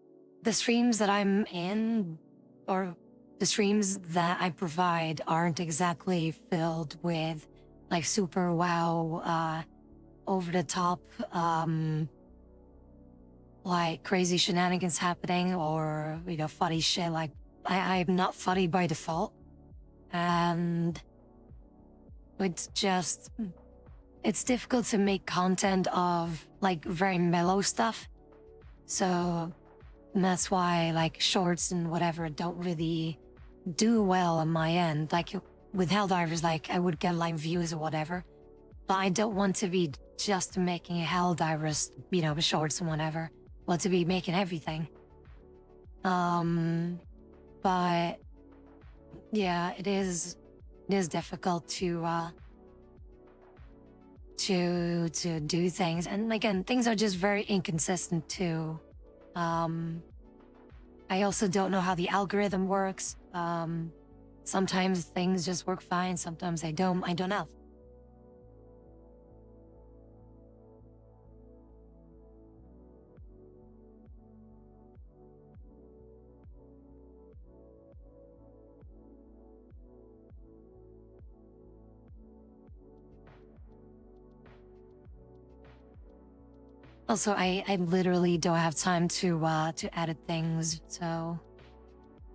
the streams that I'm in, or the streams that I provide, aren't exactly filled with like super wow, over the top, like crazy shenanigans happening, or funny shit. Like I'm not funny by default, and it's difficult to make content of like very mellow stuff. So that's why like shorts and whatever don't really do well on my end. Like with Helldivers, like I would get like views or whatever, but I don't want to be just making Helldivers, shorts and whatever. I want to be making everything. But yeah, it is difficult to do things, and again, things are just very inconsistent too. I also don't know how the algorithm works. Sometimes things just work fine, sometimes they don't. I don't know. Also, I literally don't have time to edit things, so,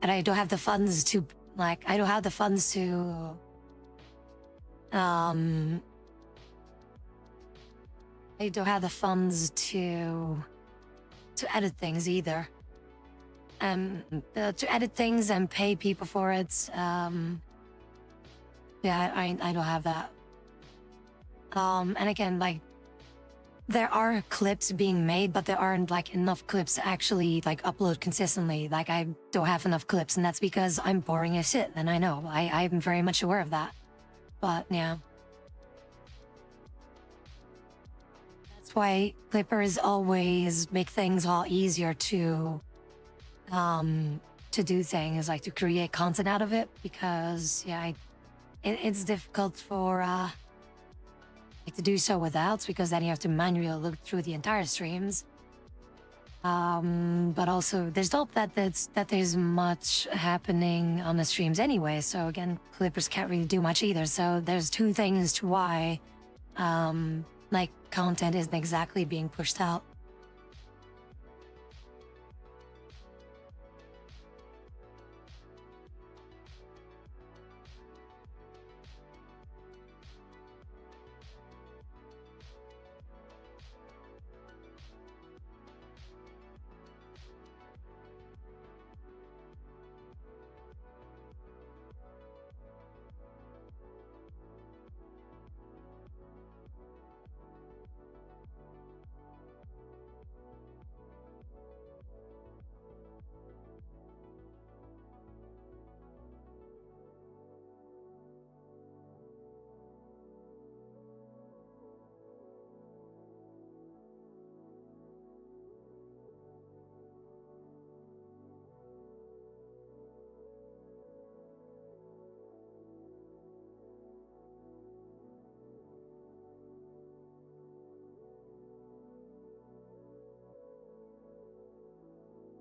and I don't have the funds to I don't have the funds to I don't have the funds to edit things either. To edit things and pay people for it. Yeah, I don't have that. And again, like, there are clips being made, but there aren't like enough clips to actually like upload consistently. Like I don't have enough clips, and that's because I'm boring as shit, and I know. I'm very much aware of that. But yeah. That's why clippers always make things all easier to do things, like to create content out of it, because yeah, it's difficult for to do so without, because then you have to manually look through the entire streams. But also there's not that there's much happening on the streams anyway, so again, clippers can't really do much either. So there's two things to why like content isn't exactly being pushed out.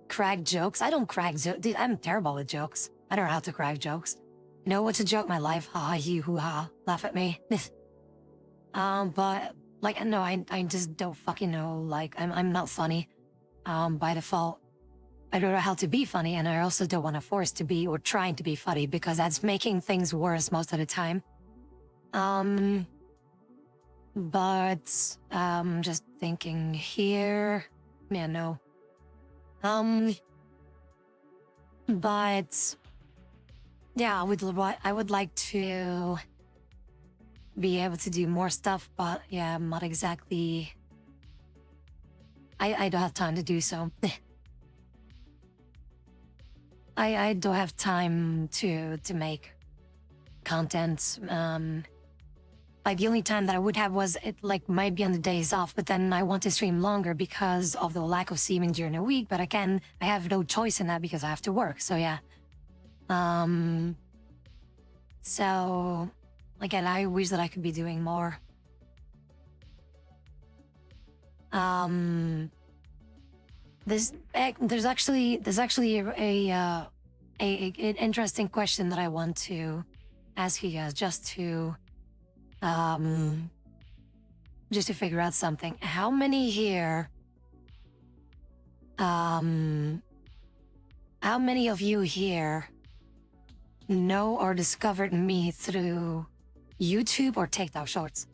Crack jokes? I don't crack jokes. Dude, I'm terrible with jokes. I don't know how to crack jokes. You know what's a joke? My life. Ha, you, hoo, ha. Laugh at me. But like, no, I just don't fucking know. Like, I'm not funny. By default. I don't know how to be funny, and I also don't want to force to be or trying to be funny, because that's making things worse most of the time. But just thinking here. Yeah, no. But yeah, I would like to be able to do more stuff, but yeah, I'm not exactly. I don't have time to do so. I don't have time to make content. Like Like the only time that I would have was it like might be on the days off, but then I want to stream longer because of the lack of streaming during the week. But I have no choice in that because I have to work. So yeah. So again, I wish that I could be doing more. There's actually an interesting question that I want to ask you guys just to figure out something. How many here how many of you here know or discovered me through YouTube or TikTok shorts?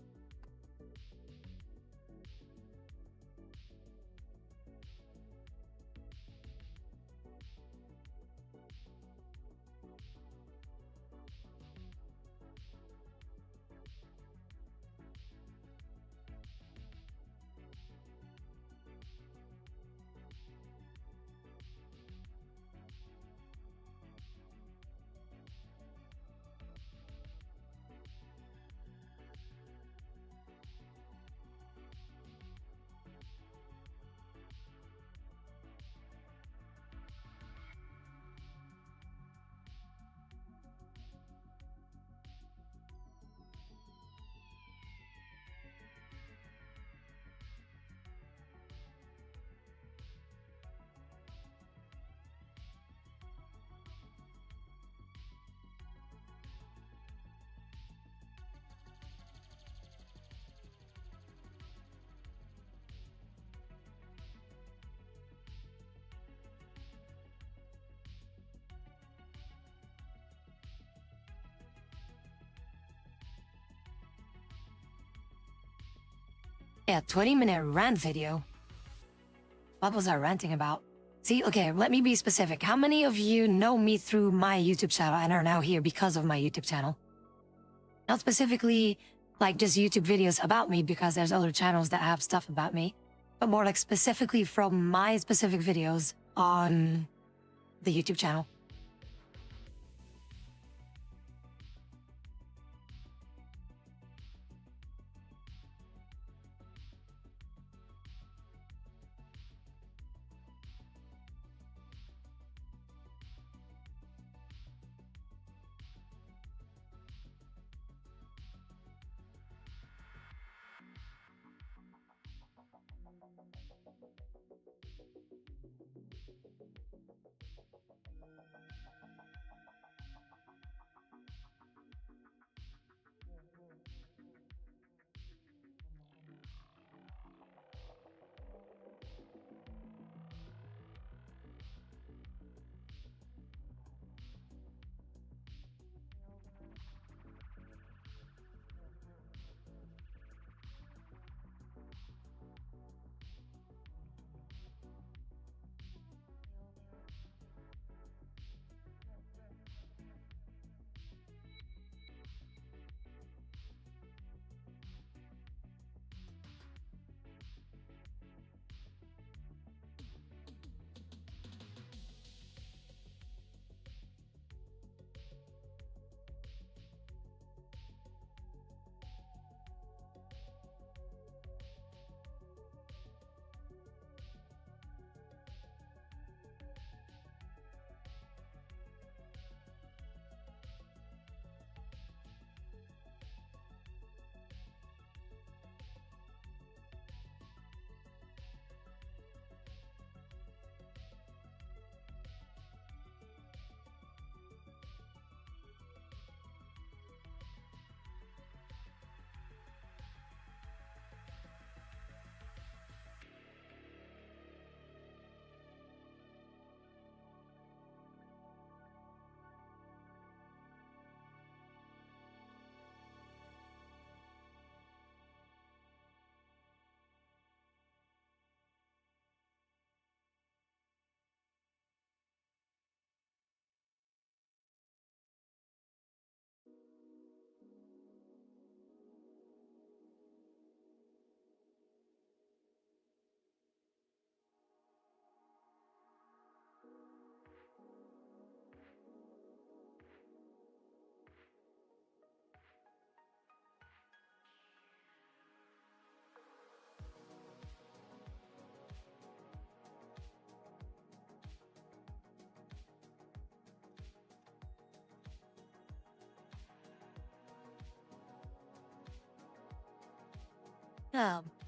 Yeah, 20-minute rant video. What was I ranting about? See, okay, let me be specific. How many of you know me through my YouTube channel and are now here because of my YouTube channel? Not specifically like just YouTube videos about me because there's other channels that have stuff about me, but more like specifically from my specific videos on the YouTube channel.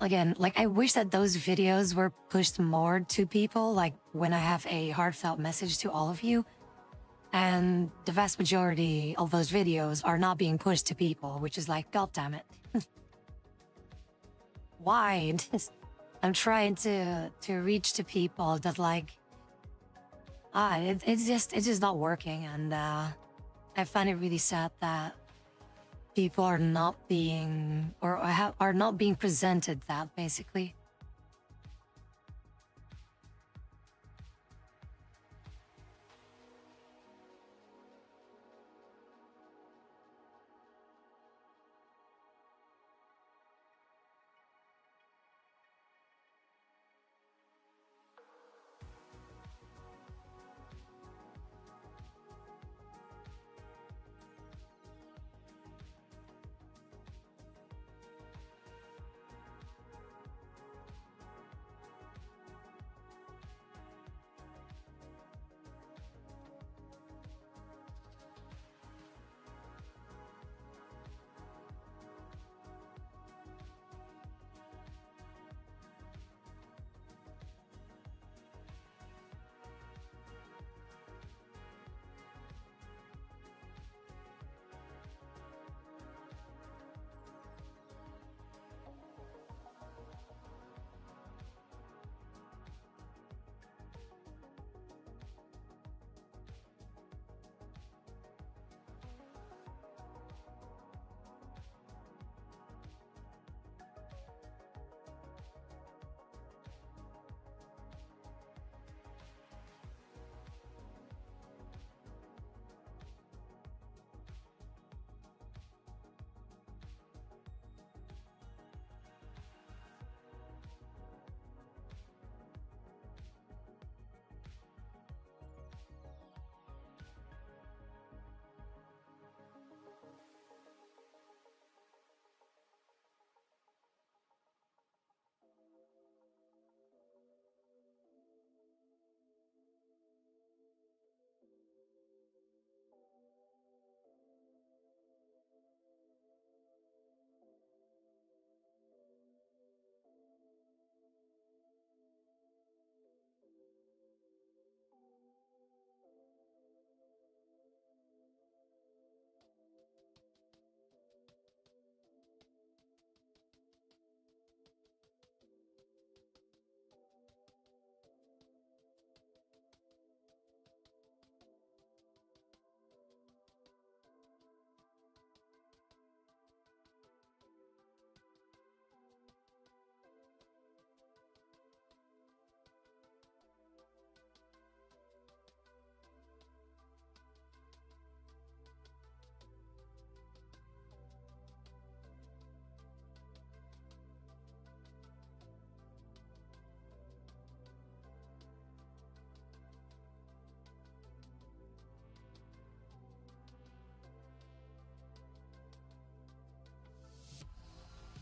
Again, like I wish that those videos were pushed more to people, like when I have a heartfelt message to all of you. And the vast majority of those videos are not being pushed to people, which is like, God damn it. Why? I'm trying to reach to people that like, it's just not working. And I find it really sad that people are not being, or are not being presented that, basically.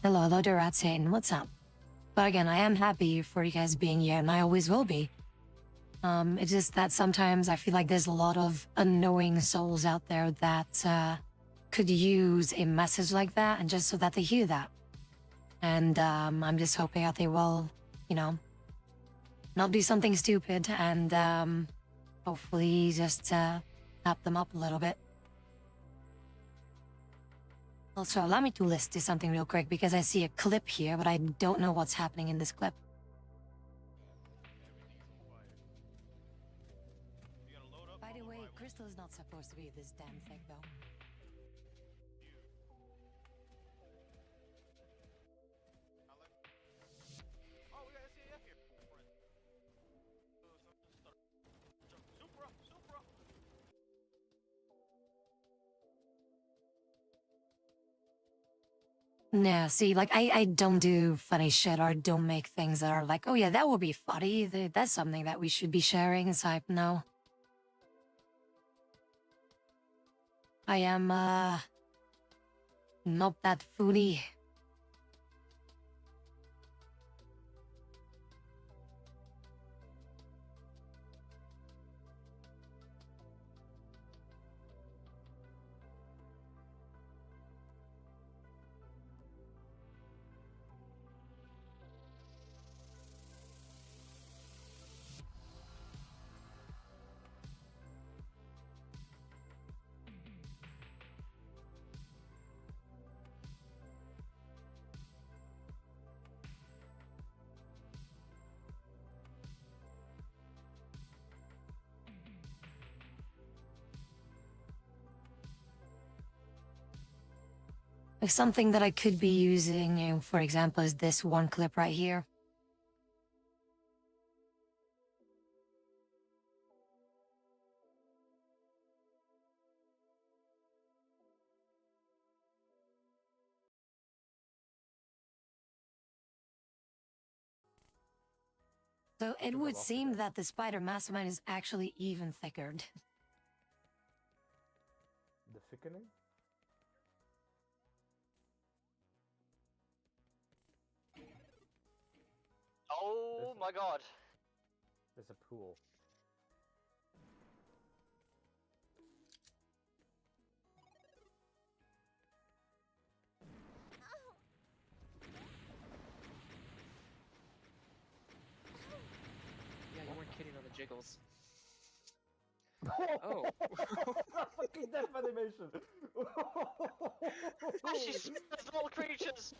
Hello, Doratin. What's up? But again, I am happy for you guys being here, and I always will be. It's just that sometimes I feel like there's a lot of unknowing souls out there that could use a message like that, and just so that they hear that. And I'm just hoping that they will, you know, not do something stupid, and hopefully just help them up a little bit. Also, allow me to list to something real quick, because I see a clip here, but I don't know what's happening in this clip. By the way, crystal is not supposed to be this damn thick, though. Nah, see, like, I don't do funny shit, or don't make things that are like, oh yeah, that would be funny. That's something that we should be sharing. It's like, no. I am, not that foodie. Like something that I could be using, for example, is this one clip right here. So it would seem that the spider mastermind is actually even thicker. The thickening? Oh my god. There's a pool. Yeah, you weren't kidding on the jiggles. Oh! That fucking death animation! Oh, she smells little creatures!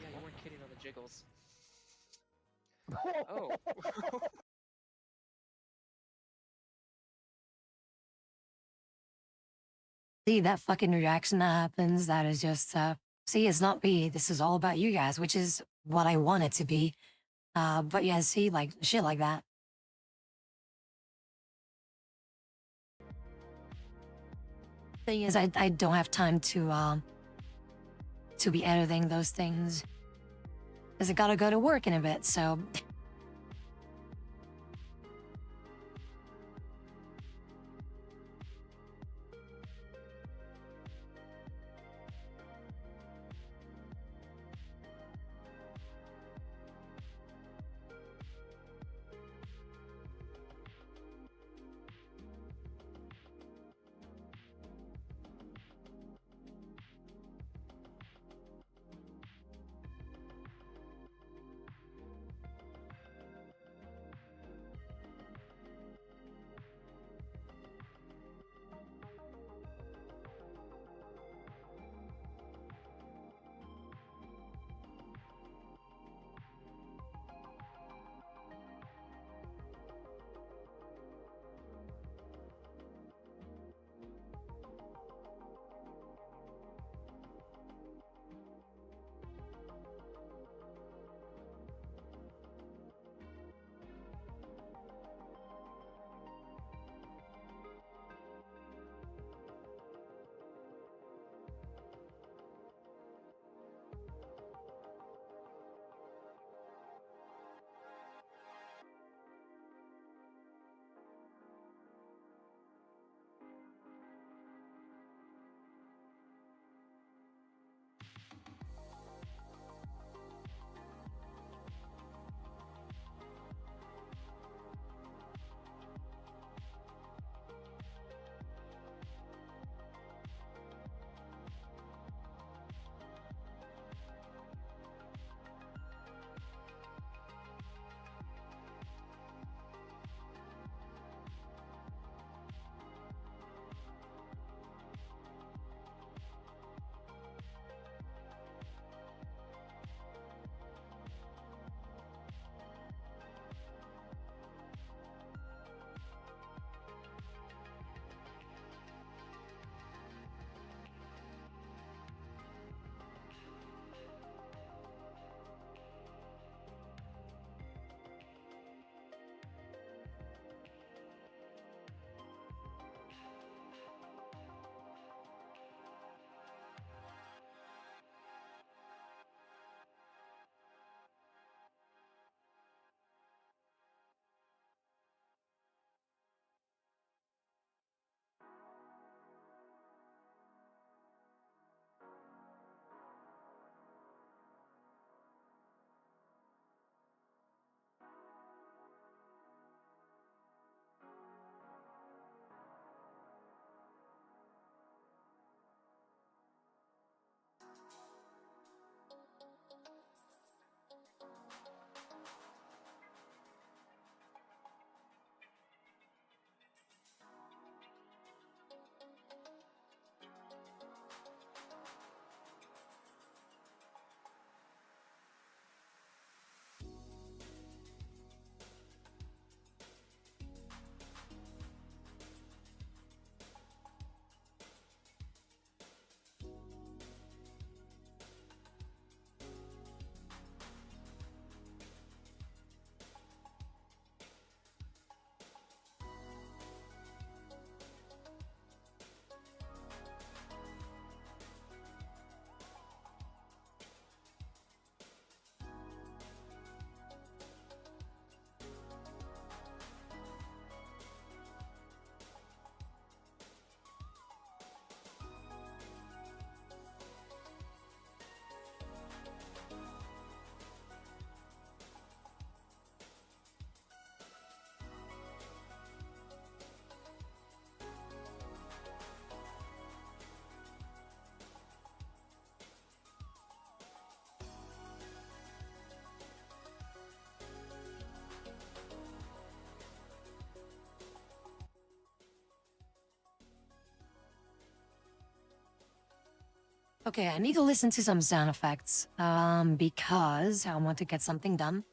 Yeah, you weren't kidding on the jiggles. Oh. See that fucking reaction that happens, that is just, see, it's not me, this is all about you guys, which is what I want it to be. But yeah, see, like, shit like that. Thing is, I don't have time to be editing those things. Because I gotta go to work in a bit, so... Okay, I need to listen to some sound effects, because I want to get something done.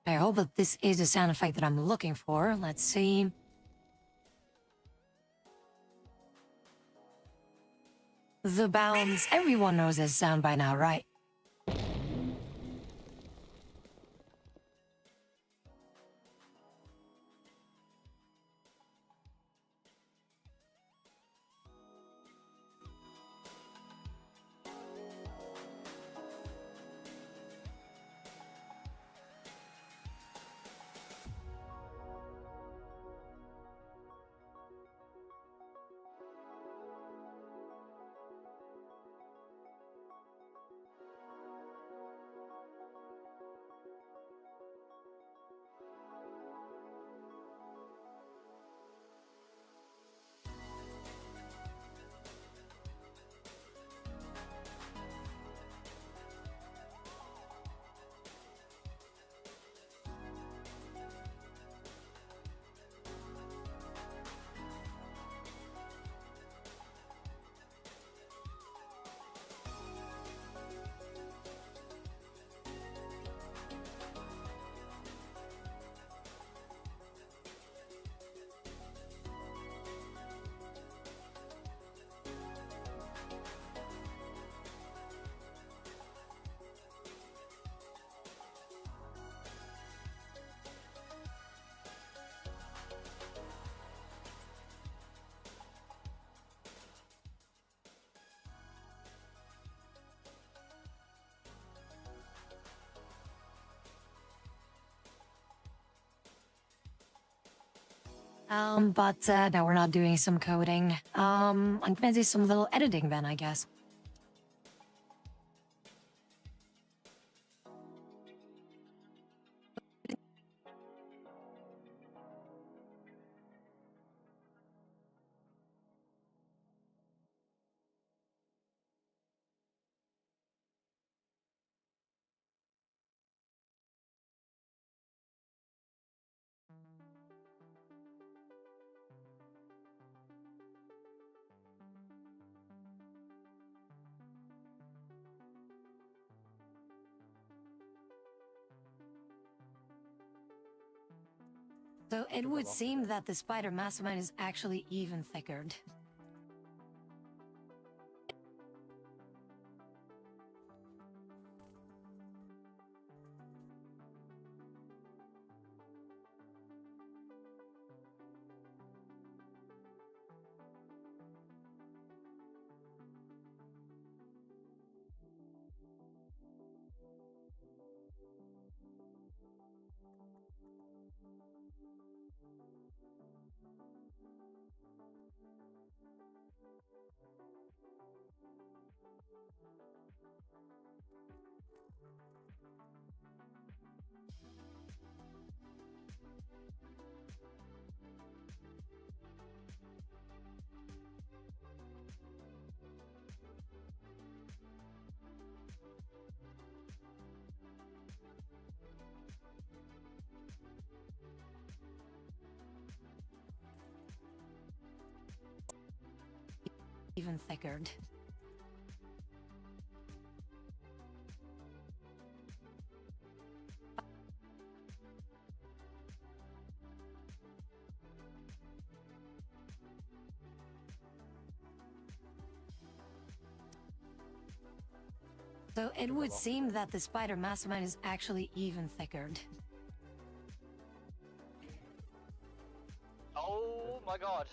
I hope that this is the sound effect that I'm looking for. Let's see. The bounds. Everyone knows this sound by now, right? But now we're not doing some coding. I'm gonna do some little editing then, I guess. So it would seem that the spider mastermind is actually even thicker. Even thicker. So it would seem that the spider mastermind is actually even thicker. Oh my god.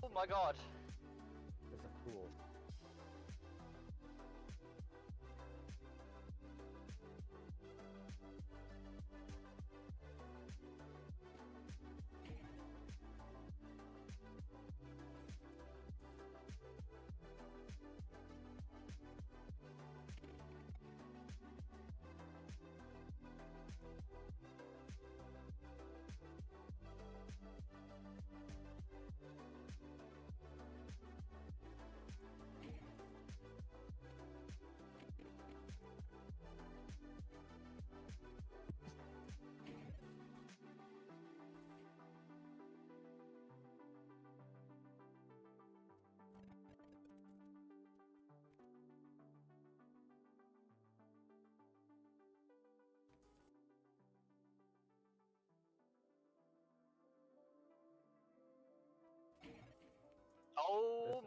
Oh my god. This is cool.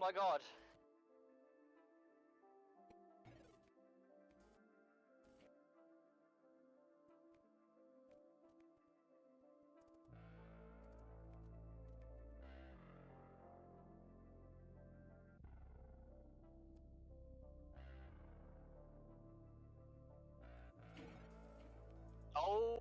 my god. Oh.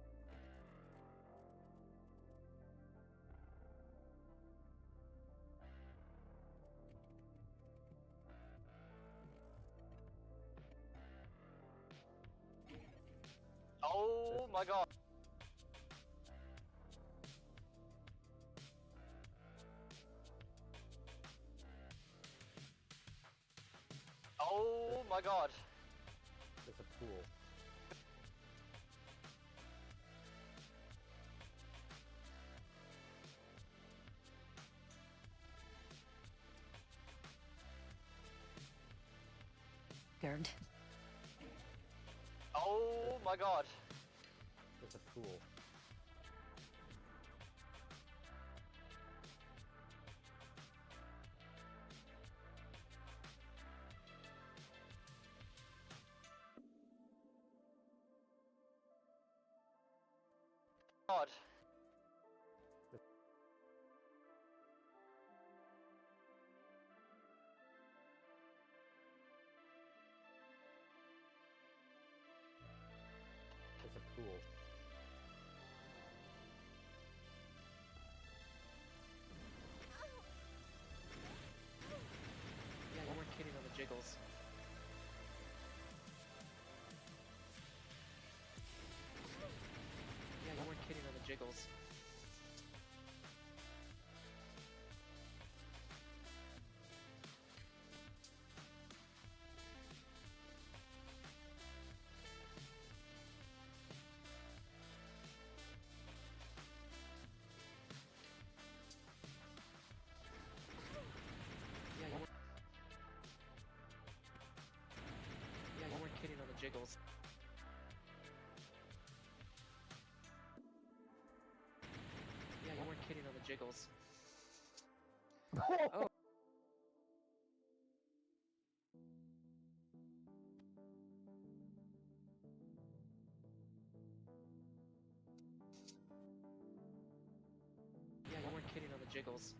Oh my god. Oh my god. It's a pool. Scared. Oh my god. It's a pool. God. It's a pool. Yeah, you weren't kidding on the jiggles. Yeah, you weren't kidding on the jiggles. Yeah, you weren't kidding on the jiggles. Yeah, you weren't kidding on the jiggles. Oh. Yeah, you weren't kidding on the jiggles.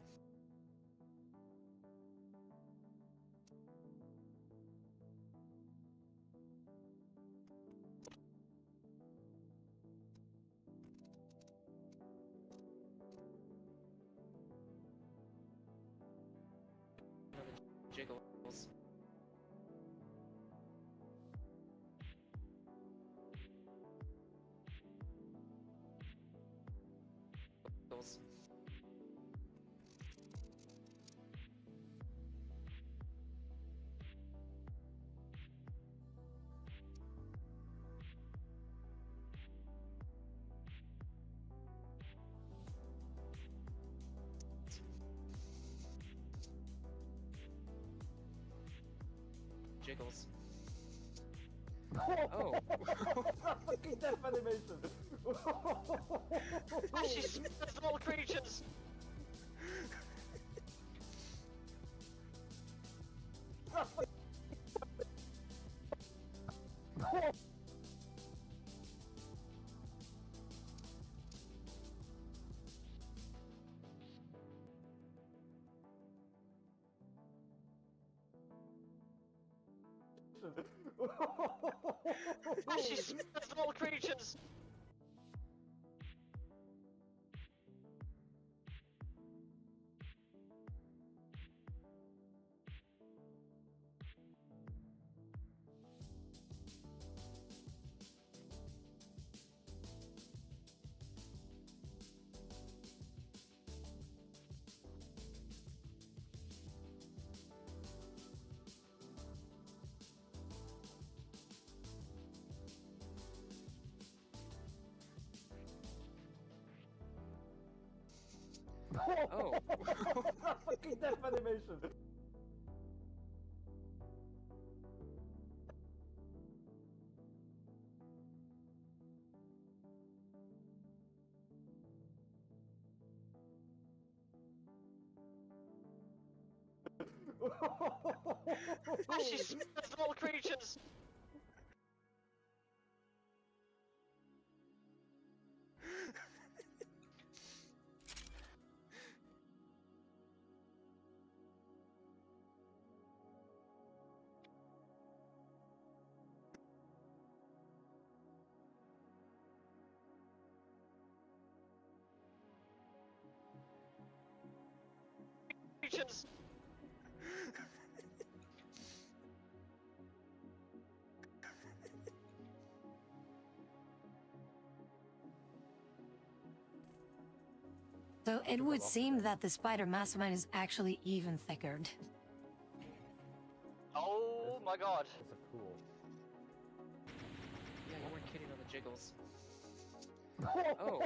Jiggles. Jiggles. Jiggles. Oh. Fucking death animation. She smells little creatures. She smells little creatures. Oh. Fucking death animation. She smells all creatures! Creatures! So it would seem that the spider mastermind is actually even thicker. Oh my god. It's a pool. Yeah, you weren't kidding on the jiggles. Oh.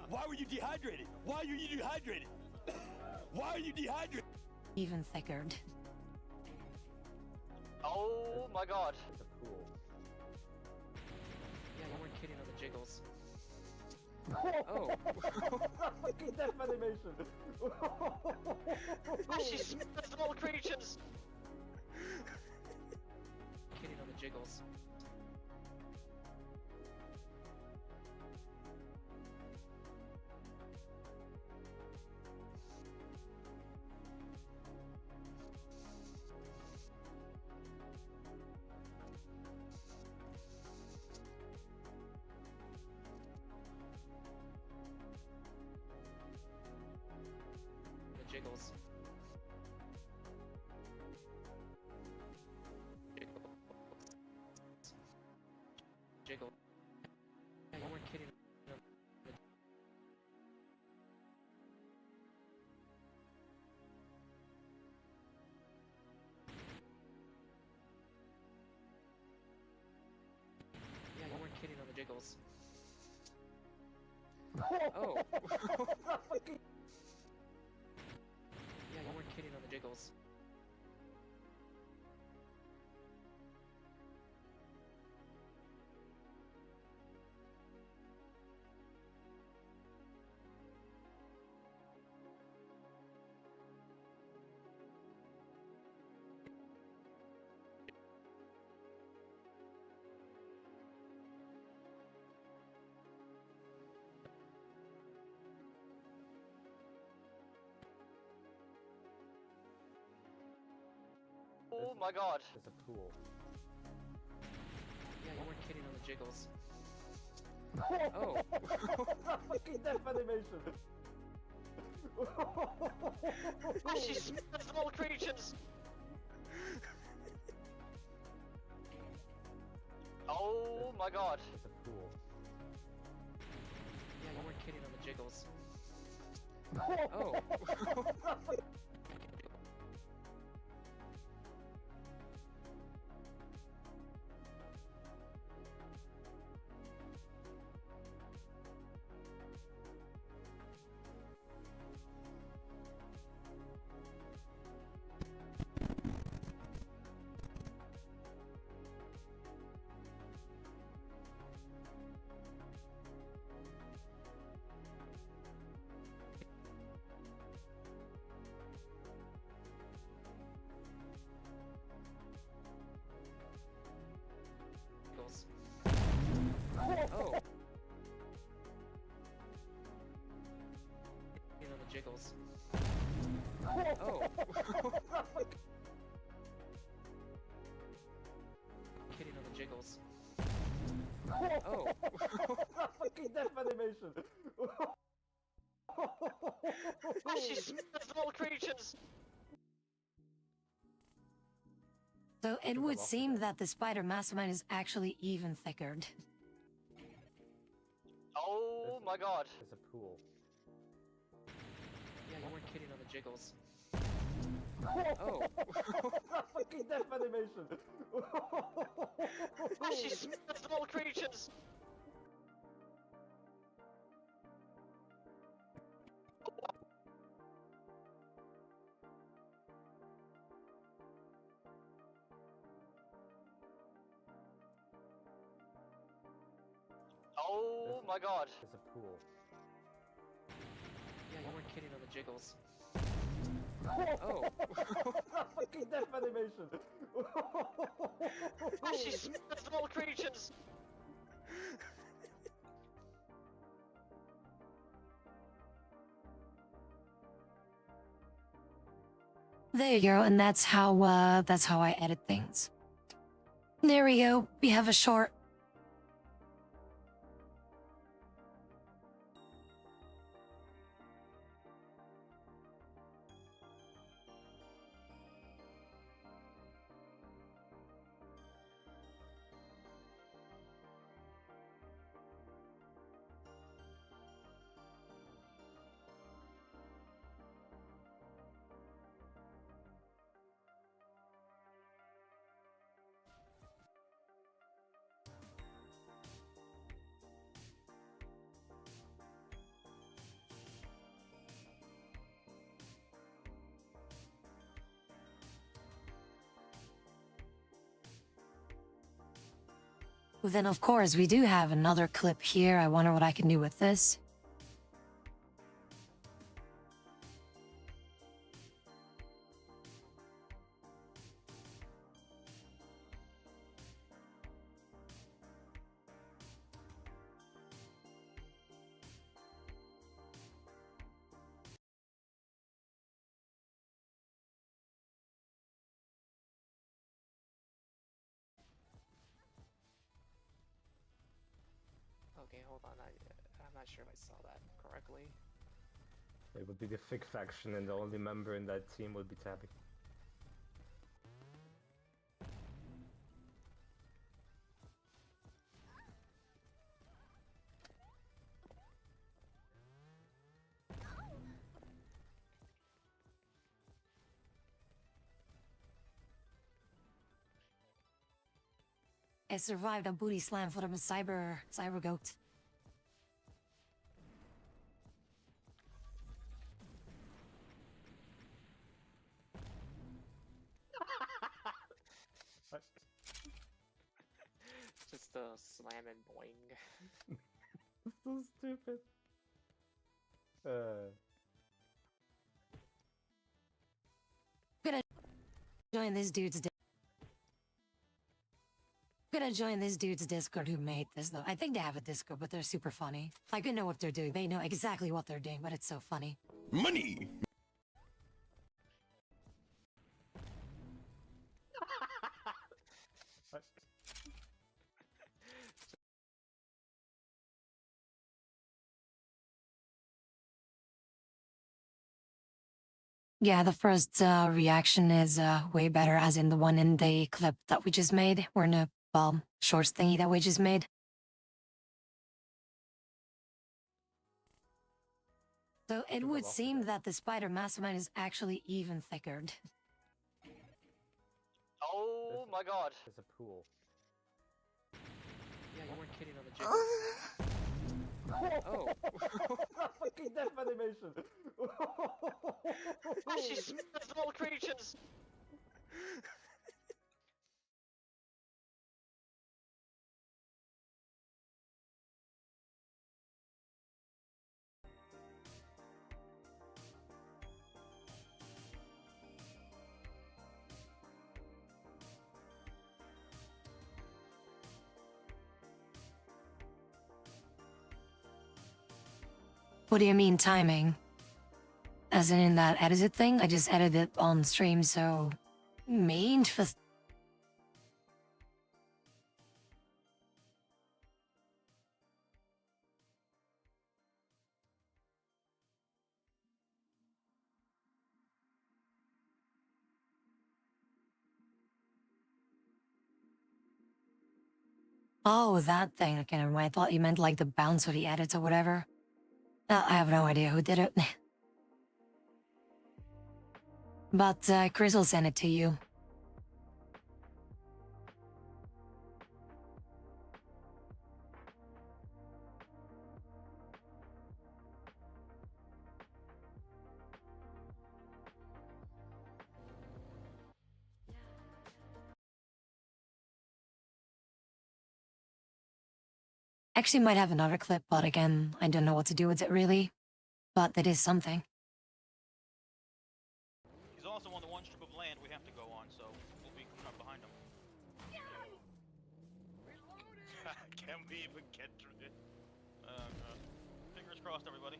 Why were you dehydrated? Why are you dehydrated? Why are you dehydrated? Even thicker. Oh my god. It's a pool. Yeah, you weren't kidding on the jiggles. Oh. Fucking death animation. She smells all creatures! Kidding on the jiggles. Jiggles. Jiggle. Yeah, you weren't kidding. Yeah, you weren't kidding on the jiggles. Oh. Yeah, you weren't kidding on the jiggles. Oh my god. It's a pool. Yeah, you weren't kidding on the jiggles. Oh. Fucking death animation. She smells all creatures! Oh my god. It's a pool. Yeah, you weren't kidding on the jiggles. Oh. Jiggles. Oh. You know the jiggles. Oh. Kidding on the jiggles. Oh. Fucking death animation. She smells all creatures! So it would seem that the spider mastermind is actually even thicker. Oh my god. It's a pool. Yeah, you weren't kidding on the jiggles. Oh! Fucking death animation! She smells all creatures! Oh my god. It's a pool. Yeah, you weren't kidding on the jiggles. Oh! Fucking death animation! She smells all creatures! There you go, and that's how I edit things. There we go. We have a short. Well, then, of course, we do have another clip here. I wonder what I can do with this. Okay, hold on. I'm not sure if I saw that correctly. It would be the Fig faction, and the only member in that team would be Tabby. I survived a booty slam from a cyber goat. Just a slam and boing. So stupid. Gonna join this dude's. Gonna join this dude's Discord who made this though. I think they have a Discord, but they're super funny. Like, they know what they're doing. They know exactly what they're doing, but it's so funny. Money! Yeah, the first reaction is way better, as in the one in the clip that we just made, or in a, well, shorts thingy that we just made. So it would seem that the spider mastermind is actually even thicker. Oh my god. It's a pool. Yeah, you weren't kidding on the jiggles. Oh! Fucking death animation! She smells all creatures! What do you mean timing? As in that edited thing? I just edited it on stream, so... Mean for... Oh, that thing. Okay, never mind. I thought you meant like the bounce of the edits or whatever. I have no idea who did it. But Chris will send it to you. Actually might have another clip, but again, I don't know what to do with it really. But it is something. He's also on the one strip of land we have to go on, so we'll be coming up behind him. Can we even get through this? Fingers crossed, everybody.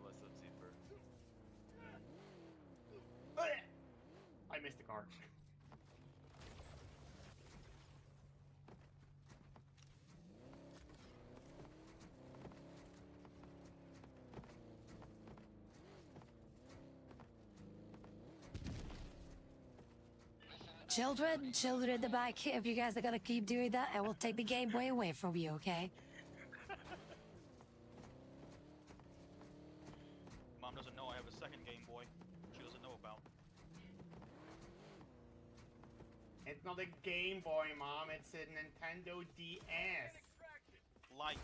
What's up, Zipper? I missed the card. Children at the back, if you guys are gonna keep doing that, I will take the Game Boy away from you, okay? Mom doesn't know I have a second Game Boy. She doesn't know about. It's not a Game Boy, Mom. It's a Nintendo DS. Light.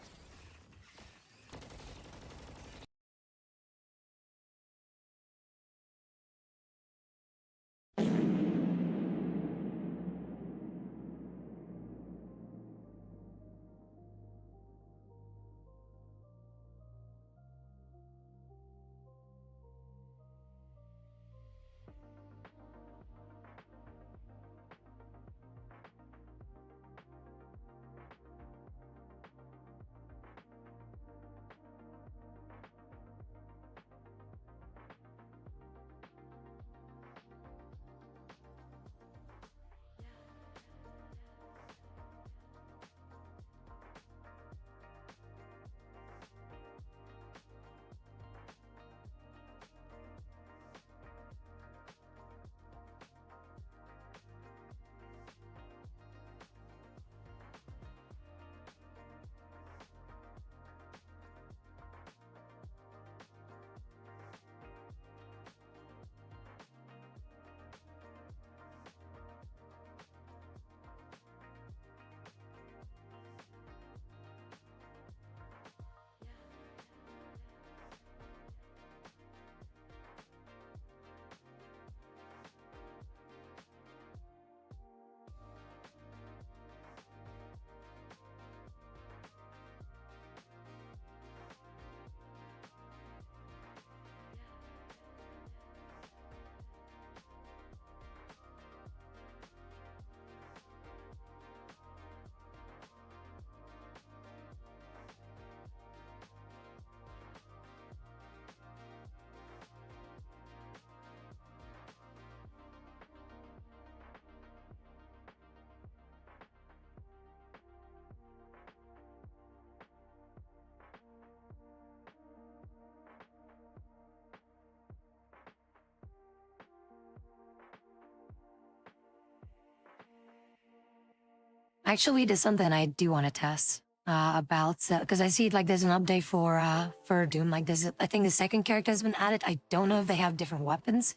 Actually, there's something I do want to test about, because I see like there's an update for Doom. Like this, I think the second character has been added. I don't know if they have different weapons,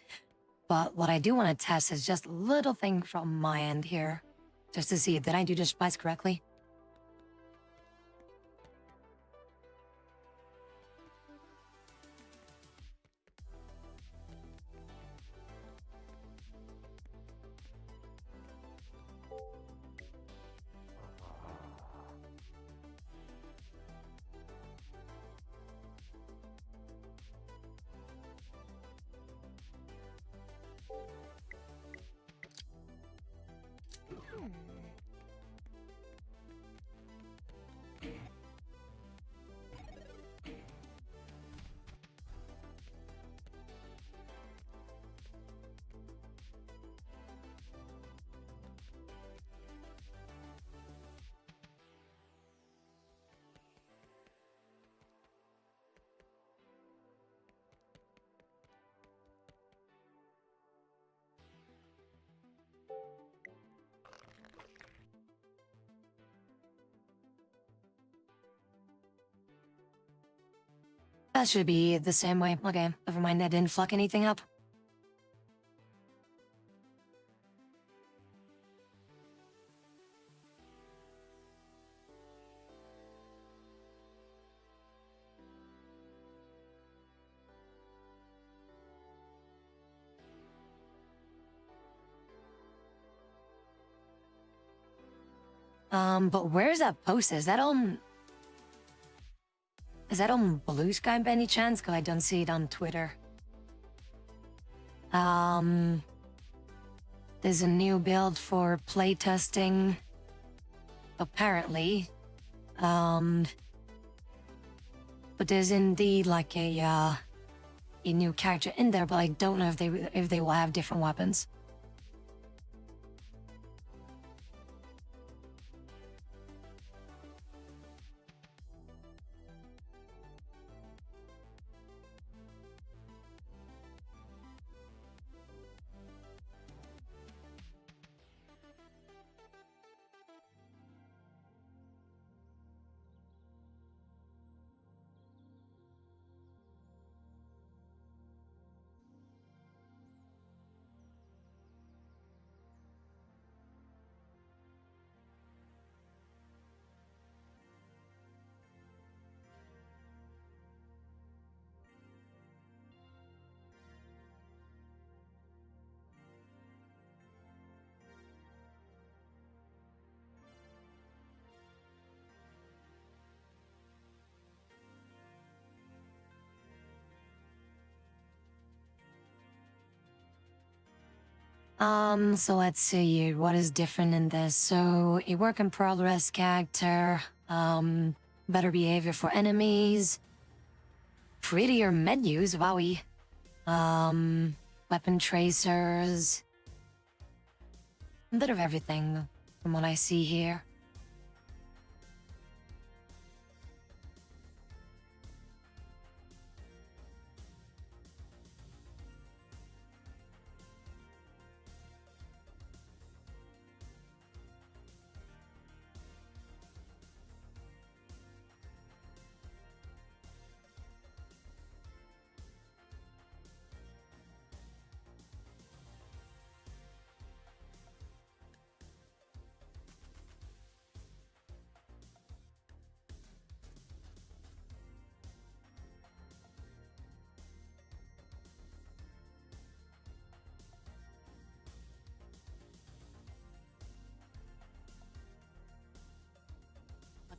but what I do want to test is just a little thing from my end here, just to see did I do the spice correctly. that should be the same way. Okay, never mind, I didn't fuck anything up. But where's that post? Is that on Blue Sky by any chance? Cause I don't see it on Twitter. There's a new build for playtesting, apparently. But there's indeed like a new character in there, but I don't know if they will have different weapons. So let's see, what is different in this? So, a work in progress character, better behavior for enemies, prettier menus, wowie, weapon tracers, a bit of everything from what I see here.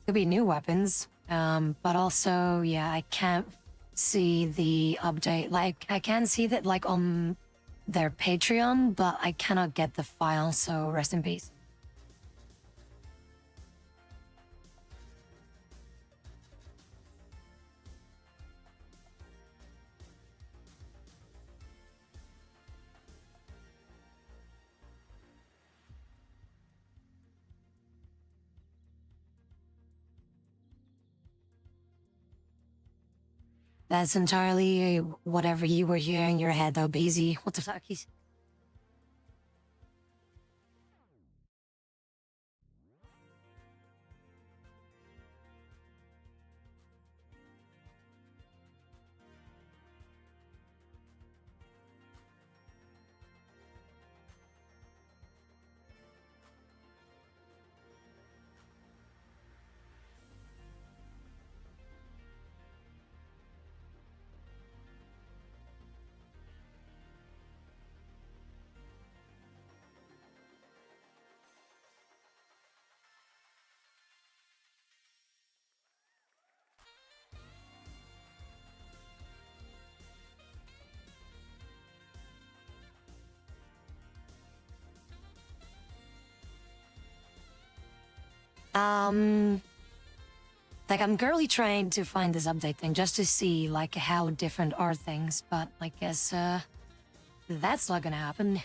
Could be new weapons, but also, yeah, I can't see the update. Like, I can see that, like, on their Patreon, but I cannot get the file, so rest in peace. That's entirely whatever you were hearing in your head, though, Basie. What the fuck is... Like, I'm currently trying to find this update thing just to see, like, how different are things, but I guess, that's not gonna happen.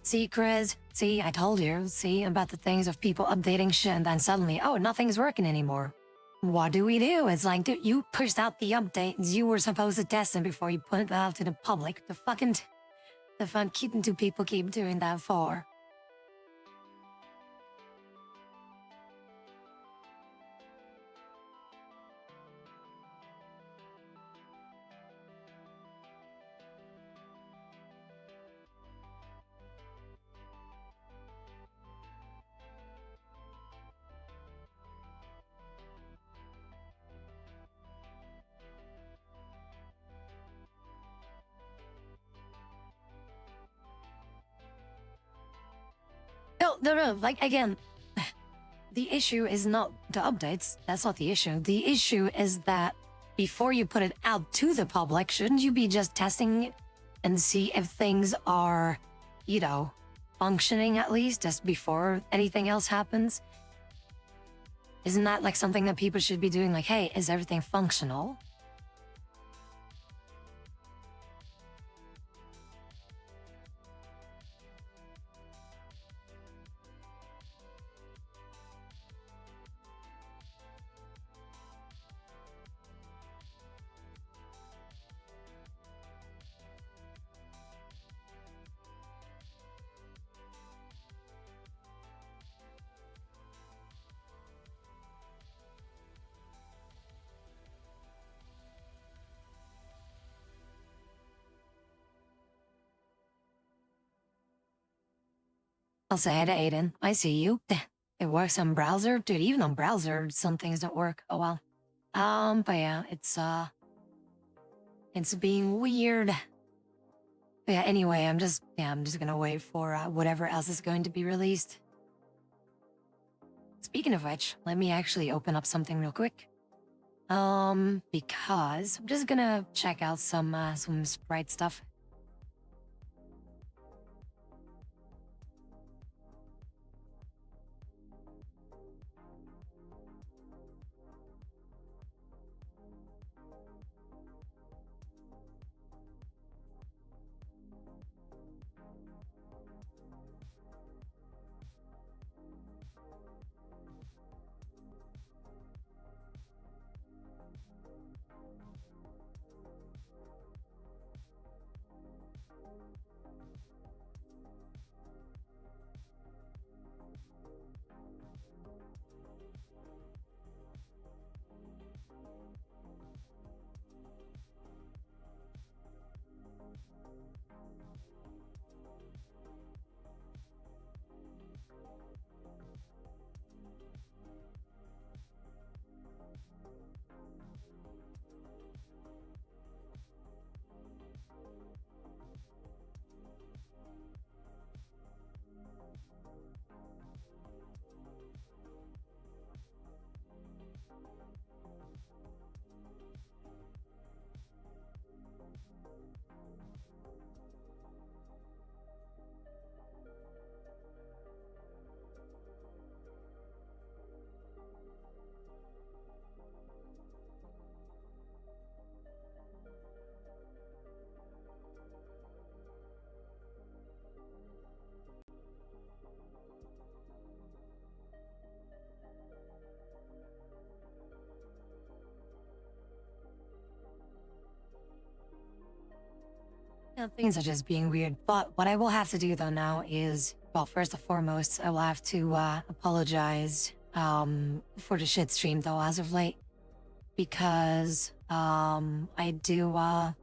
See, Chris? See, I told you. See, about the things of people updating shit and then suddenly, oh, nothing's working anymore. What do we do? It's like, dude, you pushed out the updates. You were supposed to test them before you put it out to the public. The fun do people keep doing that for? No, like, again, the issue is not the updates. That's not the issue. The issue is that before you put it out to the public, shouldn't you be just testing it and see if things are, you know, functioning at least just before anything else happens? Isn't that like something that people should be doing? Like, hey, is everything functional? I'll say hi to Aiden. I see you. It works on browser? Dude, even on browser, some things don't work. Oh well. But yeah, it's being weird. But yeah, anyway, I'm just gonna wait for whatever else is going to be released. Speaking of which, let me actually open up something real quick. Because I'm just gonna check out some Sprite stuff. Things are just being weird. But what I will have to do though now is, well, first and foremost, I will have to apologize for the shit stream though as of late, because I do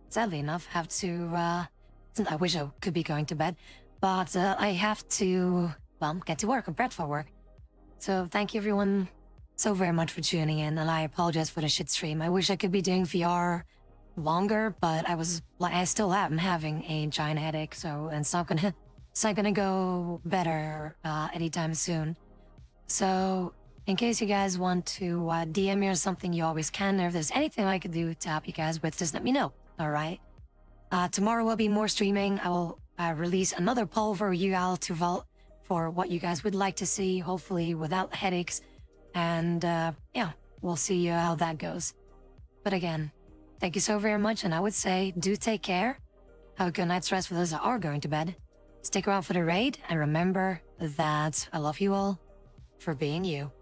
sadly enough have to I wish I could be going to bed, but I have to, well, get to work. I'm prepped for work. So thank you everyone so very much for tuning in, and I apologize for the shit stream. I wish I could be doing VR longer, but I still am having a giant headache, so it's not gonna go better anytime soon. So in case you guys want to DM me or something, you always can. If there's anything I could do to help you guys with, just let me know. All right. Tomorrow will be more streaming. I will release another poll for you all to vote for what you guys would like to see, hopefully without headaches. And yeah, we'll see how that goes. But again, thank you so very much, and I would say do take care. Have a good night's rest for those that are going to bed. Stick around for the raid, and remember that I love you all for being you.